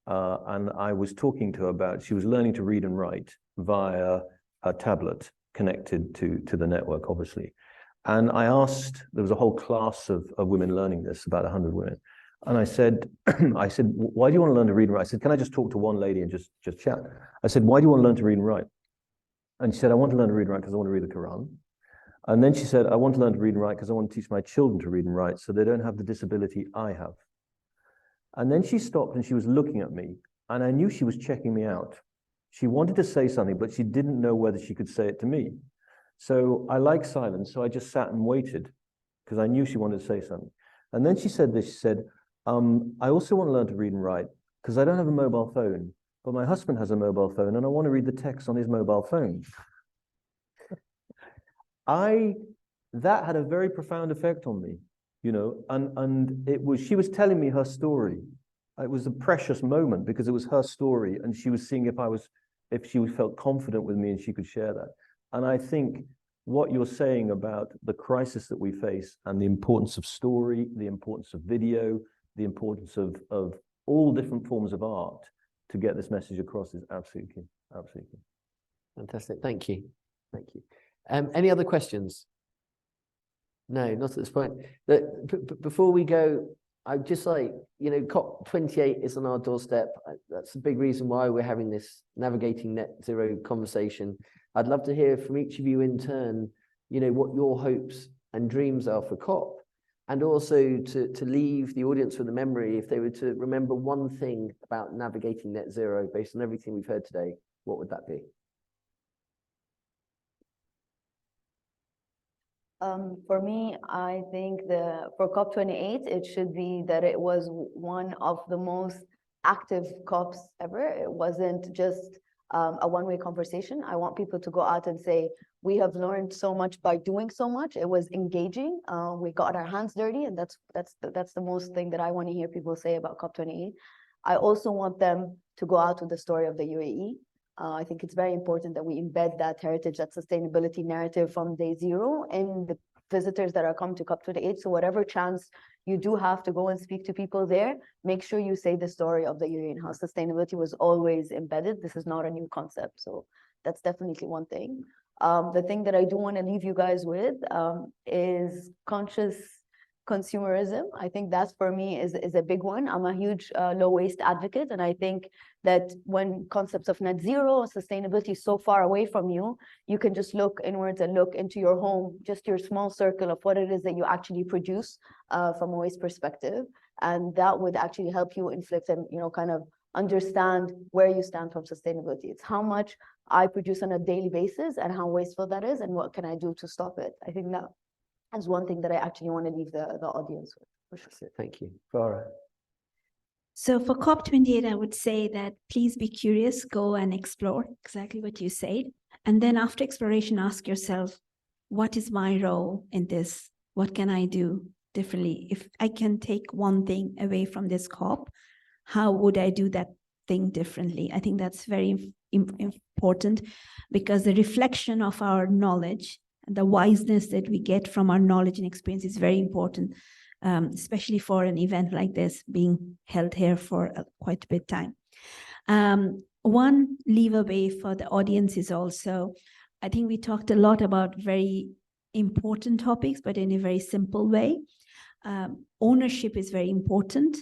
and I was talking to her about, she was learning to read and write via a tablet connected to the network, obviously. And I asked, there was a whole class of women learning this, about 100 women. And I said, why do you want to learn to read and write? I said, can I just talk to one lady and just chat? I said, why do you want to learn to read and write? And she said, I want to learn to read and write because I want to read the Quran. And then she said, I want to learn to read and write because I want to teach my children to read and write so they don't have the disability I have. And then she stopped and she was looking at me, and I knew she was checking me out. She wanted to say something, but she didn't know whether she could say it to me. So I like silence, so I just sat and waited because I knew she wanted to say something. And then she said this, she said, I also want to learn to read and write because I don't have a mobile phone, but my husband has a mobile phone and I want to read the text on his mobile phone. That had a very profound effect on me, and it was, she was telling me her story. It was a precious moment because it was her story, and she was seeing if she felt confident with me and she could share that. And I think what you're saying about the crisis that we face and the importance of story, the importance of video, the importance of all different forms of art to get this message across is absolutely key. Absolutely key. Fantastic. Thank you. Thank you. Any other questions? No, not at this point. Before we go, I'd just like, COP28 is on our doorstep. That's a big reason why we're having this Navigating Net Zero conversation. I'd love to hear from each of you in turn, what your hopes and dreams are for COP, and also to leave the audience with a memory, if they were to remember one thing about navigating net zero based on everything we've heard today, what would that be? For me, I think for COP28, it should be that it was one of the most active COPs ever. It wasn't just a one-way conversation. I want people to go out and say, we have learned so much by doing so much. It was engaging. We got our hands dirty, and that's the most thing that I want to hear people say about COP28. I also want them to go out with the story of the UAE. I think it's very important that we embed that heritage, that sustainability narrative from day zero in the visitors that are coming to COP28. So whatever chance you do have to go and speak to people there, make sure you say the story of the UAE and how sustainability was always embedded. This is not a new concept. So that's definitely one thing. The thing that I do want to leave you guys with is conscious consumerism. I think that's, for me, is a big one. I'm a huge low waste advocate, and I think that when concepts of net zero, sustainability is so far away from you, you can just look inwards and look into your home, just your small circle of what it is that you actually produce from a waste perspective, and that would actually help you inflict and kind of understand where you stand from sustainability. It's how much I produce on a daily basis and how wasteful that is, and what can I do to stop it. I think that is one thing that I actually want to leave the audience with. For sure. Thank you. Farah. So for COP28, I would say that please be curious, go and explore exactly what you said. And then after exploration, ask yourself, what is my role in this? What can I do differently? If I can take one thing away from this COP, how would I do that thing differently? I think that's very important, because the reflection of our knowledge, the wiseness that we get from our knowledge and experience is very important, especially for an event like this being held here for quite a bit of time. One leeway for the audience is also, I think we talked a lot about very important topics, but in a very simple way. Ownership is very important,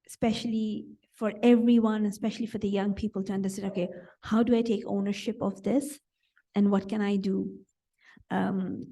especially for everyone, especially for the young people, to understand, okay, how do I take ownership of this and what can I do?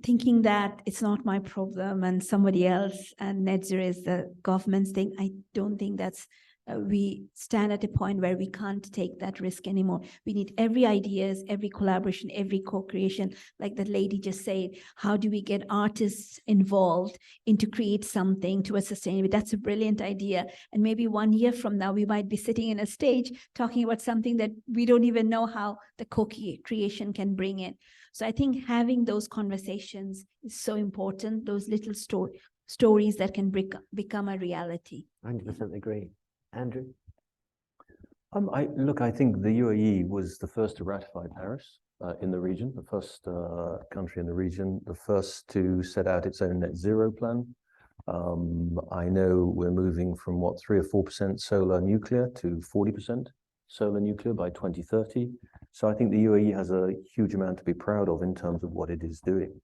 Thinking that it's not my problem and somebody else, and net zero is the government's thing, I don't think that's, we stand at a point where we can't take that risk anymore. We need every ideas, every collaboration, every co-creation, like the lady just said. How do we get artists involved into create something to a sustainability? That's a brilliant idea. And maybe 1 year from now, we might be sitting in a stage talking about something that we don't even know how the co-creation can bring in. So I think having those conversations is so important, those little stories that can become a reality. 100% agree. Andrew? I think the UAE was the first to ratify Paris in the region, the first country in the region, the first to set out its own net zero plan. I know we're moving from 3 or 4% solar nuclear to 40% solar nuclear by 2030. So I think the UAE has a huge amount to be proud of in terms of what it is doing.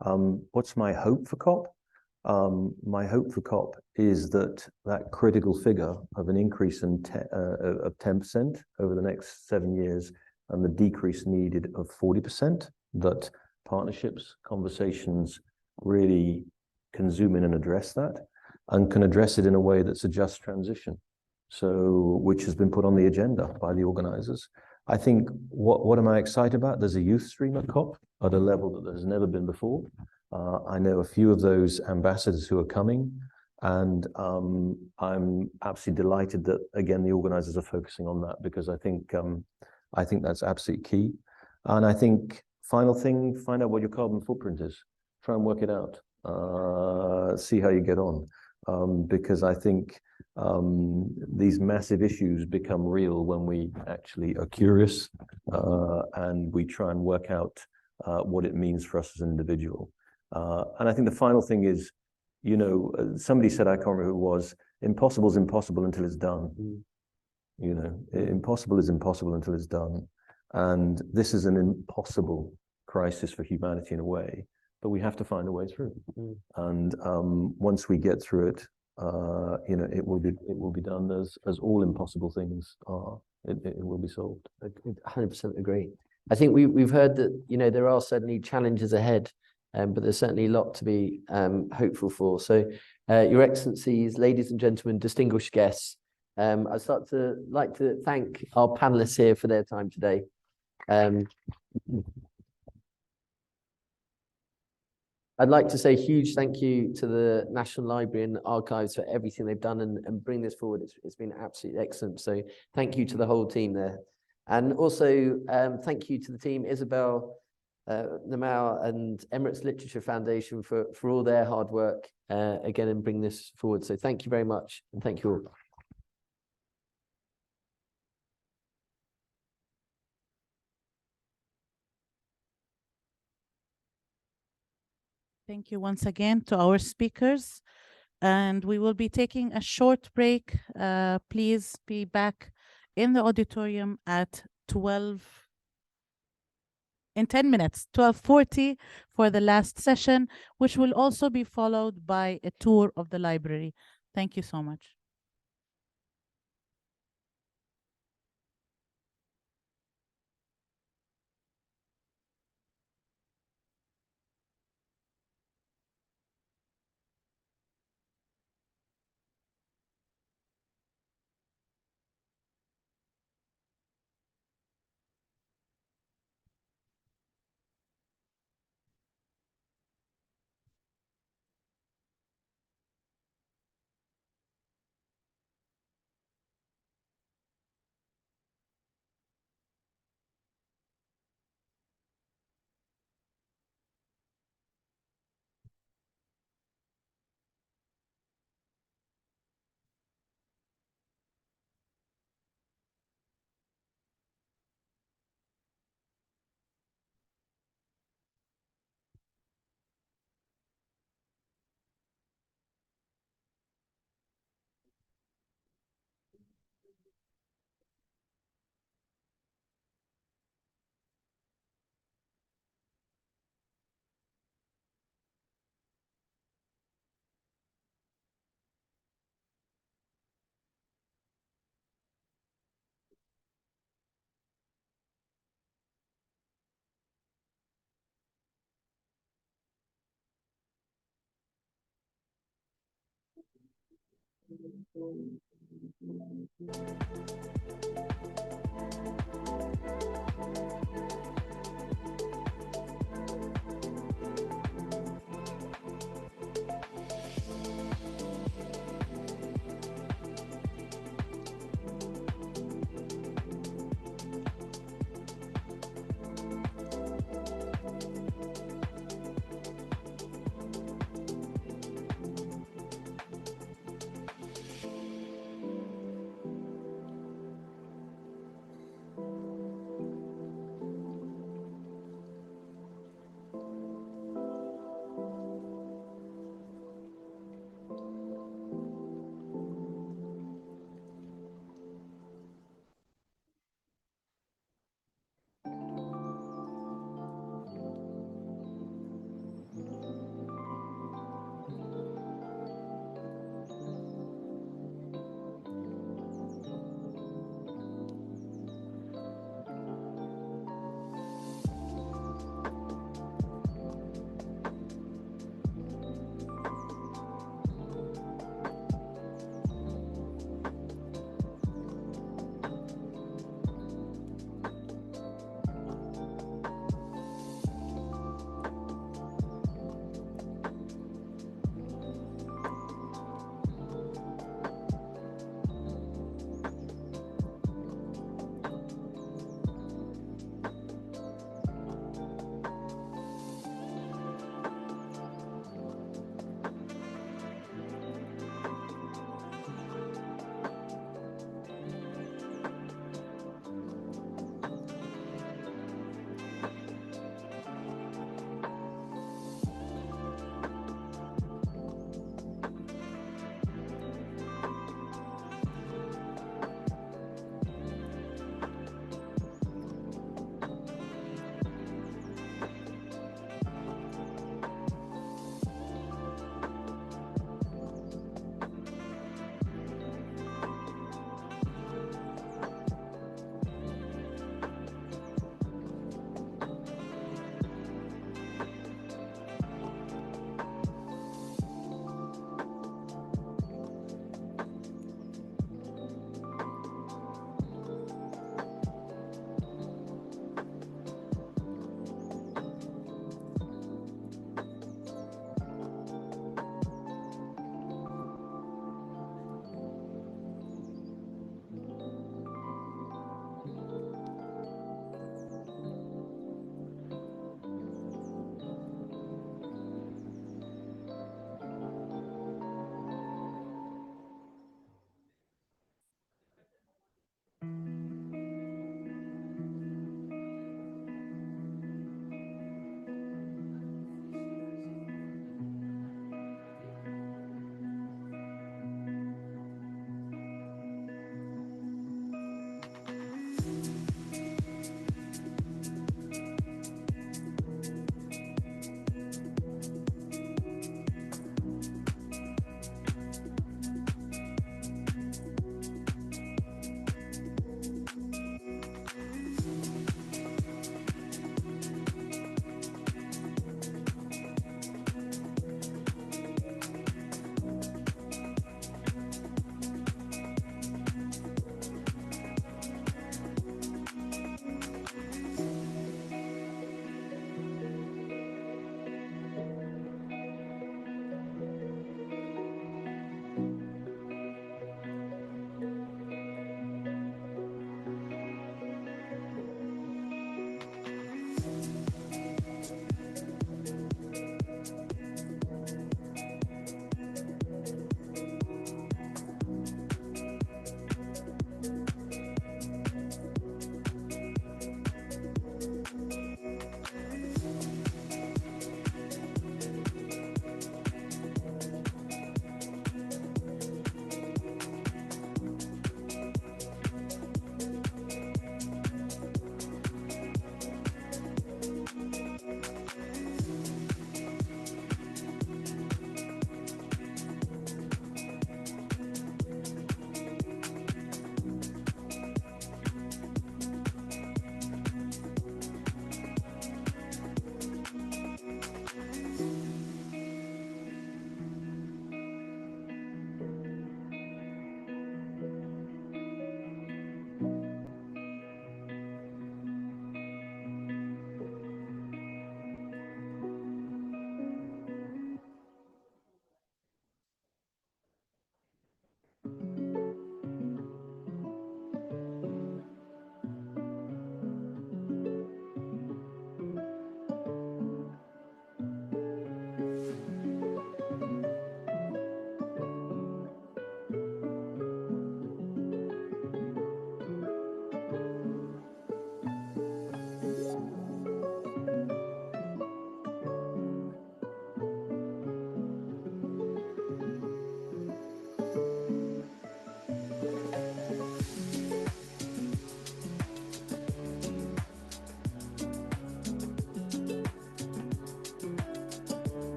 What's my hope for COP? My hope for COP is that critical figure of an increase of 10% over the next 7 years and the decrease needed of 40%, that partnerships, conversations really can zoom in and address that, and can address it in a way that's a just transition. So, which has been put on the agenda by the organizers. I think, what am I excited about? There's a youth stream at COP at a level that there's never been before. I know a few of those ambassadors who are coming, and I'm absolutely delighted that, again, the organizers are focusing on that, because I think that's absolutely key. And I think, final thing, find out what your carbon footprint is. Try and work it out. See how you get on. Because I think these massive issues become real when we actually are curious and we try and work out what it means for us as an individual. And I think the final thing is, somebody said, I can't remember who it was, impossible is impossible until it's done. Impossible is impossible until it's done. And this is an impossible crisis for humanity in a way, but we have to find a way through. And once we get through it, it will be done as all impossible things are. It will be solved. 100% agree. I think we've heard that there are certainly challenges ahead, but there's certainly a lot to be hopeful for. So, Your Excellencies, ladies and gentlemen, distinguished guests, I'd like to thank our panelists here for their time today. I'd like to say a huge thank you to the National Library and Archives for everything they've done and bring this forward. It's been absolutely excellent. So thank you to the whole team there. And also thank you to the team, Isabel, Namal and Emirates Literature Foundation for all their hard work again in bringing this forward. So thank you very much, and thank you all. Thank you once again to our speakers. And we will be taking a short break. Please be back in the auditorium at 10 minutes, 12:40 for the last session, which will also be followed by a tour of the library. Thank you so much.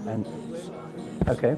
And, okay.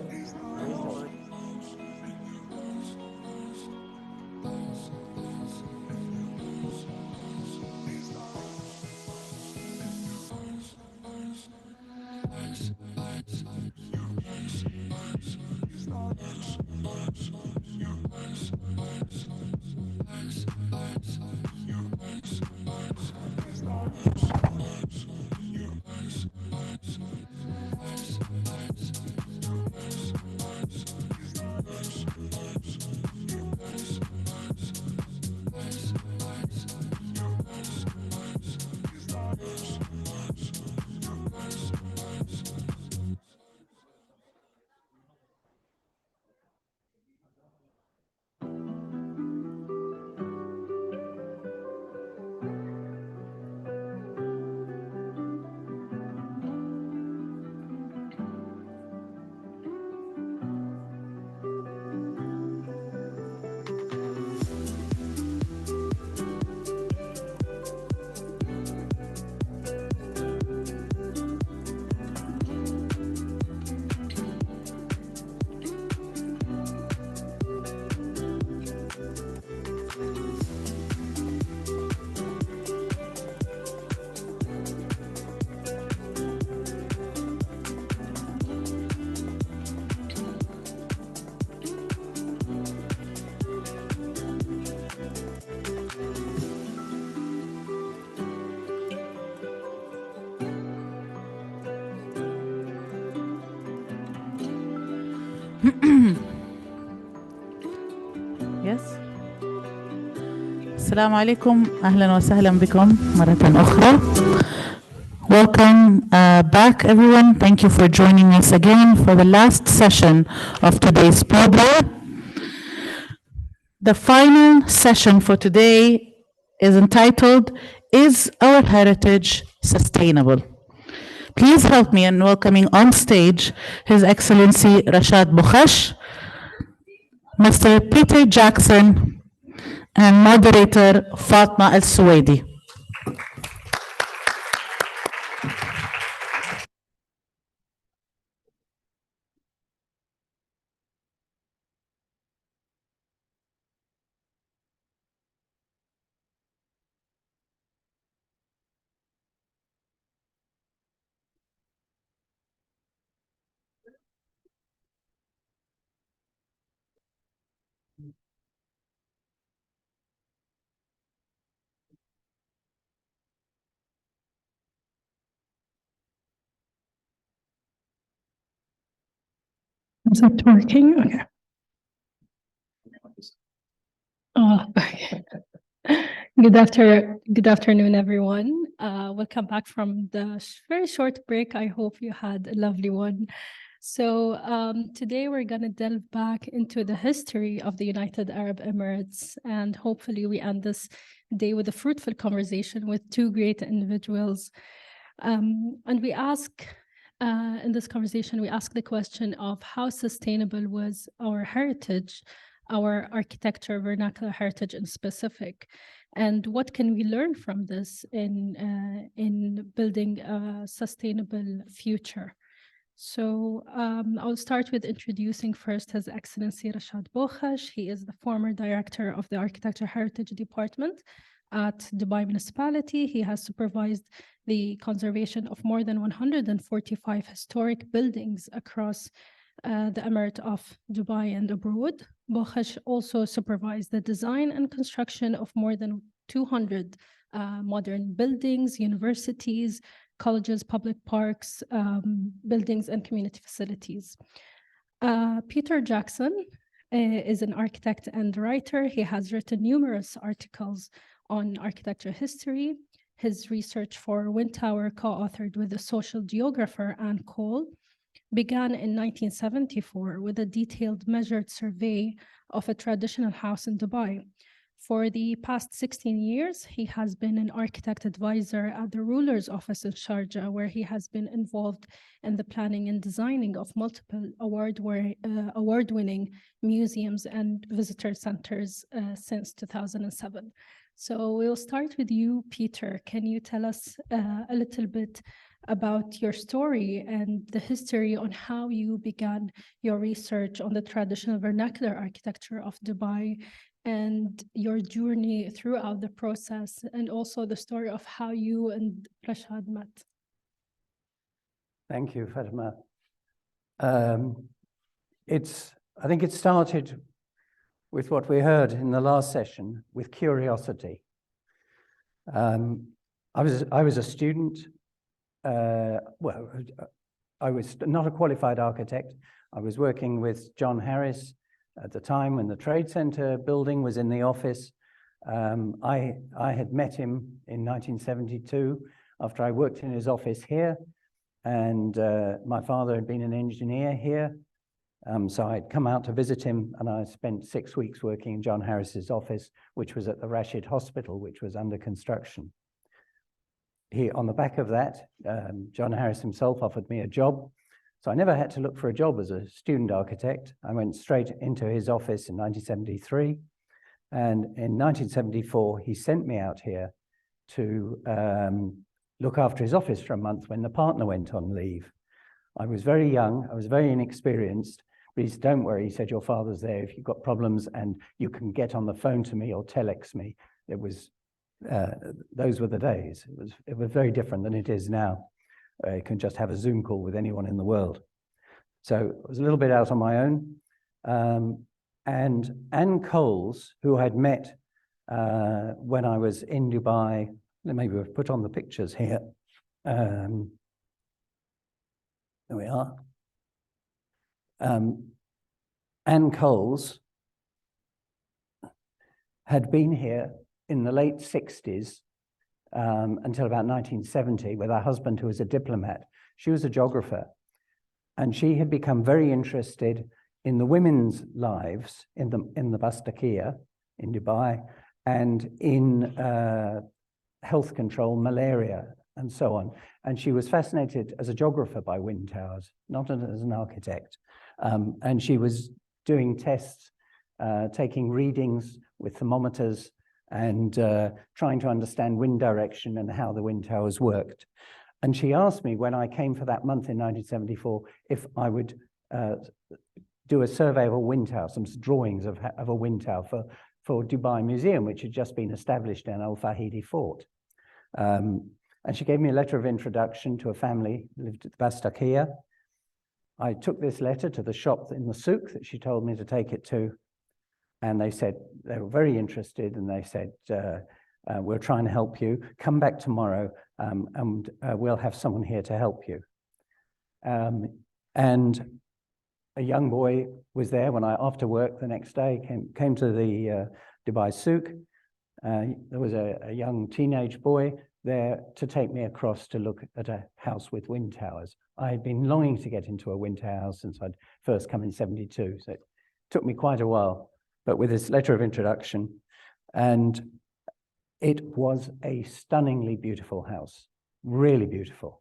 Yes. السلام عليكم، أهلا وسهلا بكم مرة أخرى. Welcome back, everyone. Thank you for joining us again for the last session of today's program. The final session for today is entitled, Is Our Heritage Sustainable? Please help me in welcoming on stage His Excellency Rashad Bukhash, Mr. Peter Jackson, and moderator Fatma Al-Suwaidi. Is it working? Okay. Oh, okay. Good afternoon, everyone. Welcome back from the very short break. I hope you had a lovely one. So today we're going to delve back into the history of the United Arab Emirates, and hopefully we end this day with a fruitful conversation with two great individuals. And we ask, in this conversation, we ask the question of how sustainable was our heritage, our architecture, vernacular heritage in specific, and what can we learn from this in building a sustainable future. So I'll start with introducing first His Excellency Rashad Bukhash. He is the former director of the Architecture Heritage Department at Dubai Municipality. He has supervised the conservation of more than 145 historic buildings across the Emirate of Dubai and abroad. Bukhash also supervised the design and construction of more than 200 modern buildings, universities, colleges, public parks, buildings, and community facilities. Peter Jackson is an architect and writer. He has written numerous articles on architecture history. His research for Wind Tower, co-authored with the social geographer Anne Cole, began in 1974 with a detailed measured survey of a traditional house in Dubai. For the past 16 years, he has been an architect advisor at the Ruler's Office in Sharjah, where he has been involved in the planning and designing of multiple award-winning museums and visitor centers since 2007. So we'll start with you, Peter. Can you tell us a little bit about your story and the history on how you began your research on the traditional vernacular architecture of Dubai and your journey throughout the process, and also the story of how you and Rashad met. Thank you, Fatima. I think it started with what we heard in the last session, with curiosity. I was a student. Well, I was not a qualified architect. I was working with John Harris at the time when the Trade Center building was in the office. I had met him in 1972 after I worked in his office here, and my father had been an engineer here. So I'd come out to visit him, and I spent 6 weeks working in John Harris's office, which was at the Rashid Hospital, which was under construction. On the back of that, John Harris himself offered me a job. So I never had to look for a job as a student architect. I went straight into his office in 1973. And in 1974, he sent me out here to look after his office for a month when the partner went on leave. I was very young, I was very inexperienced, but he said, don't worry, he said, your father's there if you've got problems, and you can get on the phone to me or telex me. It was, those were the days. It was very different than it is now. You can just have a Zoom call with anyone in the world. So I was a little bit out on my own. And Anne Coles, who I'd met when I was in Dubai, maybe we've put on the pictures here. There we are. Anne Coles had been here in the late 60s until about 1970 with her husband, who was a diplomat. She was a geographer, and she had become very interested in the women's lives in the Bastakia in Dubai, and in health control, malaria, and so on. And she was fascinated as a geographer by wind towers, not as an architect. And she was doing tests, taking readings with thermometers, and trying to understand wind direction and how the wind towers worked. And she asked me when I came for that month in 1974 if I would do a survey of a wind tower, some drawings of a wind tower for Dubai Museum, which had just been established in Al Fahidi Fort. And she gave me a letter of introduction to a family who lived at the Bastakia. I took this letter to the shop in the souk that she told me to take it to. And they said, they were very interested, and they said, we're trying to help you. Come back tomorrow, and we'll have someone here to help you. And a young boy was there when after work the next day, came to the Dubai souk. There was a young teenage boy there to take me across to look at a house with wind towers. I had been longing to get into a wind tower house since I'd first come in 72, so it took me quite a while. But with this letter of introduction, and it was a stunningly beautiful house, really beautiful.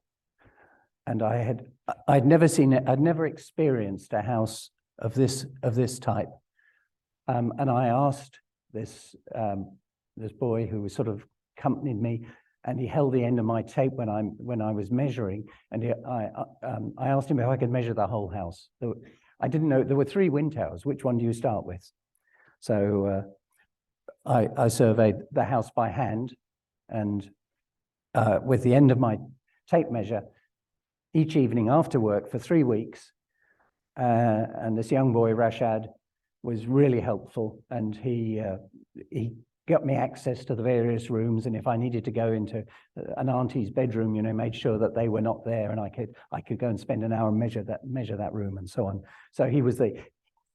And I'd never seen it, I'd never experienced a house of this type. And I asked this boy who was sort of accompanied me, and he held the end of my tape when I was measuring, and I asked him if I could measure the whole house. I didn't know there were 3 wind towers. Which one do you start with? So I surveyed the house by hand, and with the end of my tape measure, each evening after work for 3 weeks, and this young boy, Rashad, was really helpful, and he got me access to the various rooms, and if I needed to go into an auntie's bedroom, you know, made sure that they were not there, and I could go and spend an hour and measure that room and so on. So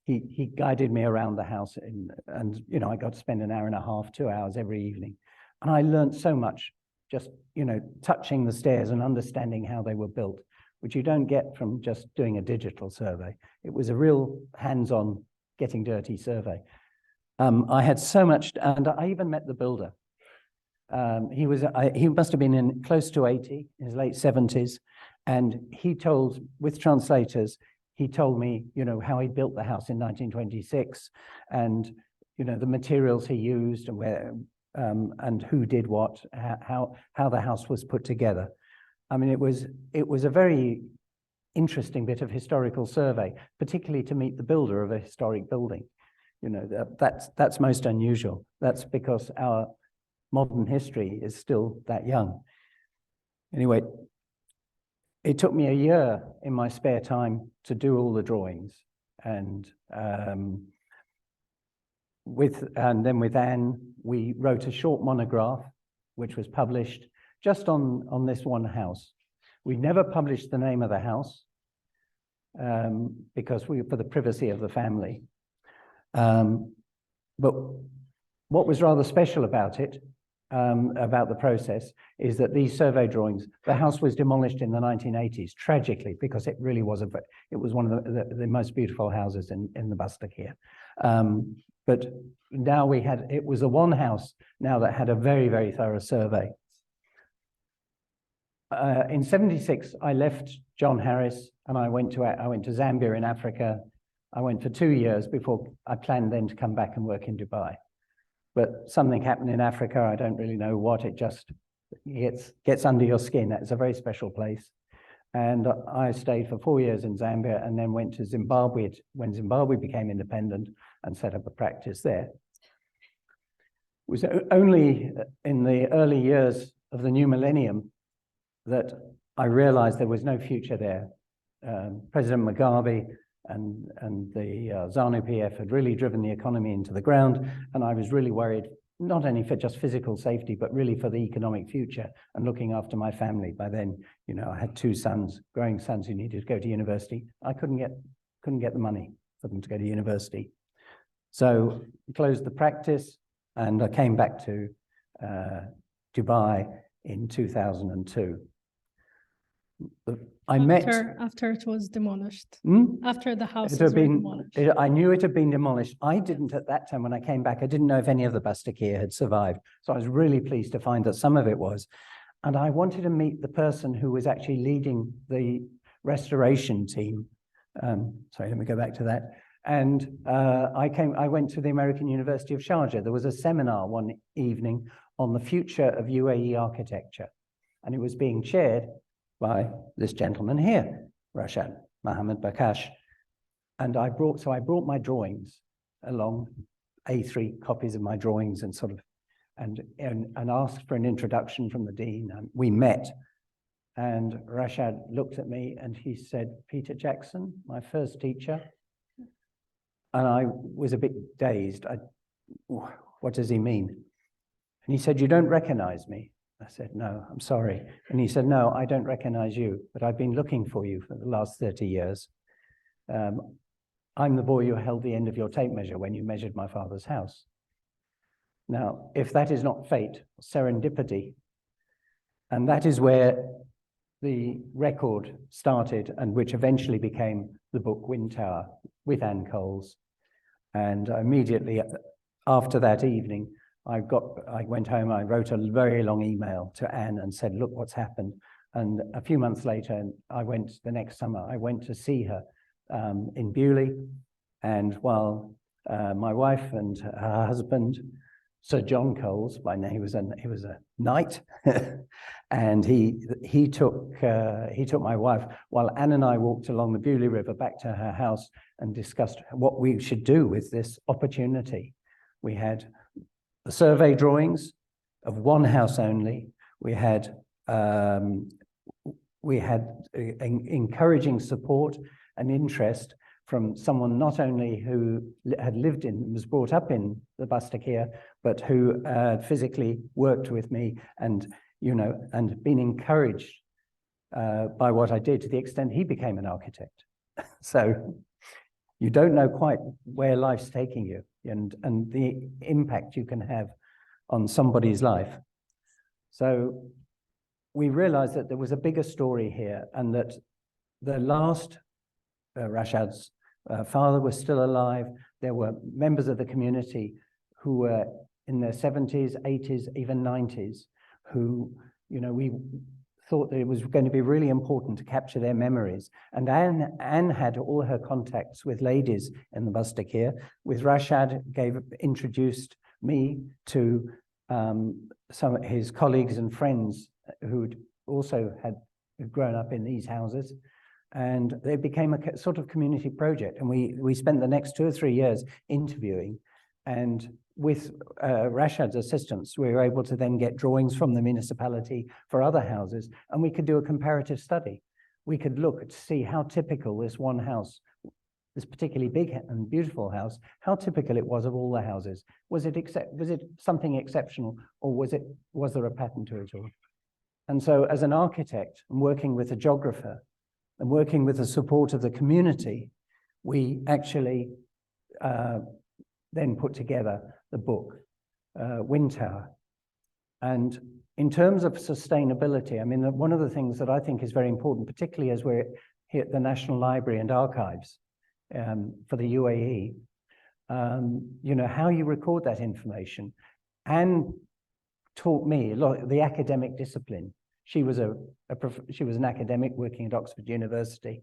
he guided me around the house, and you know, I got to spend an hour and a half, 2 hours every evening, and I learned so much just, you know, touching the stairs and understanding how they were built, which you don't get from just doing a digital survey. It was a real hands-on, getting dirty survey. I had so much, and I even met the builder. He must have been close to 80, in his late 70s, and he told, with translators, he told me, you know, how he built the house in 1926, and you know, the materials he used, and where, and who did what, how the house was put together. I mean, it was a very interesting bit of historical survey, particularly to meet the builder of a historic building. You know, that's most unusual. That's because our modern history is still that young. Anyway, it took me a year in my spare time to do all the drawings, and then with Anne, we wrote a short monograph, which was published just on this one house. We never published the name of the house because for the privacy of the family. But what was rather special about it, about the process, is that these survey drawings, the house was demolished in the 1980s, tragically, because it really was one of the most beautiful houses in the Basta here. But now it was the one house now that had a very, very thorough survey. In '76, I left John Harris and I went to Zambia in Africa. I went for 2 years before I planned then to come back and work in Dubai. But something happened in Africa, I don't really know what, it just gets under your skin. It's a very special place. And I stayed for 4 years in Zambia and then went to Zimbabwe when Zimbabwe became independent and set up a practice there. It was only in the early years of the new millennium that I realized there was no future there. President Mugabe and the ZANU-PF had really driven the economy into the ground, and I was really worried, not only for just physical safety, but really for the economic future and looking after my family. By then, you know, I had 2 sons, growing sons who needed to go to university. I couldn't get the money for them to go to university. So I closed the practice and I came back to Dubai in 2002. After it was demolished. After the house was demolished. I knew it had been demolished. I didn't at that time when I came back, I didn't know if any of the Bastakir had survived. So I was really pleased to find that some of it was. And I wanted to meet the person who was actually leading the restoration team. Sorry, let me go back to that. And I went to the American University of Sharjah. There was a seminar one evening on the future of UAE architecture. And it was being chaired by this gentleman here, Rashad Mohammed Bakash. And I brought my drawings along, A3 copies of my drawings, and and asked for an introduction from the dean. And we met, and Rashad looked at me and he said, "Peter Jackson, my first teacher." And I was a bit dazed. What does he mean? And he said, "You don't recognize me." I said, "No, I'm sorry." And he said, "No, I don't recognize you, but I've been looking for you for the last 30 years. I'm the boy who held the end of your tape measure when you measured my father's house." Now, if that is not fate, serendipity, and that is where the record started, and which eventually became the book Wind Tower with Anne Coles. And immediately after that evening, I went home, I wrote a very long email to Anne and said, "Look what's happened." And a few months later, the next summer, I went to see her in Bewley. And while my wife and her husband, Sir John Coles, by name, he was a knight, and he took my wife, while Anne and I walked along the Bewley River back to her house and discussed what we should do with this opportunity. We had the survey drawings of one house only. We had encouraging support and interest from someone not only who had lived in, was brought up in the Bastakir, but who physically worked with me and, you know, and been encouraged by what I did to the extent he became an architect. So you don't know quite where life's taking you and the impact you can have on somebody's life. So we realized that there was a bigger story here, and that the last Rashad's father was still alive. There were members of the community who were in their 70s, 80s, even 90s, who, you know, we thought that it was going to be really important to capture their memories. And Anne had all her contacts with ladies in the Bastakir. With Rashad, introduced me to some of his colleagues and friends who'd also had who'd grown up in these houses, and they became a sort of community project. And we spent the next 2 or 3 years interviewing, and with Rashad's assistance, we were able to then get drawings from the municipality for other houses, and we could do a comparative study. We could look to see how typical this one house, this particularly big and beautiful house, how typical it was of all the houses. Was it something exceptional, or was there a pattern to it all? And so as an architect, and working with a geographer, and working with the support of the community, we actually then put together the book, Wind Tower. And in terms of sustainability, I mean, one of the things that I think is very important, particularly as we're here at the National Library and Archives for the UAE, you know, how you record that information, and taught me a lot, the academic discipline. She was an academic working at Oxford University.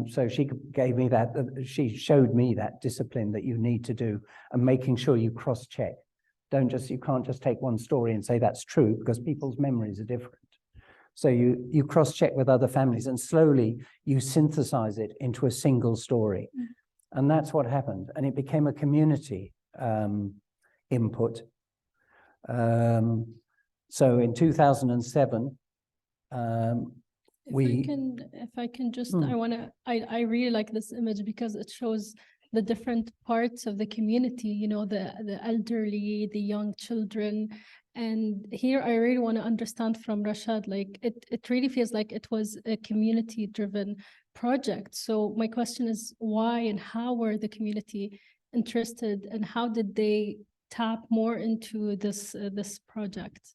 So she gave me that, she showed me that discipline that you need to do, and making sure you cross-check. You can't just take one story and say that's true, because people's memories are different. So you cross-check with other families, and slowly you synthesize it into a single story. And that's what happened. And it became a community input. So in 2007, if I can just, I really like this image because it shows the different parts of the community, you know, the elderly, the young children. And here I really want to understand from Rashad, like it really feels like it was a community-driven project. So my question is, why and how were the community interested, and how did they tap more into this project?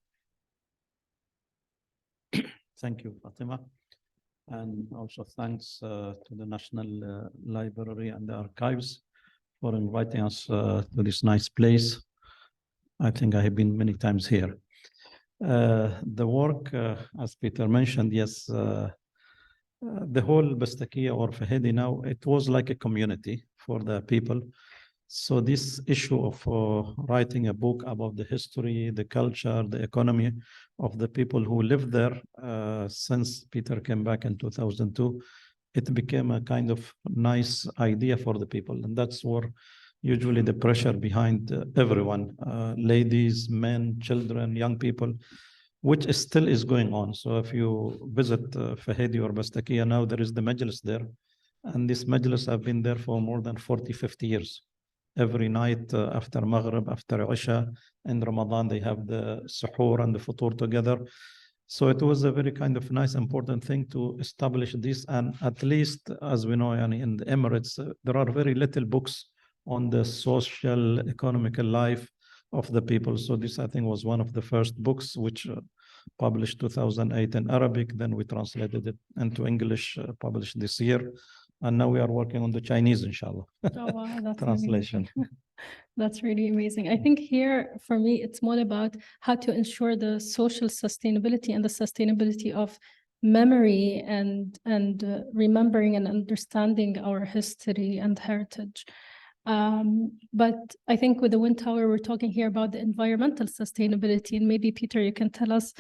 Thank you, Fatima. And also thanks to the National Library and the Archives for inviting us to this nice place. I think I have been many times here. The work, as Peter mentioned, yes, the whole Bastakia or Fahedi now, it was like a community for the people. So this issue of writing a book about the history, the culture, the economy of the people who lived there since Peter came back in 2002, it became a kind of nice idea for the people. And that's where usually the pressure behind everyone, ladies, men, children, young people, which still is going on. So if you visit Fahedi or Bastakia now, there is the Majlis there. And this Majlis have been there for more than 40, 50 years. Every night after Maghrib, after Isha, in Ramadan, they have the suhoor and the futur together. So it was a very kind of nice, important thing to establish this. And at least, as we know, in the Emirates, there are very little books on the social, economical life of the people. So this, I think, was one of the first books which published 2008 in Arabic. Then we translated it into English, published this year. And now we are working on the Chinese, inshallah. Oh, wow, that's translation. That's really amazing. I think here, for me, it's more about how to ensure the social sustainability and the sustainability of memory and remembering and understanding our history and heritage. But I think with the Wind Tower, we're talking here about the environmental sustainability. And maybe, Peter, you can tell us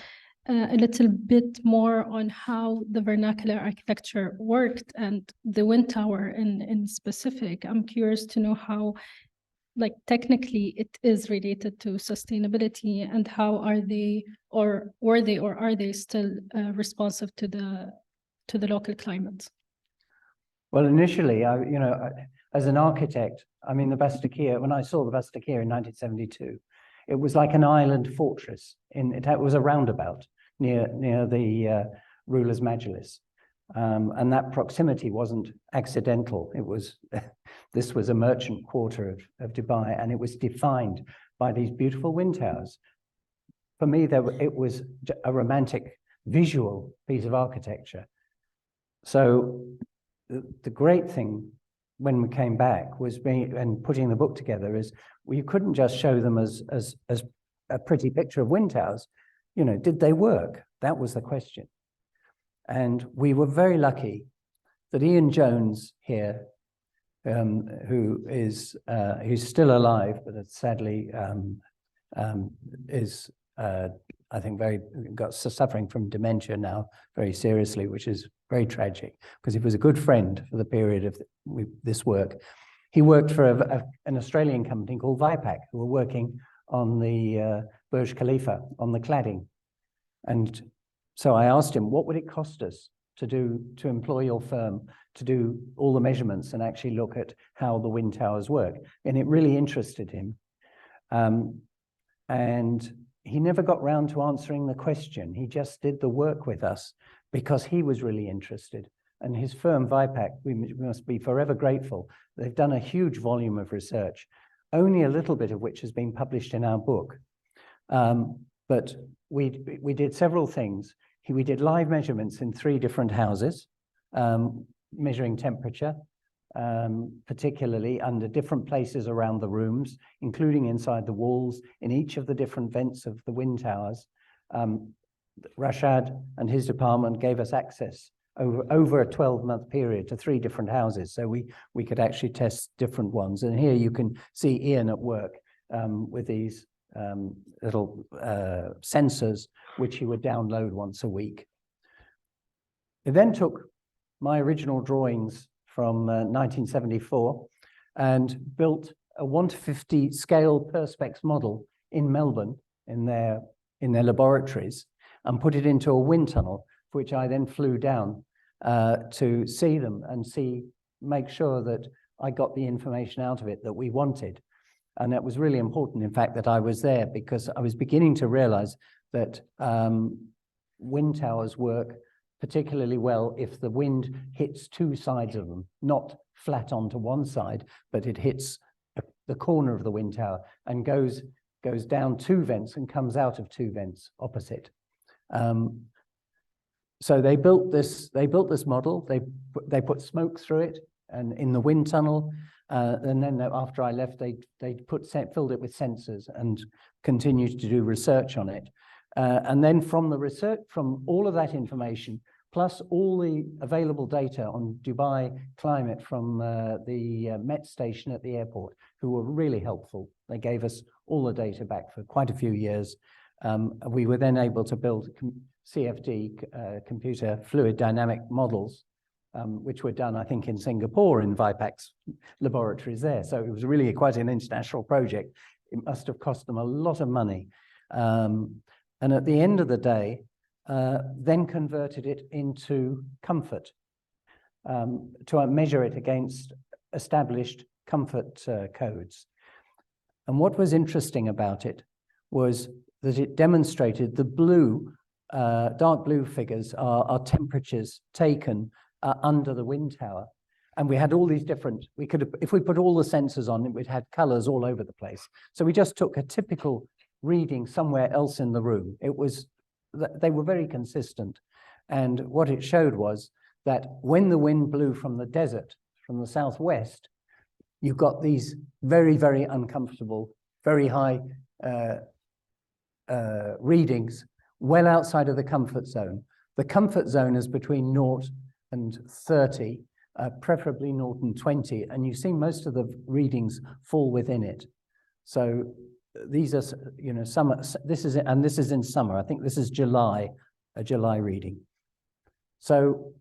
a little bit more on how the vernacular architecture worked and the Wind Tower in specific. I'm curious to know how, like, technically it is related to sustainability, and how are they, or were they, or are they still responsive to the local climate? Well, initially, as an architect, I mean, the Bastakia, when I saw the Bastakia in 1972, it was like an island fortress. It was a roundabout near the ruler's majlis. And that proximity wasn't accidental. It was, this was a merchant quarter of Dubai, and it was defined by these beautiful wind towers. For me, it was a romantic visual piece of architecture. So the great thing when we came back was putting the book together is, well, you couldn't just show them as a pretty picture of wind towers. You know, did they work? That was the question. And we were very lucky that Ian Jones here, who's still alive, but sadly is I think, suffering from dementia now very seriously, which is very tragic because he was a good friend for the period of this work. He worked for an Australian company called Vipac, who were working on the Burj Khalifa, on the cladding. And so I asked him, what would it cost us to employ your firm to do all the measurements and actually look at how the wind towers work? And it really interested him. And he never got round to answering the question. He just did the work with us because he was really interested. And his firm, Vipac, we must be forever grateful. They've done a huge volume of research, only a little bit of which has been published in our book. But we did several things. We did live measurements in 3 different houses, measuring temperature, particularly under different places around the rooms, including inside the walls, in each of the different vents of the wind towers. Rashad and his department gave us access over a 12-month period to 3 different houses. So we could actually test different ones. And here you can see Ian at work with these little sensors, which he would download once a week. It then took my original drawings from 1974 and built a 1:50 scale Perspex model in Melbourne in their laboratories and put it into a wind tunnel, which I then flew down to see them and make sure that I got the information out of it that we wanted. And that was really important, in fact, that I was there, because I was beginning to realize that wind towers work particularly well if the wind hits 2 sides of them, not flat onto one side, but it hits the corner of the wind tower and goes down 2 vents and comes out of 2 vents opposite. So they built this model. They put smoke through it and in the wind tunnel. And then after I left, they filled it with sensors and continued to do research on it. And then from the research, from all of that information, plus all the available data on Dubai climate from the Met station at the airport, who were really helpful. They gave us all the data back for quite a few years. We were then able to build CFD, computer fluid dynamic models, which were done, I think, in Singapore in Vipac's laboratories there. So it was really quite an international project. It must have cost them a lot of money. And at the end of the day, then converted it into comfort, to measure it against established comfort codes. And what was interesting about it was that it demonstrated the blue, dark blue figures are temperatures taken under the wind tower. And we had all these different, if we put all the sensors on it, we'd had colors all over the place. So we just took a typical reading somewhere else in the room. They were very consistent. And what it showed was that when the wind blew from the desert, from the southwest, you got these very, very uncomfortable, very high readings well outside of the comfort zone. The comfort zone is between 0 and 30, preferably 0 and 20, and you see most of the readings fall within it. So these are, summer. This is in summer. I think this is July, a July reading. So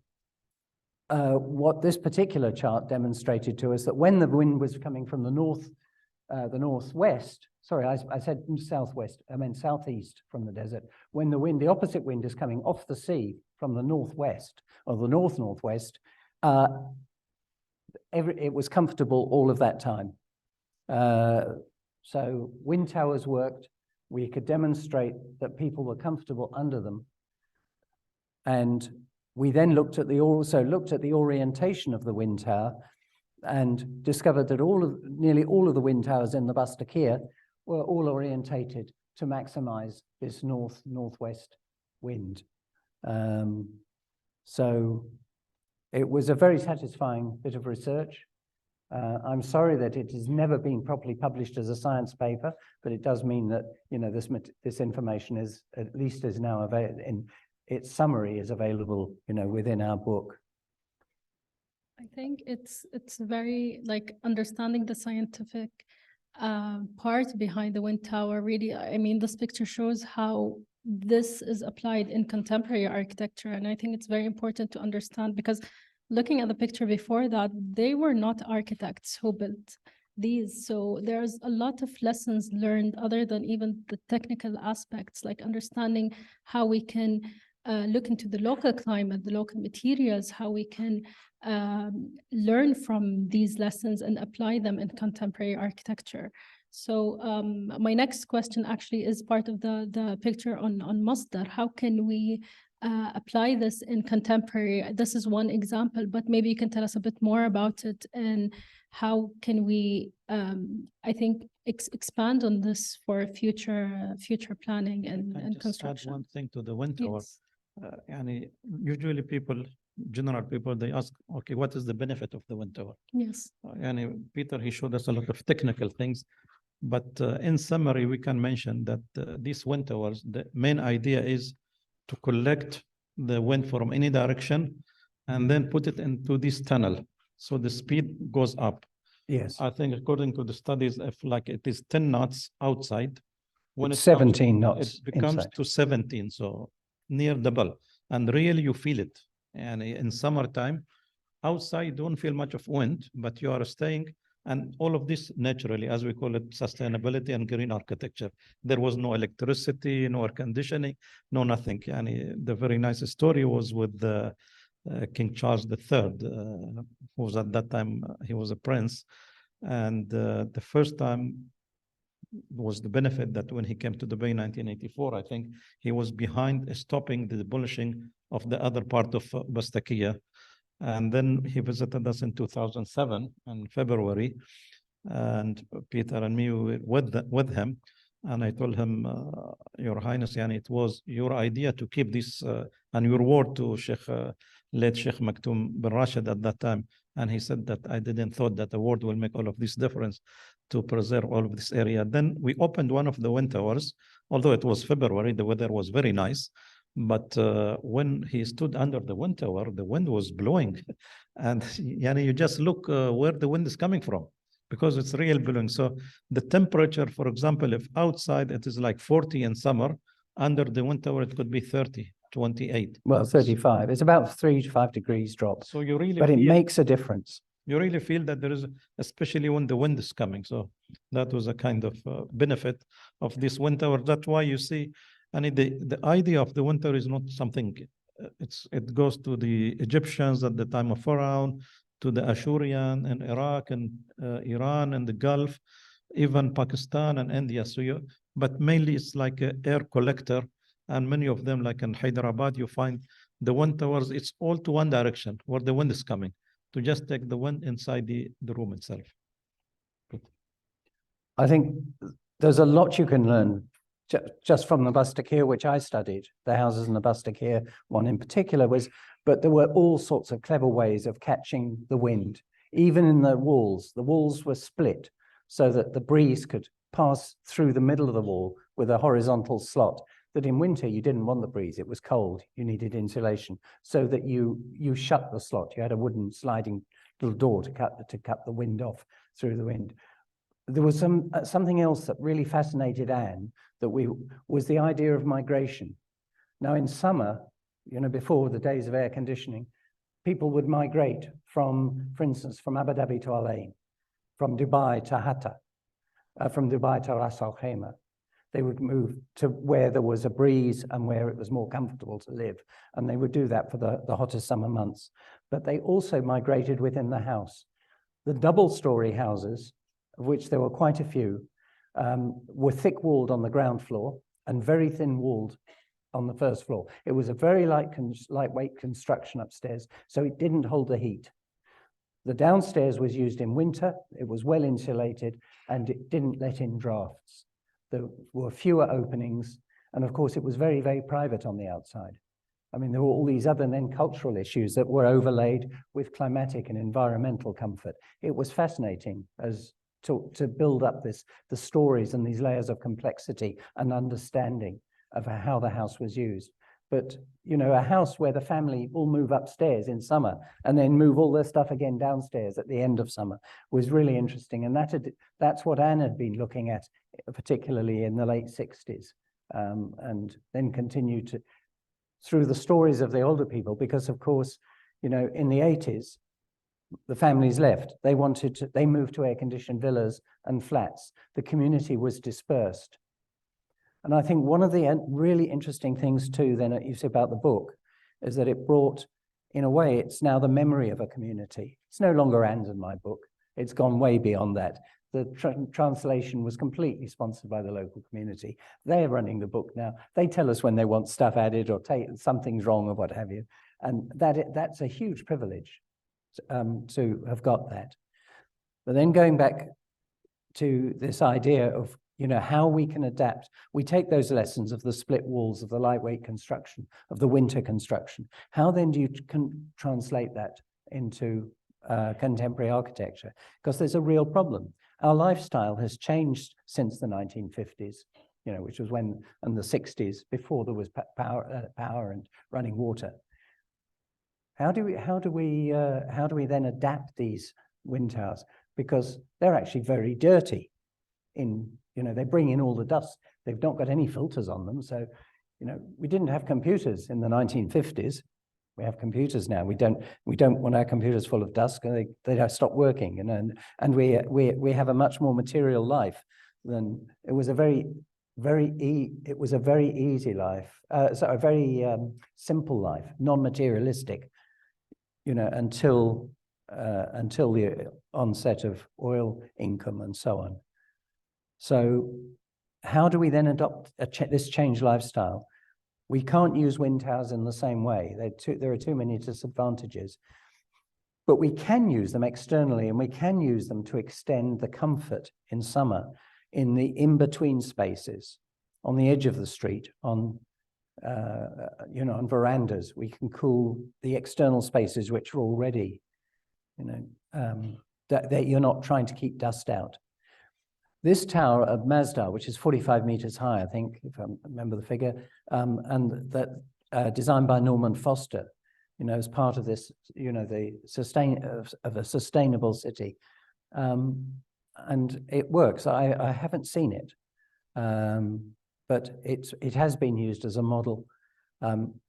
what this particular chart demonstrated to us, that when the wind was coming from the northwest, sorry, I said southwest, I meant southeast from the desert. When the opposite wind is coming off the sea from the northwest or the northwest, it was comfortable all of that time. So wind towers worked. We could demonstrate that people were comfortable under them. And we then also looked at the orientation of the wind tower and discovered that nearly all of the wind towers in the Bastakir were all orientated to maximize this northwest wind. So it was a very satisfying bit of research. I'm sorry that it has never been properly published as a science paper, but it does mean that this information is now available. In its summary is available within our book. I think it's very understanding the scientific part behind the wind tower. Really, I mean, this picture shows how this is applied in contemporary architecture. And I think it's very important to understand, because looking at the picture before that, they were not architects who built these. So there's a lot of lessons learned other than even the technical aspects, like understanding how we can look into the local climate, the local materials, how we can learn from these lessons and apply them in contemporary architecture. So my next question actually is part of the picture on Masdar. How can we apply this in contemporary? This is one example, but maybe you can tell us a bit more about it, and how can we, I think, expand on this for future planning and construction. Add one thing to the wind tower. Yes. Usually general people, they ask, okay, what is the benefit of the wind tower? Yes. Peter, he showed us a lot of technical things, but in summary, we can mention that these wind towers, the main idea is to collect the wind from any direction and then put it into this tunnel. So the speed goes up. Yes. I think according to the studies, if like it is 10 knots outside, when it's it 17 knots it becomes inside. to 17, so near double. And really you feel it. And in summertime, outside you don't feel much of wind, but you are staying, and all of this naturally, as we call it, sustainability and green architecture. There was no electricity, no air conditioning, no nothing. And the very nice story was with King Charles III, who was at that time, he was a prince. And the first time was the benefit that when he came to Dubai in 1984, I think he was behind stopping the demolishing of the other part of Bastakia. And then he visited us in 2007 in February, and Peter and me were with him. And I told him, Your Highness, it was your idea to keep this and your word to late Sheikh Maktoum bin Rashid at that time. And he said that I didn't thought that the word will make all of this difference to preserve all of this area. Then we opened one of the wind towers, although it was February, the weather was very nice. But when he stood under the wind tower, the wind was blowing. And you just look where the wind is coming from, because it's real blowing. So the temperature, for example, if outside it is like 40 in summer, under the wind tower it could be 30, 28. Well, 35. It's about 3 to 5 degrees drop. So you really but it makes a difference. You really feel that there is, especially when the wind is coming. So that was a kind of benefit of this wind tower. That's why you see, the idea of the wind tower is not something, it goes to the Egyptians at the time of Pharaoh, to the Ashurian and Iraq and Iran and the Gulf, even Pakistan and India. So but mainly it's like an air collector, and many of them, like in Hyderabad, you find the wind towers, it's all to one direction where the wind is coming, to just take the wind inside the room itself. I think there's a lot you can learn just from the Bastakir, which I studied, the houses in the Bastakir, one in particular was, but there were all sorts of clever ways of catching the wind. Even in the walls were split so that the breeze could pass through the middle of the wall with a horizontal slot, that in winter you didn't want the breeze, it was cold, you needed insulation, so that you shut the slot. You had a wooden sliding little door to cut the wind off through the wind. There was something else that really fascinated Anne, was the idea of migration. Now in summer, before the days of air conditioning, people would migrate from, for instance, from Abu Dhabi to Al Ain, from Dubai to Hatta, from Dubai to Ras Al Khaimah. They would move to where there was a breeze and where it was more comfortable to live. And they would do that for the hottest summer months. But they also migrated within the house. The double-story houses, of which there were quite a few, were thick-walled on the ground floor and very thin-walled on the first floor. It was a very lightweight construction upstairs, so it didn't hold the heat. The downstairs was used in winter, it was well insulated, and it didn't let in drafts. There were fewer openings, and of course it was very, very private on the outside. I mean, there were all these other then cultural issues that were overlaid with climatic and environmental comfort. It was fascinating as to build up the stories and these layers of complexity and understanding of how the house was used. But, a house where the family all move upstairs in summer and then move all their stuff again downstairs at the end of summer was really interesting. And that's what Anne had been looking at, particularly in the late 60s, and then continue to through the stories of the older people, because of course, you know, in the 80s, the families left. They moved to air-conditioned villas and flats. The community was dispersed. And I think one of the really interesting things too, then you see about the book, is that it brought, in a way, it's now the memory of a community. It's no longer Anne's and my book. It's gone way beyond that. The translation was completely sponsored by the local community. They're running the book now. They tell us when they want stuff added or something's wrong or what have you. And that's a huge privilege to have got that. But then going back to this idea of, you know, how we can adapt. We take those lessons of the split walls, of the lightweight construction, of the winter construction. How then do you translate that into contemporary architecture? Because there's a real problem. Our lifestyle has changed since the 1950s, you know, which was when, and the 60s, before there was power and running water. How do we then adapt these wind towers? Because they're actually very dirty. You know, they bring in all the dust. They've not got any filters on them. So, you know, we didn't have computers in the 1950s. We have computers now. We don't want our computers full of dust. They don't stop working. You know, and we have a much more material life than it was a very easy life. So a very simple life, non-materialistic. You know, until the onset of oil income and so on. So how do we then adopt this changed lifestyle? We can't use wind towers in the same way. There are too many disadvantages. But we can use them externally, and we can use them to extend the comfort in summer in the in-between spaces, on the edge of the street, on you know, on verandas. We can cool the external spaces which are already, you know, that you're not trying to keep dust out. This tower of Masdar, which is 45 meters high, I think, if I remember the figure, and that designed by Norman Foster, you know, as part of this, you know, the of a sustainable city, and it works. I haven't seen it, but it has been used as a model.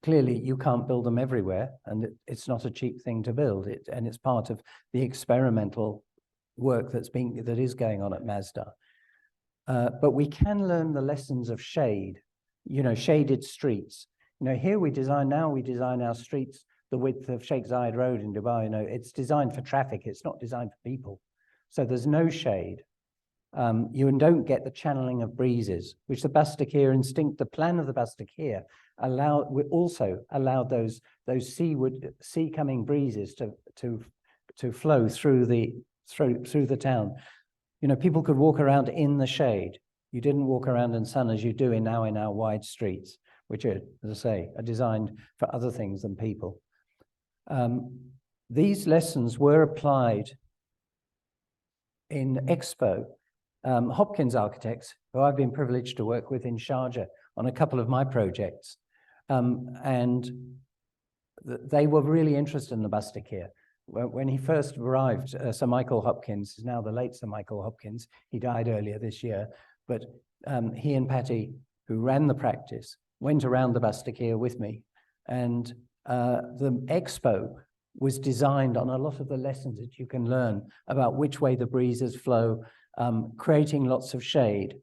Clearly, you can't build them everywhere, and it's not a cheap thing to build. And it's part of the experimental work that is going on at Masdar. But we can learn the lessons of shade, you know, shaded streets. You know, here we design our streets the width of Sheikh Zayed Road in Dubai. You know, it's designed for traffic. It's not designed for people. So there's no shade. You don't get the channeling of breezes, which the the plan of the Bastakir also allowed those sea-coming breezes to flow through the town. You know, people could walk around in the shade. You didn't walk around in sun as you do now in our wide streets, which are, as I say, are designed for other things than people. These lessons were applied in Expo. Hopkins Architects, who I've been privileged to work with in Sharjah on a couple of my projects, and they were really interested in the Bastakir. When he first arrived, Sir Michael Hopkins, now the late Sir Michael Hopkins, he died earlier this year, but he and Patty, who ran the practice, went around the Bastakir with me, and the expo was designed on a lot of the lessons that you can learn about which way the breezes flow, creating lots of shade,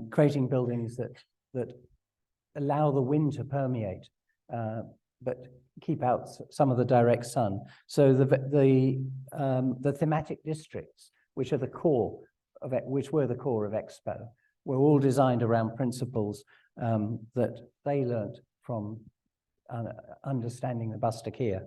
creating buildings that allow the wind to permeate, but keep out some of the direct sun. So the thematic districts, which are the core of it, which were the core of Expo, were all designed around principles that they learned from understanding the Bastakir.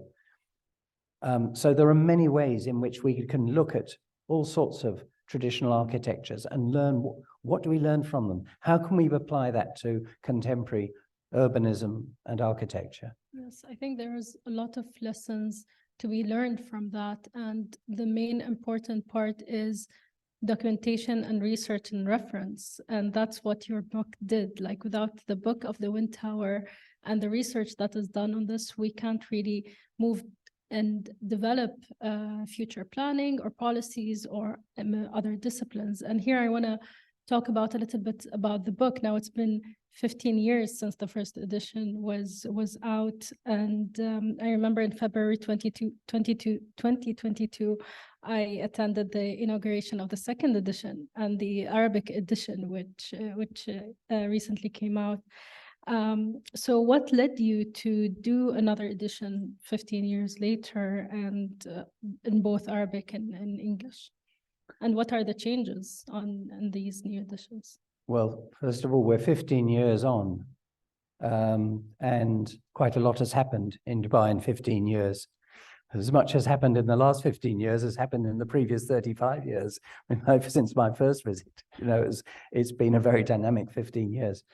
So there are many ways in which we can look at all sorts of traditional architectures and learn what do we learn from them? How can we apply that to contemporary urbanism and architecture? Yes, I think there is a lot of lessons to be learned from that. And the main important part is documentation and research and reference. And that's what your book did. Like without the book of the Wind Tower and the research that is done on this, we can't really move and develop future planning or policies or other disciplines. And here I want to talk about a little bit about the book. Now it's been 15 years since the first edition was out. And I remember in February 2022, I attended the inauguration of the second edition and the Arabic edition, which recently came out. So what led you to do another edition 15 years later and in both Arabic and English? And what are the changes in these new editions? Well, first of all, we're 15 years on, and quite a lot has happened in Dubai in 15 years. As much has happened in the last 15 years has happened in the previous 35 years. Since my first visit, it's been a very dynamic 15 years.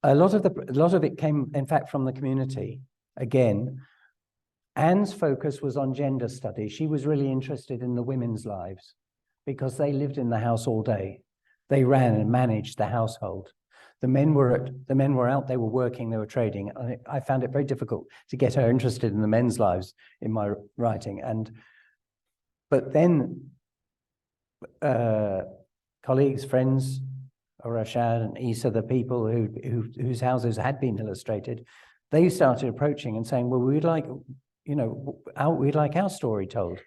A lot of it came, in fact, from the community. Again, Anne's focus was on gender studies. She was really interested in the women's lives because they lived in the house all day. They ran and managed the household. The men were out, they were working, they were trading. I found it very difficult to get her interested in the men's lives in my writing. But then colleagues, friends, Rashad and Isa, the people whose houses had been illustrated, they started approaching and saying, well, we'd like our story told.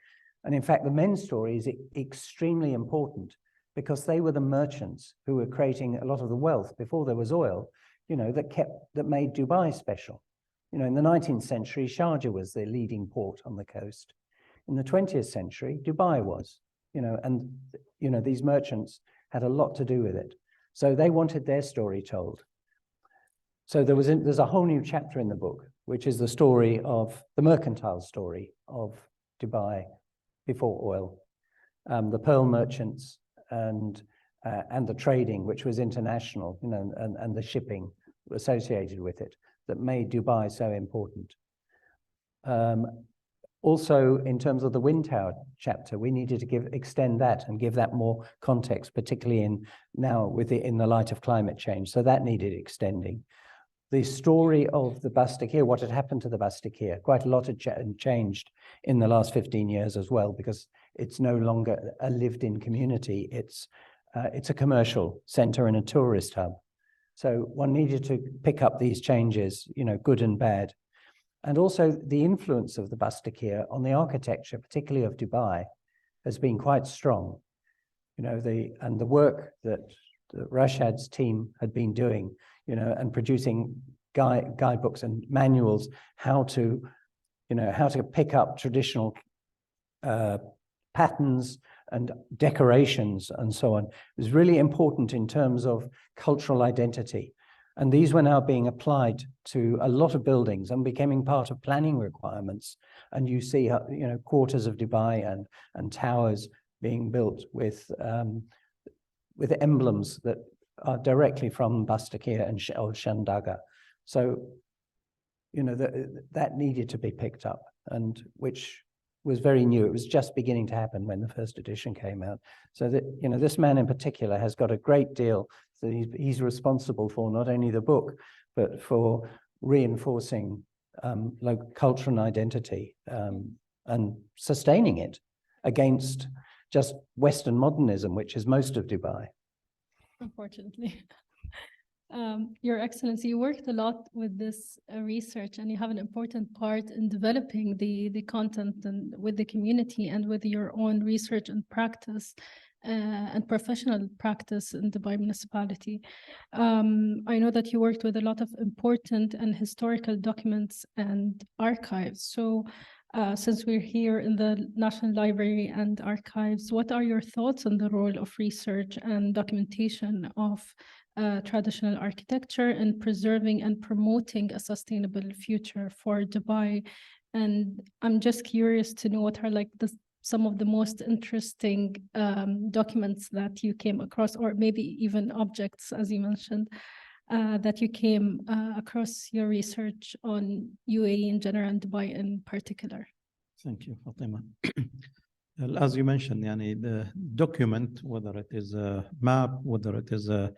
And in fact, the men's story is extremely important because they were the merchants who were creating a lot of the wealth before there was oil, that made Dubai special. In the 19th century, Sharjah was the leading port on the coast. In the 20th century, Dubai was, and these merchants had a lot to do with it. So they wanted their story told. So there's a whole new chapter in the book, which is the story of the mercantile story of Dubai before oil, the pearl merchants and the trading, which was international, and the shipping associated with it that made Dubai so important. Also, in terms of the wind tower chapter, we needed to extend that and give that more context, particularly in the light of climate change. So that needed extending. The story of the Bastakir, what had happened to the Bastakir, quite a lot had changed in the last 15 years as well, because it's no longer a lived-in community. It's a commercial center and a tourist hub. So one needed to pick up these changes, good and bad. And also the influence of the Bastakir on the architecture, particularly of Dubai, has been quite strong. And the work that Rashad's team had been doing, and producing guidebooks and manuals, how to pick up traditional patterns and decorations and so on. It was really important in terms of cultural identity. And these were now being applied to a lot of buildings and becoming part of planning requirements. And you see, quarters of Dubai and towers being built with emblems that are directly from Bastakir and Shandaga. So, that needed to be picked up, and which was very new. It was just beginning to happen when the first edition came out. So that, this man in particular has got a great deal that he's responsible for, not only the book, but for reinforcing local culture and identity and sustaining it against just Western modernism, which is most of Dubai. Unfortunately. Your Excellency, you worked a lot with this research, and you have an important part in developing the content and with the community and with your own research and practice and professional practice in Dubai municipality. I know that you worked with a lot of important and historical documents and archives. So since we're here in the National Library and Archives, what are your thoughts on the role of research and documentation of traditional architecture in preserving and promoting a sustainable future for Dubai? And I'm just curious to know what are some of the most interesting documents that you came across, or maybe even objects, as you mentioned, that you came across your research on UAE in general and Dubai in particular. Thank you, Fatima. As you mentioned, the document, whether it is a map, whether it is a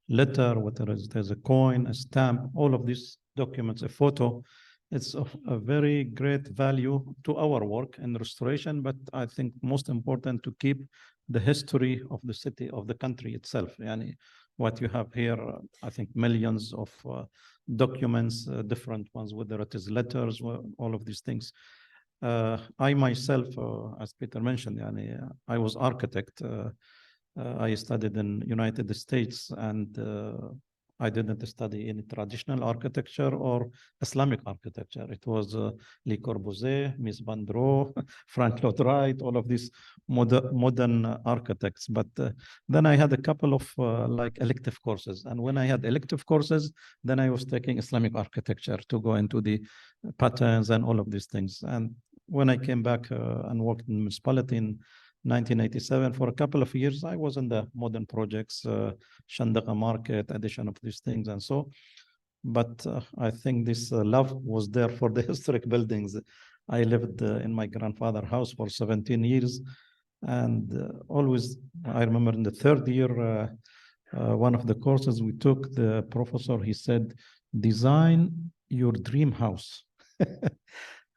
letter, whether it is a coin, a stamp, all of these documents, a photo, it's of a very great value to our work in restoration, but I think most important to keep the history of the city, of the country itself. what you have here, I think millions of documents, different ones, whether it is letters, all of these things. I myself, as Peter mentioned, I was architect. I studied in United States, and I didn't study any traditional architecture or Islamic architecture. It was Le Corbusier, Mies van der Rohe, Frank Lloyd Wright, all of these modern architects. But then I had a couple of like elective courses. And when I had elective courses, then I was taking Islamic architecture to go into the patterns and all of these things. And when I came back and worked in municipality in 1987, for a couple of years, I was in the modern projects, Shandaqa Market, addition of these things and so. But I think this love was there for the historic buildings. I lived in my grandfather's house for 17 years. And always, I remember in the third year, one of the courses we took, the professor, he said, design your dream house.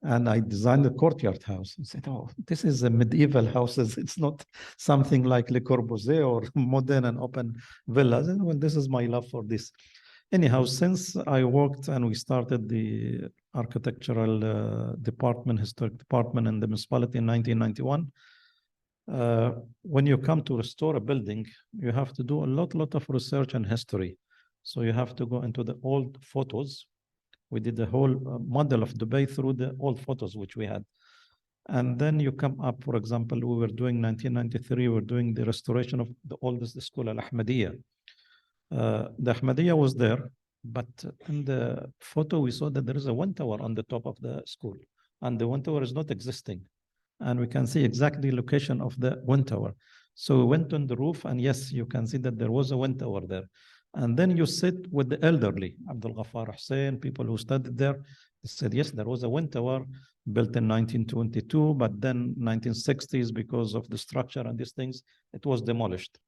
And I designed a courtyard house. I said, oh, this is a medieval houses. It's not something like Le Corbusier or modern and open villas. And well, this is my love for this. Anyhow, since I worked and we started the architectural department, historic department in the municipality in 1991, when you come to restore a building, you have to do a lot of research and history. So you have to go into the old photos. We did the whole model of Dubai through the old photos which we had. And then you come up, for example, we were doing 1993, we were doing the restoration of the oldest school, Al-Ahmadiyya. The Ahmadiyya was there, but in the photo we saw that there is a wind tower on the top of the school, and the wind tower is not existing. And we can see exactly the location of the wind tower. So we went on the roof, and yes, you can see that there was a wind tower there. And then you sit with the elderly, Abdul Ghaffar Hussein, people who studied there. They said, yes, there was a wind tower built in 1922, but then 1960s, because of the structure and these things, it was demolished.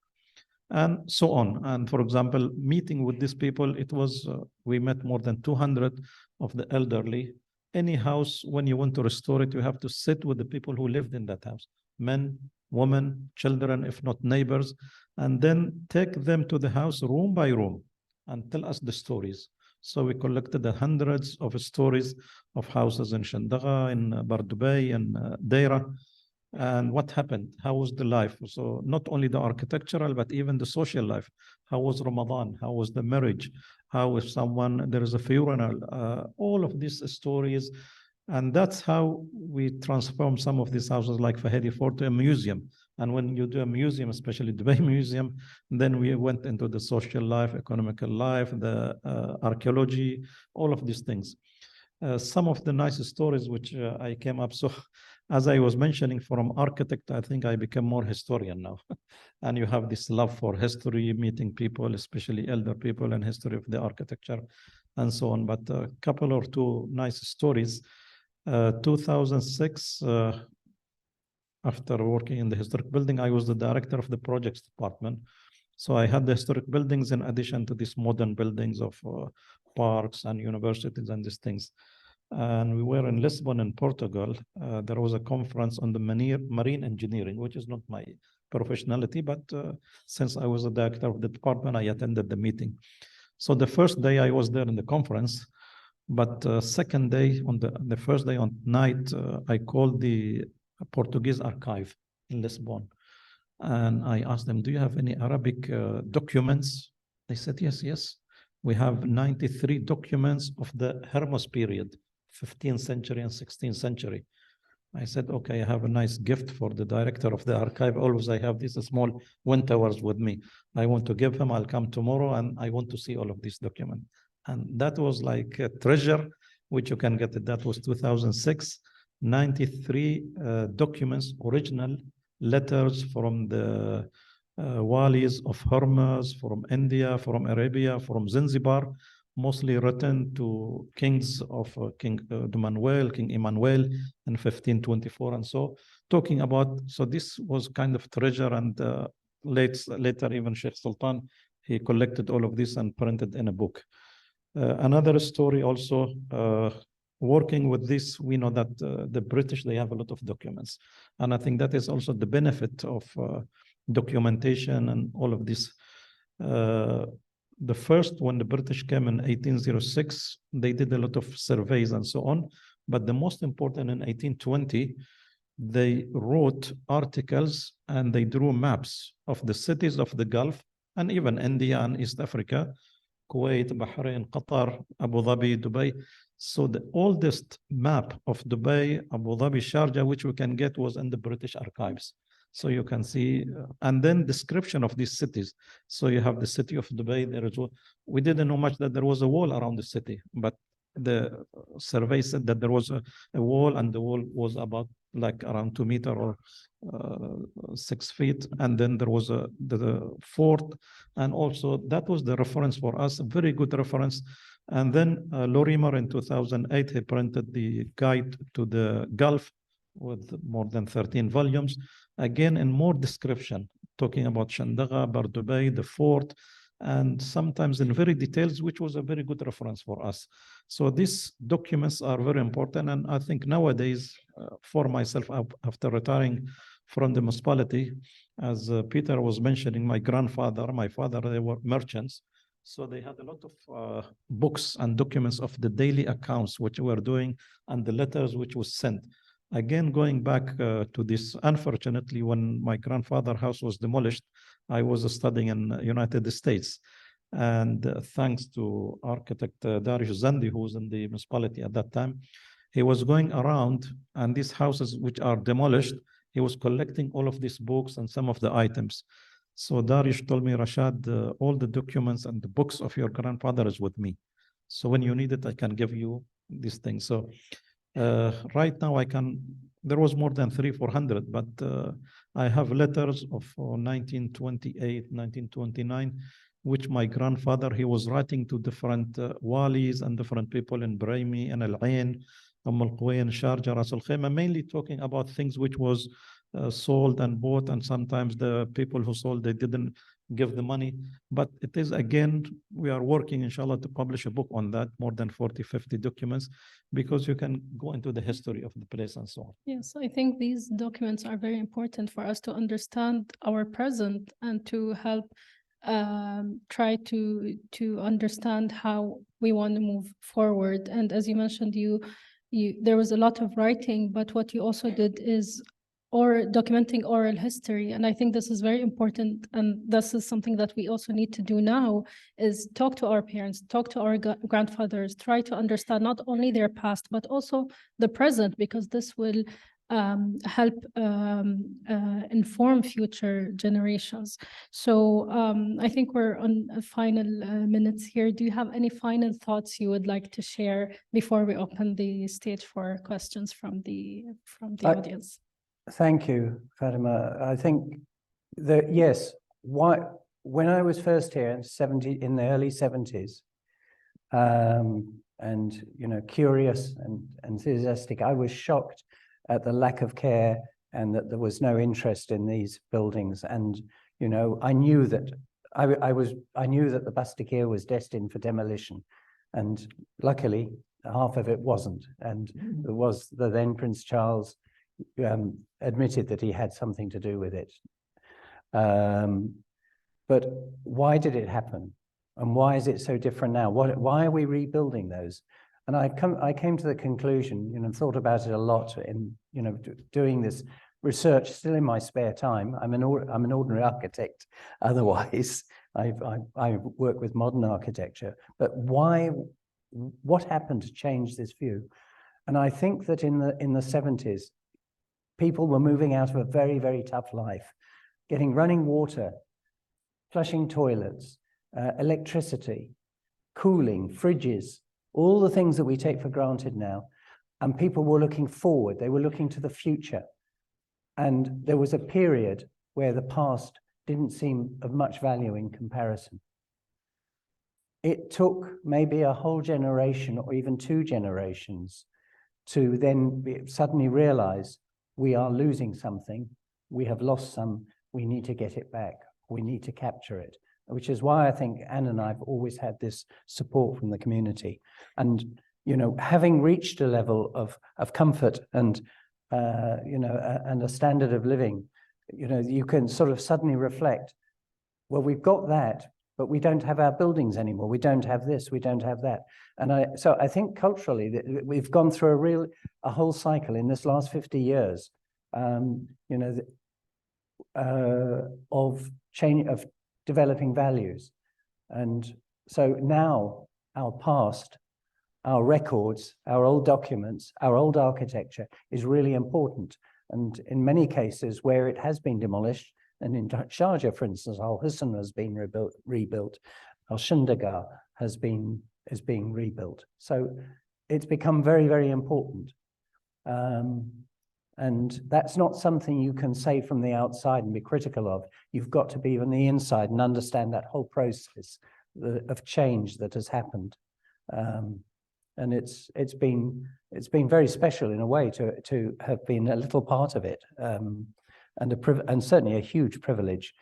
And so on. And for example, meeting with these people, it was, we met more than 200 of the elderly. Any house, when you want to restore it, you have to sit with the people who lived in that house, men, women, children, if not neighbors, and then take them to the house room by room and tell us the stories. So we collected the hundreds of stories of houses in Shandaqa, in Bardubai, and Deira, and what happened, how was the life. So not only the architectural, but even the social life. How was Ramadan? How was the marriage? How if someone, there is a funeral, all of these stories. And that's how we transform some of these houses like Fahedi Fort to a museum. And when you do a museum, especially Dubai Museum, then we went into the social life, economical life, the archaeology, all of these things. Some of the nice stories which I came up. So as I was mentioning, from architect, I think I became more historian now. And you have this love for history, meeting people, especially elder people, and history of the architecture and so on. But a couple or two nice stories. 2006, after working in the historic building, I was the director of the projects department. So I had the historic buildings in addition to these modern buildings of parks and universities and these things. And we were in Lisbon in Portugal. There was a conference on the marine engineering, which is not my professionality, but since I was the director of the department, I attended the meeting. So the first day I was there in the conference, but second day, on the first day on night, I called the Portuguese archive in Lisbon. And I asked them, do you have any Arabic documents? They said, yes. We have 93 documents of the Hermos period, 15th century and 16th century. I said, okay, I have a nice gift for the director of the archive. Always I have these small wind towers with me. I want to give him, I'll come tomorrow, and I want to see all of these documents. And that was like a treasure, which you can get it. That was 2006, 93 documents, original letters from the walis of Hermes, from India, from Arabia, from Zanzibar, mostly written to kings of King Emmanuel, King Emmanuel in 1524 and so, talking about, so this was kind of treasure. And later even Sheikh Sultan, he collected all of this and printed in a book. Another story also, working with this, we know that the British, they have a lot of documents. And I think that is also the benefit of documentation and all of this. The first, when the British came in 1806, they did a lot of surveys and so on. But the most important, in 1820, they wrote articles and they drew maps of the cities of the Gulf and even India and East Africa, Kuwait, Bahrain, Qatar, Abu Dhabi, Dubai. So the oldest map of Dubai, Abu Dhabi, Sharjah, which we can get, was in the British archives. So you can see, and then description of these cities. So you have the city of Dubai. There is, we didn't know much that there was a wall around the city, but the survey said that there was a wall, and the wall was about like around 2 meters or 6 feet. And then there was the fort, and also that was the reference for us, a very good reference. And then Lorimer in 2008, he printed the guide to the Gulf with more than 13 volumes, again in more description, talking about Shandaga, Bar Dubai, the fort, and sometimes in very details, which was a very good reference for us. So these documents are very important. And I think nowadays, for myself, after retiring from the municipality, as Peter was mentioning, my grandfather, my father, they were merchants. So they had a lot of books and documents of the daily accounts, which we were doing, and the letters which was sent. Again, going back to this, unfortunately, when my grandfather's house was demolished, I was studying in the United States. And thanks to architect Darius Zandi, who was in the municipality at that time, he was going around, and these houses which are demolished, he was collecting all of these books and some of the items. So Darius told me, Rashad, all the documents and the books of your grandfather is with me. So when you need it, I can give you these things. So right now there was more than 300-400, but I have letters of 1928, 1929, which my grandfather, he was writing to different walis and different people in Brahmi and Al-Ain, Al-Quwain, Sharjah, Ras Al Khaimah, mainly talking about things which was sold and bought, and sometimes the people who sold, they didn't give the money. But it is, again, we are working, inshallah, to publish a book on that, more than 40-50 documents, because you can go into the history of the place and so on. Yes, I think these documents are very important for us to understand our present and to help try to understand how we want to move forward. And as you mentioned, there was a lot of writing, but what you also did is documenting oral history. And I think this is very important. And this is something that we also need to do now, is talk to our parents, talk to our grandfathers, try to understand not only their past, but also the present, because this will help inform future generations. So I think we're on final minutes here. Do you have any final thoughts you would like to share before we open the stage for questions from the audience? Thank you, Fatima. I think that, yes, when I was first here in the early 70s, and curious and enthusiastic, I was shocked at the lack of care and that there was no interest in these buildings. And I knew that I knew that the Bastakir was destined for demolition, and luckily half of it wasn't. And there was the then Prince Charles admitted that he had something to do with it. But why did it happen? And why is it so different now? Why are we rebuilding those? And I came to the conclusion, thought about it a lot in, doing this research still in my spare time. I'm an ordinary architect. Otherwise, I work with modern architecture. But what happened to change this view? And I think that in the 70s, people were moving out of a very, very tough life, getting running water, flushing toilets, electricity, cooling, fridges, all the things that we take for granted now. And people were looking forward. They were looking to the future. And there was a period where the past didn't seem of much value in comparison. It took maybe a whole generation or even 2 generations to then suddenly realize we are losing something, we have lost some, we need to get it back, we need to capture it, which is why I think Anne and I have always had this support from the community. And, having reached a level of comfort and, and a standard of living, you can sort of suddenly reflect, well, we've got that, but we don't have our buildings anymore. We don't have this, we don't have that. And so I think culturally we've gone through a whole cycle in this last 50 years, of change, of developing values. And so now our past, our records, our old documents, our old architecture is really important. And in many cases where it has been demolished, and in Sharjah, for instance, Al Husn has been rebuilt, Al Shindagar is being rebuilt. So it's become very, very important. And that's not something you can say from the outside and be critical of. You've got to be on the inside and understand that whole process of change that has happened. And it's been very special in a way to have been a little part of it, and certainly a huge privilege.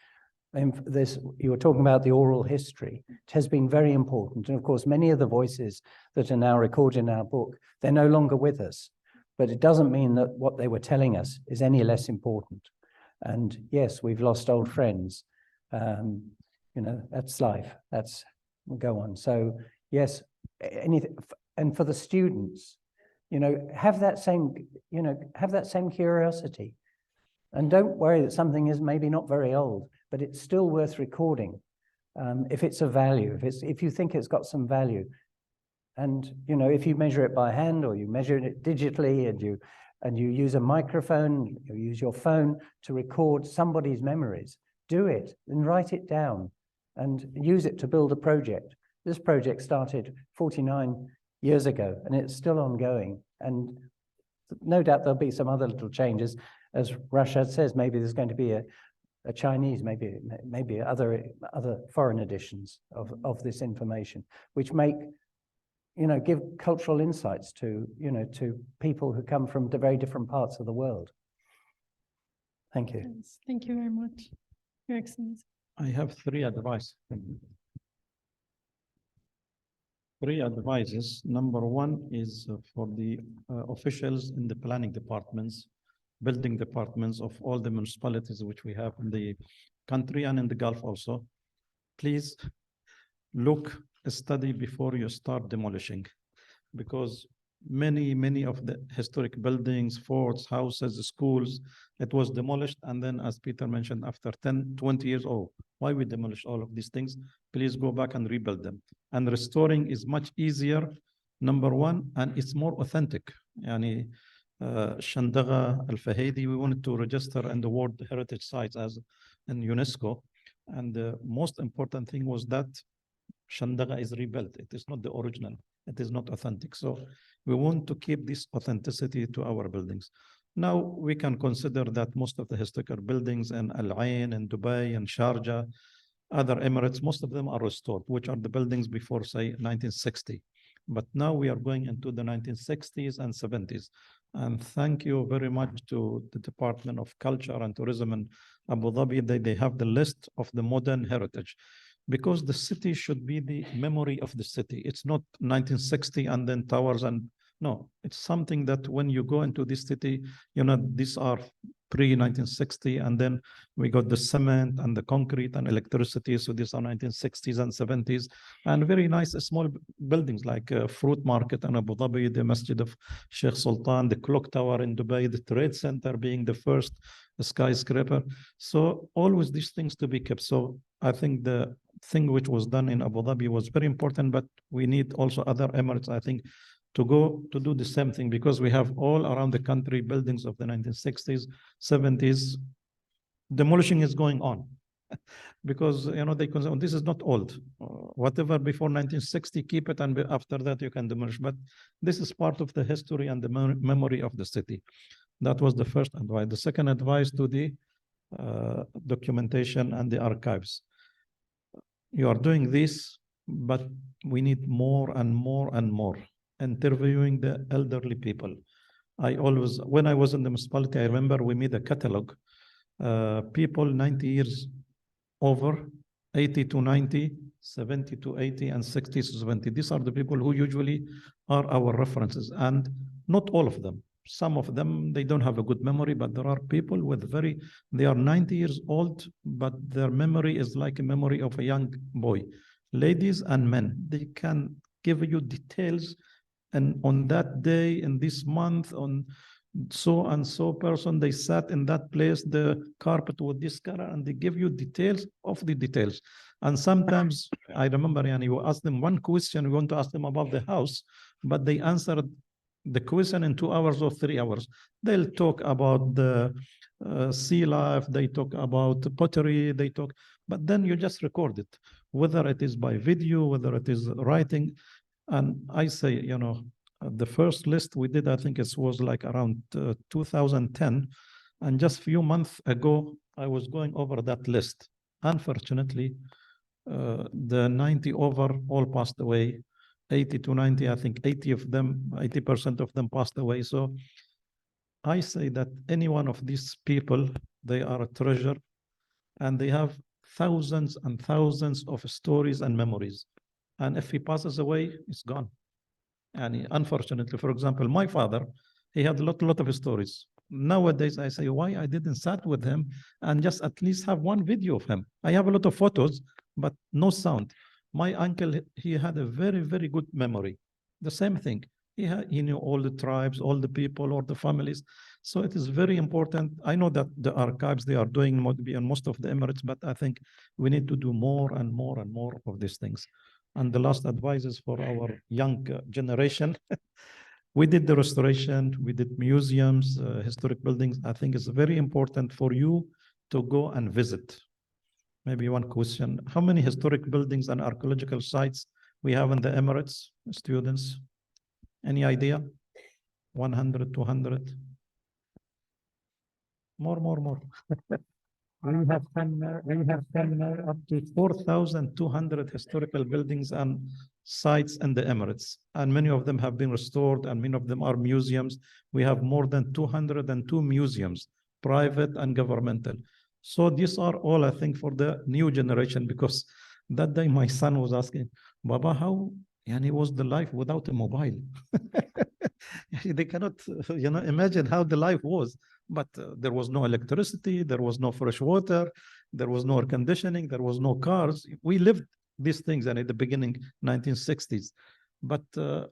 You were talking about the oral history. It has been very important, and of course, many of the voices that are now recorded in our book, they're no longer with us. But it doesn't mean that what they were telling us is any less important. And yes, we've lost old friends. That's life. We'll go on. So yes, and for the students, have that same curiosity, and don't worry that something is maybe not very old, but it's still worth recording. If it's a value, if you think it's got some value. And if you measure it by hand or you measure it digitally, and you use a microphone, you use your phone to record somebody's memories, do it and write it down and use it to build a project. This project started 49 years ago and it's still ongoing. And no doubt there'll be some other little changes. As Rashad says, maybe there's going to be a Chinese, maybe other foreign editions of this information, which give cultural insights to people who come from very different parts of the world. Thank you. Yes, thank you very much, Your Excellency. I have three advices. Three advices. Number one is for the officials in the planning departments, building departments of all the municipalities which we have in the country and in the Gulf also. Please study before you start demolishing, because many of the historic buildings, forts, houses, schools, it was demolished, and then, as Peter mentioned, after 10, 20 years, why we demolished all of these things? Please go back and rebuild them. And restoring is much easier, number one, and it's more authentic. Yani, Shandaga, Al-Fahidi, we wanted to register in the World Heritage Sites as in UNESCO, and the most important thing was that Shandaga is rebuilt. It is not the original. It is not authentic. So we want to keep this authenticity to our buildings. Now we can consider that most of the historical buildings in Al Ain, in Dubai, and Sharjah, other Emirates, most of them are restored, which are the buildings before, say, 1960. But now we are going into the 1960s and 70s. And thank you very much to the Department of Culture and Tourism in Abu Dhabi. They have the list of the modern heritage, because the city should be the memory of the city. It's not 1960 and then towers, and no, it's something that when you go into this city, these are pre-1960, and then we got the cement and the concrete and electricity. So these are 1960s and 70s, and very nice small buildings like Fruit Market in Abu Dhabi, the Masjid of Sheikh Sultan, the Clock Tower in Dubai, the Trade Center being the first skyscraper. So always these things to be kept. So I think the thing which was done in Abu Dhabi was very important, but we need also other Emirates, I think, to go to do the same thing, because we have all around the country buildings of the 1960s, 70s. Demolishing is going on because they consider this is not old. Whatever before 1960, keep it, and after that you can demolish. But this is part of the history and the memory of the city. That was the first advice. The second advice to the documentation and the archives. You are doing this, but we need more and more and more. Interviewing the elderly people. When I was in the municipality, I remember we made a catalog. People 90 years over, 80 to 90, 70 to 80, and 60 to 70. These are the people who usually are our references, and not all of them. some of them, they don't have a good memory, but there are people with they are 90 years old, but their memory is like a memory of a young boy. Ladies and men, they can give you details, and on that day, in this month, on so and so person, they sat in that place, the carpet with this color, and they give you details of the details. And sometimes I remember, you ask them one question, you want to ask them about the house, but they answered the question in 2 hours or 3 hours. They'll talk about the sea life, they talk about pottery, but then you just record it, whether it is by video, whether it is writing. And I say, the first list we did, I think it was like around 2010. And just a few months ago, I was going over that list. Unfortunately, the 90 over all passed away. 80 to 90, I think 80% of them passed away. So I say that any one of these people, they are a treasure, and they have thousands and thousands of stories and memories. And if he passes away, it's gone. And unfortunately, for example, my father, he had a lot of stories. Nowadays, I say, why I didn't sat with him and just at least have one video of him? I have a lot of photos, but no sound. My uncle, he had a very, very good memory. The same thing. He knew all the tribes, all the people, or the families. So it is very important. I know that the archives, they are doing in most of the Emirates, but I think we need to do more and more and more of these things. And the last advice is for our young generation. We did the restoration, we did museums, historic buildings. I think it's very important for you to go and visit. Maybe one question, how many historic buildings and archaeological sites we have in the Emirates, students? Any idea? 100, 200? More. We have up to 4,200 historical buildings and sites in the Emirates, and many of them have been restored, and many of them are museums. We have more than 202 museums, private and governmental. So these are all, I think, for the new generation, because that day my son was asking, Baba, how was the life without a mobile? They cannot, imagine how the life was. But there was no electricity, there was no fresh water, there was no air conditioning, there was no cars. We lived these things, and at the beginning, 1960s. But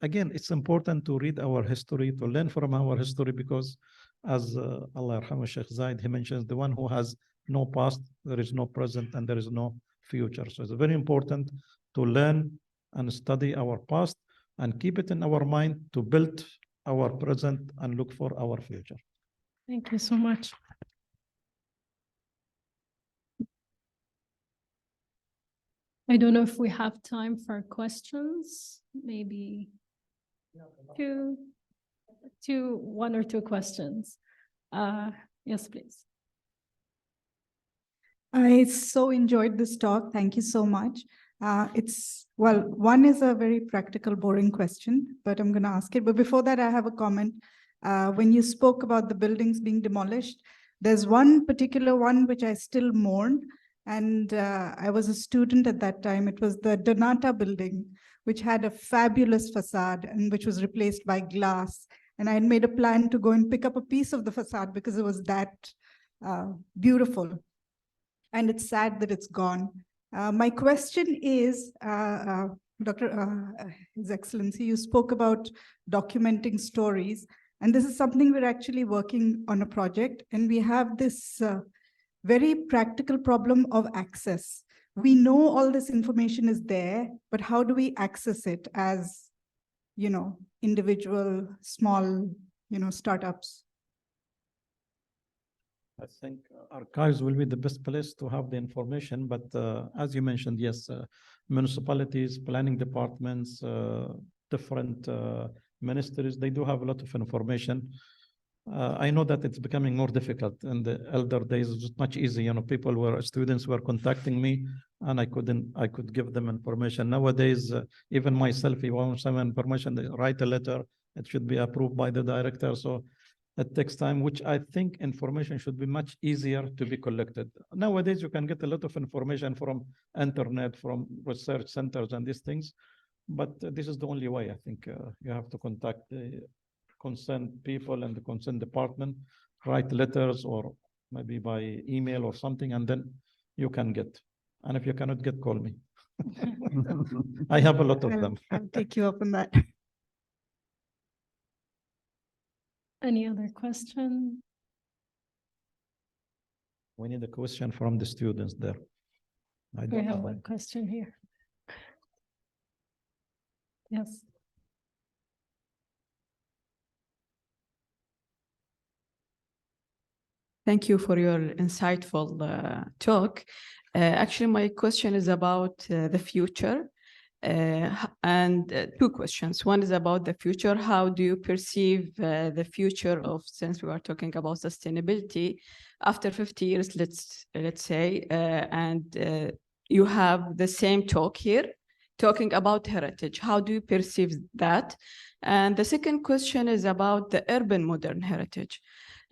again, it's important to read our history, to learn from our history, because as Allah yarhamu Sheikh Zaid, he mentions, the one who has no past, there is no present, and there is no future. So it's very important to learn and study our past and keep it in our mind to build our present and look for our future. Thank you so much. I don't know if we have time for questions. Maybe one or two questions. Yes, please. I so enjoyed this talk. Thank you so much. One is a very practical, boring question, but I'm going to ask it. But before that, I have a comment. When you spoke about the buildings being demolished, there's one particular one which I still mourn. And I was a student at that time. It was the Donata building, which had a fabulous facade and which was replaced by glass. And I had made a plan to go and pick up a piece of the facade because it was that beautiful. And it's sad that it's gone. My question is, His Excellency, you spoke about documenting stories. And this is something we're actually working on a project. And we have this very practical problem of access. We know all this information is there, but how do we access it as, individual, small, startups? I think archives will be the best place to have the information, but as you mentioned, yes, municipalities, planning departments, different ministries, they do have a lot of information. I know that it's becoming more difficult. In the elder days, it was much easier. Students were contacting me, and I could give them information. Nowadays, even myself, if I want some information, they write a letter. It should be approved by the director. So it takes time, which I think information should be much easier to be collected. Nowadays, you can get a lot of information from internet, from research centers and these things. But this is the only way. I think you have to contact the concerned people and the concerned department, write letters or maybe by email or something, and then you can get. And if you cannot get, call me. I have a lot of them. I'll take you up on that. Any other question? We need a question from the students there. We have one question here. Yes. Thank you for your insightful talk. Actually, my question is about the future. And two questions. One is about the future. How do you perceive the future of, since we are talking about sustainability, after 50 years, let's say, and you have the same talk here, talking about heritage. How do you perceive that? And the second question is about the urban modern heritage.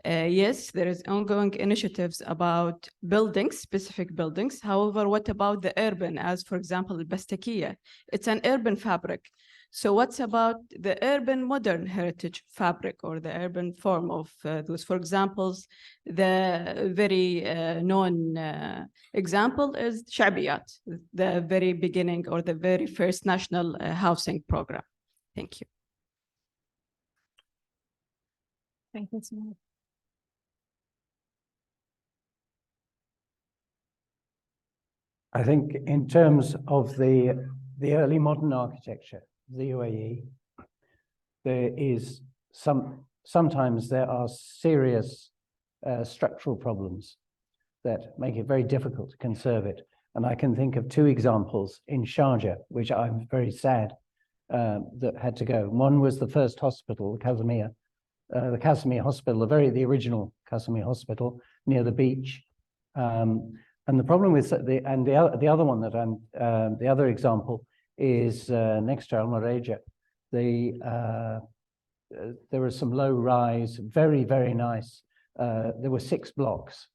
Yes, there is ongoing initiatives about buildings, specific buildings. However, what about the urban, as for example, Bastakia? It's an urban fabric. So what's about the urban modern heritage fabric or the urban form of those? For example, the very known example is Shabiyat, the very beginning or the very first national housing program. Thank you. Thank you so much. I think in terms of the early modern architecture, the UAE, there is sometimes there are serious structural problems that make it very difficult to conserve it. And I can think of two examples in Sharjah, which I'm very sad that had to go. One was the first hospital, the Casimir Hospital, the original Casimir Hospital near the beach. And the problem with the other one that the other example is next to Al Maraja. There were some low rise, very, very nice. There were 6 blocks,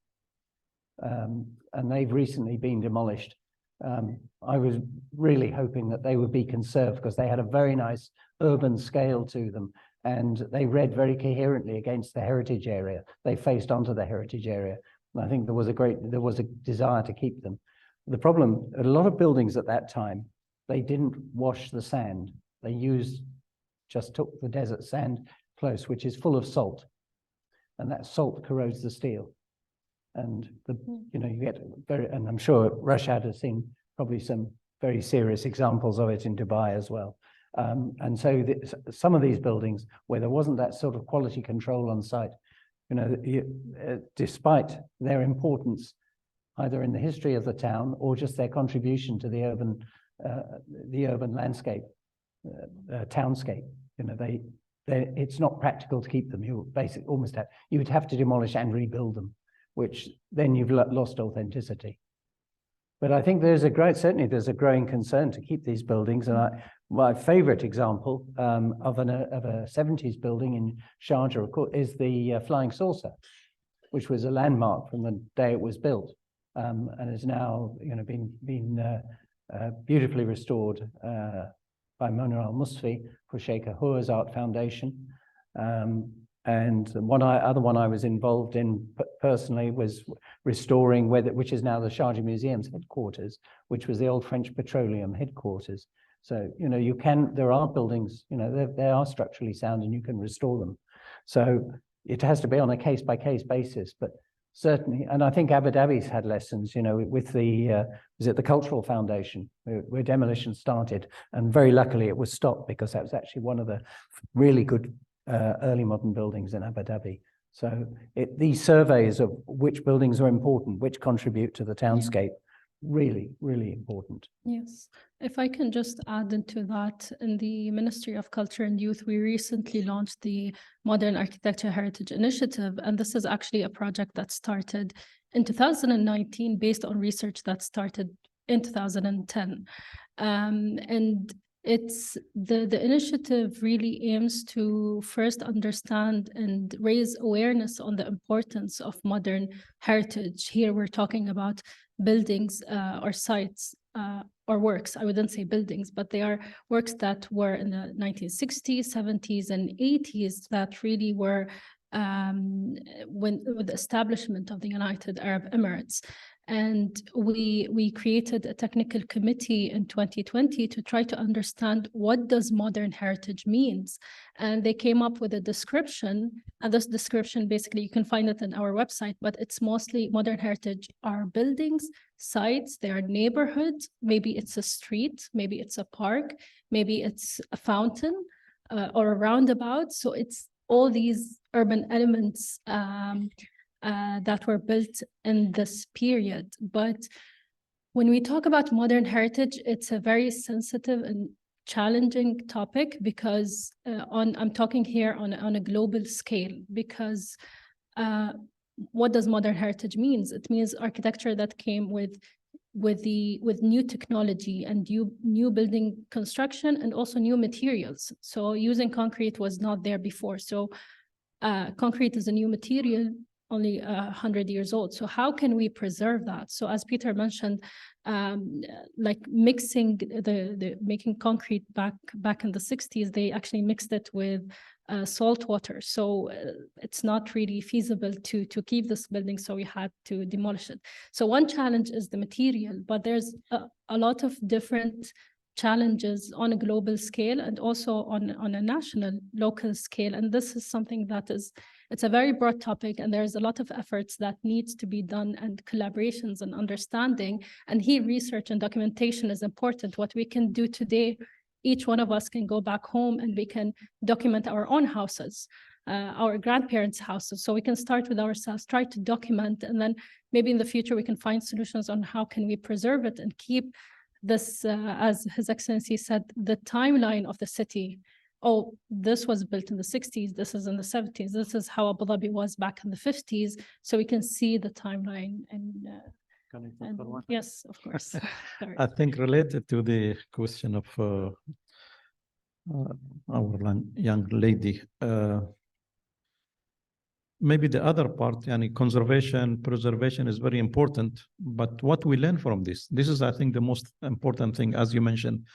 and they've recently been demolished. I was really hoping that they would be conserved because they had a very nice urban scale to them, and they read very coherently against the heritage area. They faced onto the heritage area. I think there was a desire to keep them. The problem, a lot of buildings at that time, they didn't wash the sand. They just took the desert sand close, which is full of salt. And that salt corrodes the steel. And you get and I'm sure Rashad has seen probably some very serious examples of it in Dubai as well. And so some of these buildings where there wasn't that sort of quality control on site, despite their importance, either in the history of the town or just their contribution to the urban landscape, townscape, it's not practical to keep them. You basically you would have to demolish and rebuild them, which then you've lost authenticity. But I think certainly there's a growing concern to keep these buildings. And my favorite example of a 70s building in Sharjah, of course, is the Flying Saucer, which was a landmark from the day it was built, and is now been beautifully restored by Mona Al-Musfi for Sheikh Ahur's Art Foundation. And other one I was involved in personally was restoring which is now the Sharjah Museum's headquarters, which was the old French petroleum headquarters. So, there are buildings, they are structurally sound and you can restore them. So it has to be on a case-by-case basis, but certainly, and I think Abu Dhabi's had lessons, with the Cultural Foundation, where demolition started, and very luckily it was stopped because that was actually one of the really good early modern buildings in Abu Dhabi. So these surveys of which buildings are important, which contribute to the townscape, really, really important. Yes, if I can just add into that, in the Ministry of Culture and Youth, we recently launched the Modern Architecture Heritage Initiative, and this is actually a project that started in 2019 based on research that started in 2010. And it's the initiative really aims to first understand and raise awareness on the importance of modern heritage. Here we're talking about buildings or sites or works, I wouldn't say buildings, but they are works that were in the 1960s, 70s, and 80s that really were with the establishment of the United Arab Emirates. And we created a technical committee in 2020 to try to understand what does modern heritage means. And they came up with a description, and this description, basically, you can find it on our website, but it's mostly modern heritage are buildings, sites, they are neighborhoods, maybe it's a street, maybe it's a park, maybe it's a fountain or a roundabout. So it's all these urban elements that were built in this period. But when we talk about modern heritage, it's a very sensitive and challenging topic because I'm talking here on a global scale, because what does modern heritage means? It means architecture that came with new technology and new building construction and also new materials. So using concrete was not there before. So concrete is a new material, only 100 years old. So how can we preserve that? So as Peter mentioned, like mixing making concrete back in the 60s, they actually mixed it with salt water. So it's not really feasible to keep this building. So we had to demolish it. So one challenge is the material, but there's a lot of different challenges on a global scale and also on a national, local scale. And this is something that it's a very broad topic, and there's a lot of efforts that needs to be done and collaborations and understanding. And here research and documentation is important. What we can do today, each one of us can go back home and we can document our own houses, our grandparents' houses. So we can start with ourselves, try to document, and then maybe in the future we can find solutions on how can we preserve it and keep this, as His Excellency said, the timeline of the city. Oh, this was built in the 60s, this is in the 70s, this is how Abu Dhabi was back in the 50s, so we can see the timeline. And yes, of course. I think related to the question of our young lady, maybe the other part, conservation, preservation is very important, but what we learn from this is, I think, the most important thing, as you mentioned,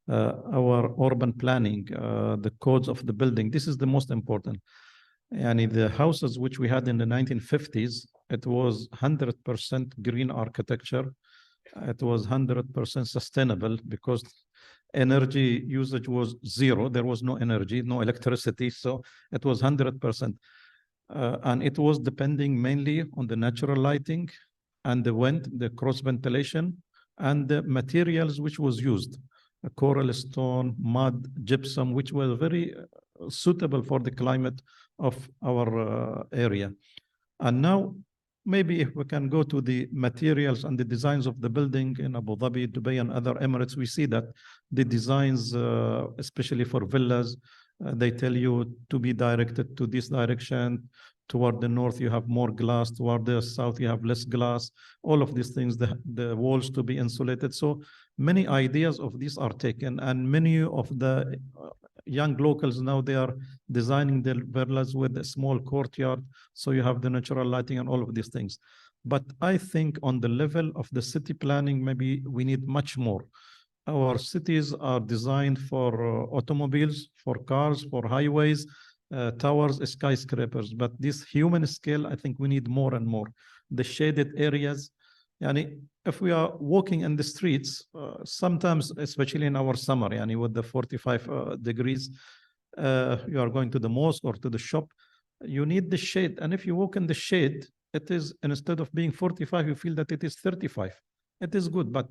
our urban planning, the codes of the building, this is the most important. And the houses which we had in the 1950s, it was 100% green architecture. It was 100% sustainable because energy usage was zero. There was no energy, no electricity. So it was 100%. And it was depending mainly on the natural lighting and the wind, the cross ventilation, and the materials which was used. Coral stone, mud, gypsum, which were very suitable for the climate of our area. And now, maybe if we can go to the materials and the designs of the building in Abu Dhabi, Dubai, and other Emirates, we see that the designs, especially for villas, they tell you to be directed to this direction. Toward the north, you have more glass. Toward the south, you have less glass. All of these things, the walls to be insulated. So many ideas of these are taken, and many of the young locals now, they are designing their villas with a small courtyard. So you have the natural lighting and all of these things. But I think on the level of the city planning, maybe we need much more. Our cities are designed for automobiles, for cars, for highways, towers, skyscrapers. But this human scale, I think we need more and more. The shaded areas, if we are walking in the streets, sometimes, especially in our summer, with the 45 degrees, you are going to the mosque or to the shop, you need the shade. And if you walk in the shade, it is, instead of being 45, you feel that it is 35. It is good. But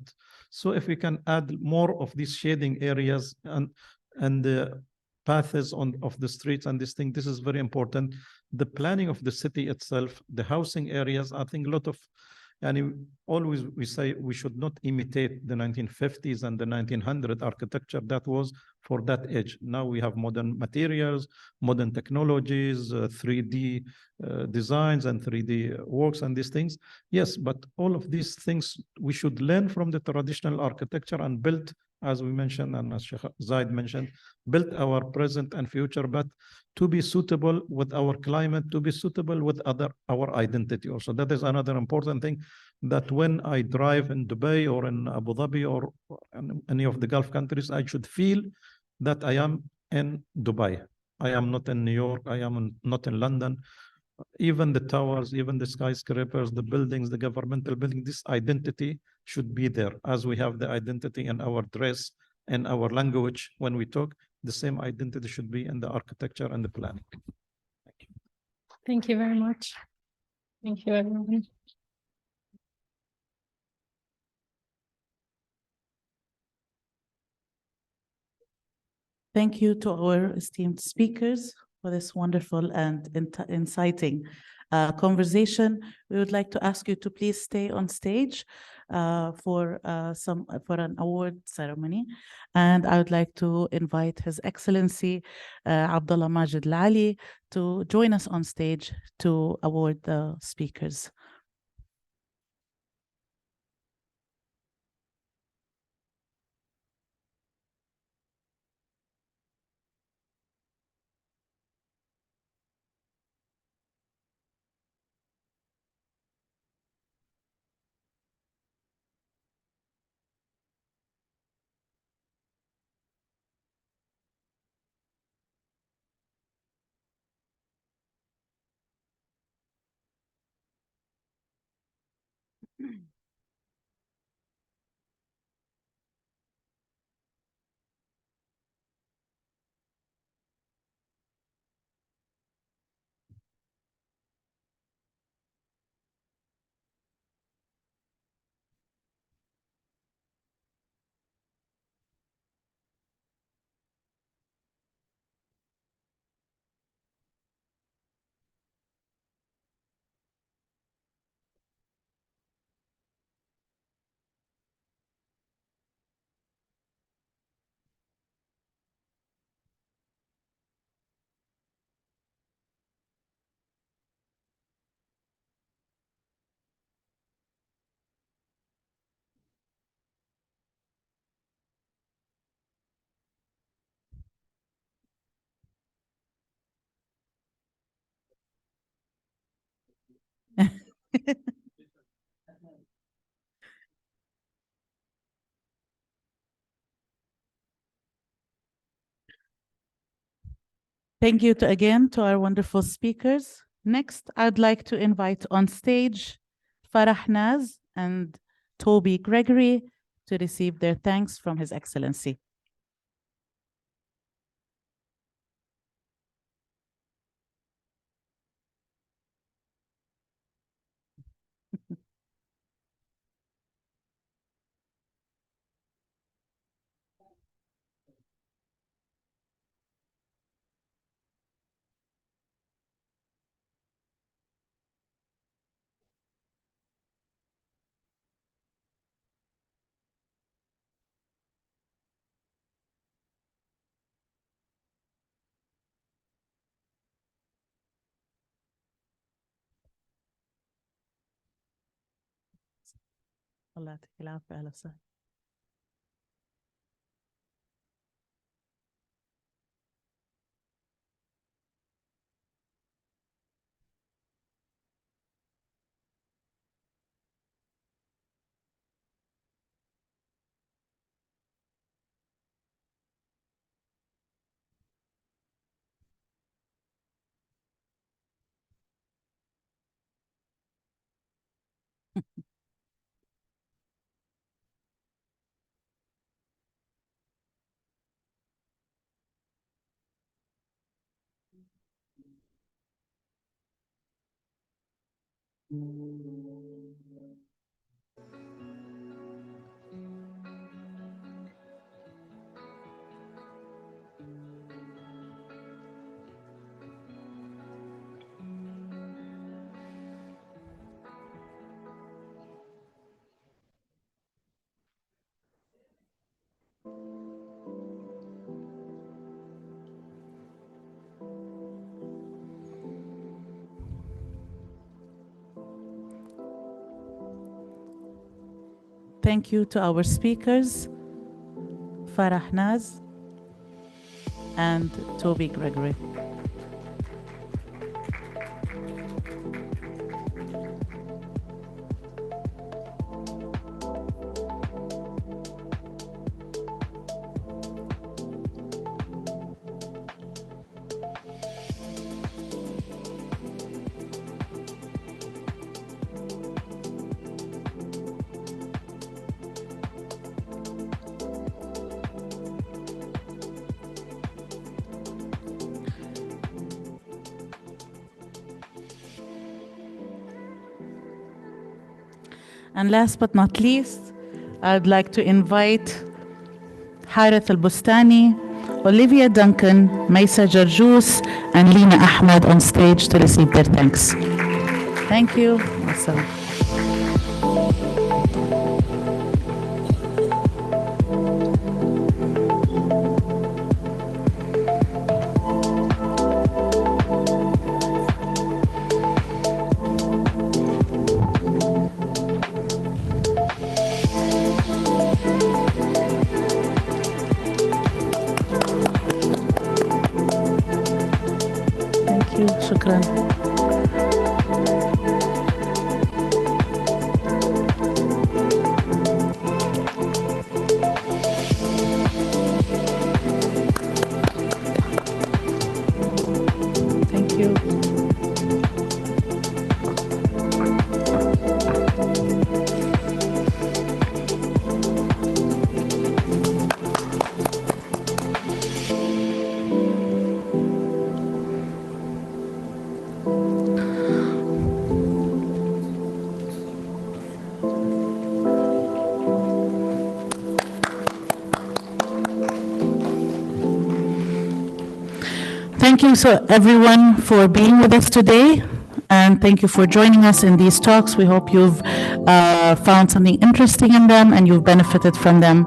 so if we can add more of these shading areas and the paths of the streets and this thing, this is very important. The planning of the city itself, the housing areas, I think a lot of, always we say we should not imitate the 1950s and the 1900 architecture that was for that age. Now we have modern materials, modern technologies, 3D designs and 3D works and these things. Yes, but all of these things we should learn from the traditional architecture and build as we mentioned, and as Sheikh Zaid mentioned, build our present and future, but to be suitable with our climate, to be suitable with our identity also. That is another important thing, that when I drive in Dubai or in Abu Dhabi or in any of the Gulf countries, I should feel that I am in Dubai. I am not in New York, I am not in London. Even the towers, even the skyscrapers, the buildings, the governmental buildings, this identity should be there, as we have the identity in our dress and our language. When we talk, the same identity should be in the architecture and the planning. Thank you. Thank you very much. Thank you, everyone. Thank you to our esteemed speakers for this wonderful and inciting conversation. We would like to ask you to please stay on stage for an award ceremony. And I would like to invite His Excellency Abdullah Majid Al-Ali to join us on stage to award the speakers. Thank you again to our wonderful speakers. Next, I'd like to invite on stage Farah Naz and Toby Gregory to receive their thanks from His Excellency. الله يعطيك العافية. أهلا وسهلا. Thank you to our speakers. Farah Naz, and Toby Gregory. And last but not least, I'd like to invite Harith Al-Bustani, Olivia Duncan, Maysa Jarjous, and Lina Ahmed on stage to receive their thanks. Thank you. Awesome. شكرا. Thank you. Thank you so everyone for being with us today, and thank you for joining us in these talks. We hope you've found something interesting in them and you've benefited from them.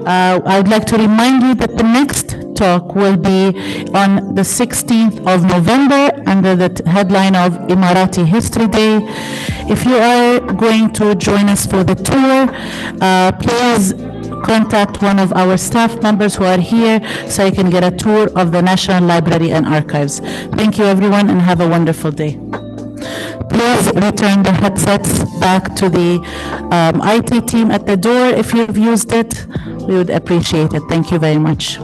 I would like to remind you that the next talk will be on the 16th of November under the headline of Emirati History Day. If you are going to join us for the tour, please contact one of our staff members who are here so you can get a tour of the National Library and Archives. Thank you everyone and have a wonderful day. Please return the headsets back to the IT team at the door if you've used it. We would appreciate it. Thank you very much.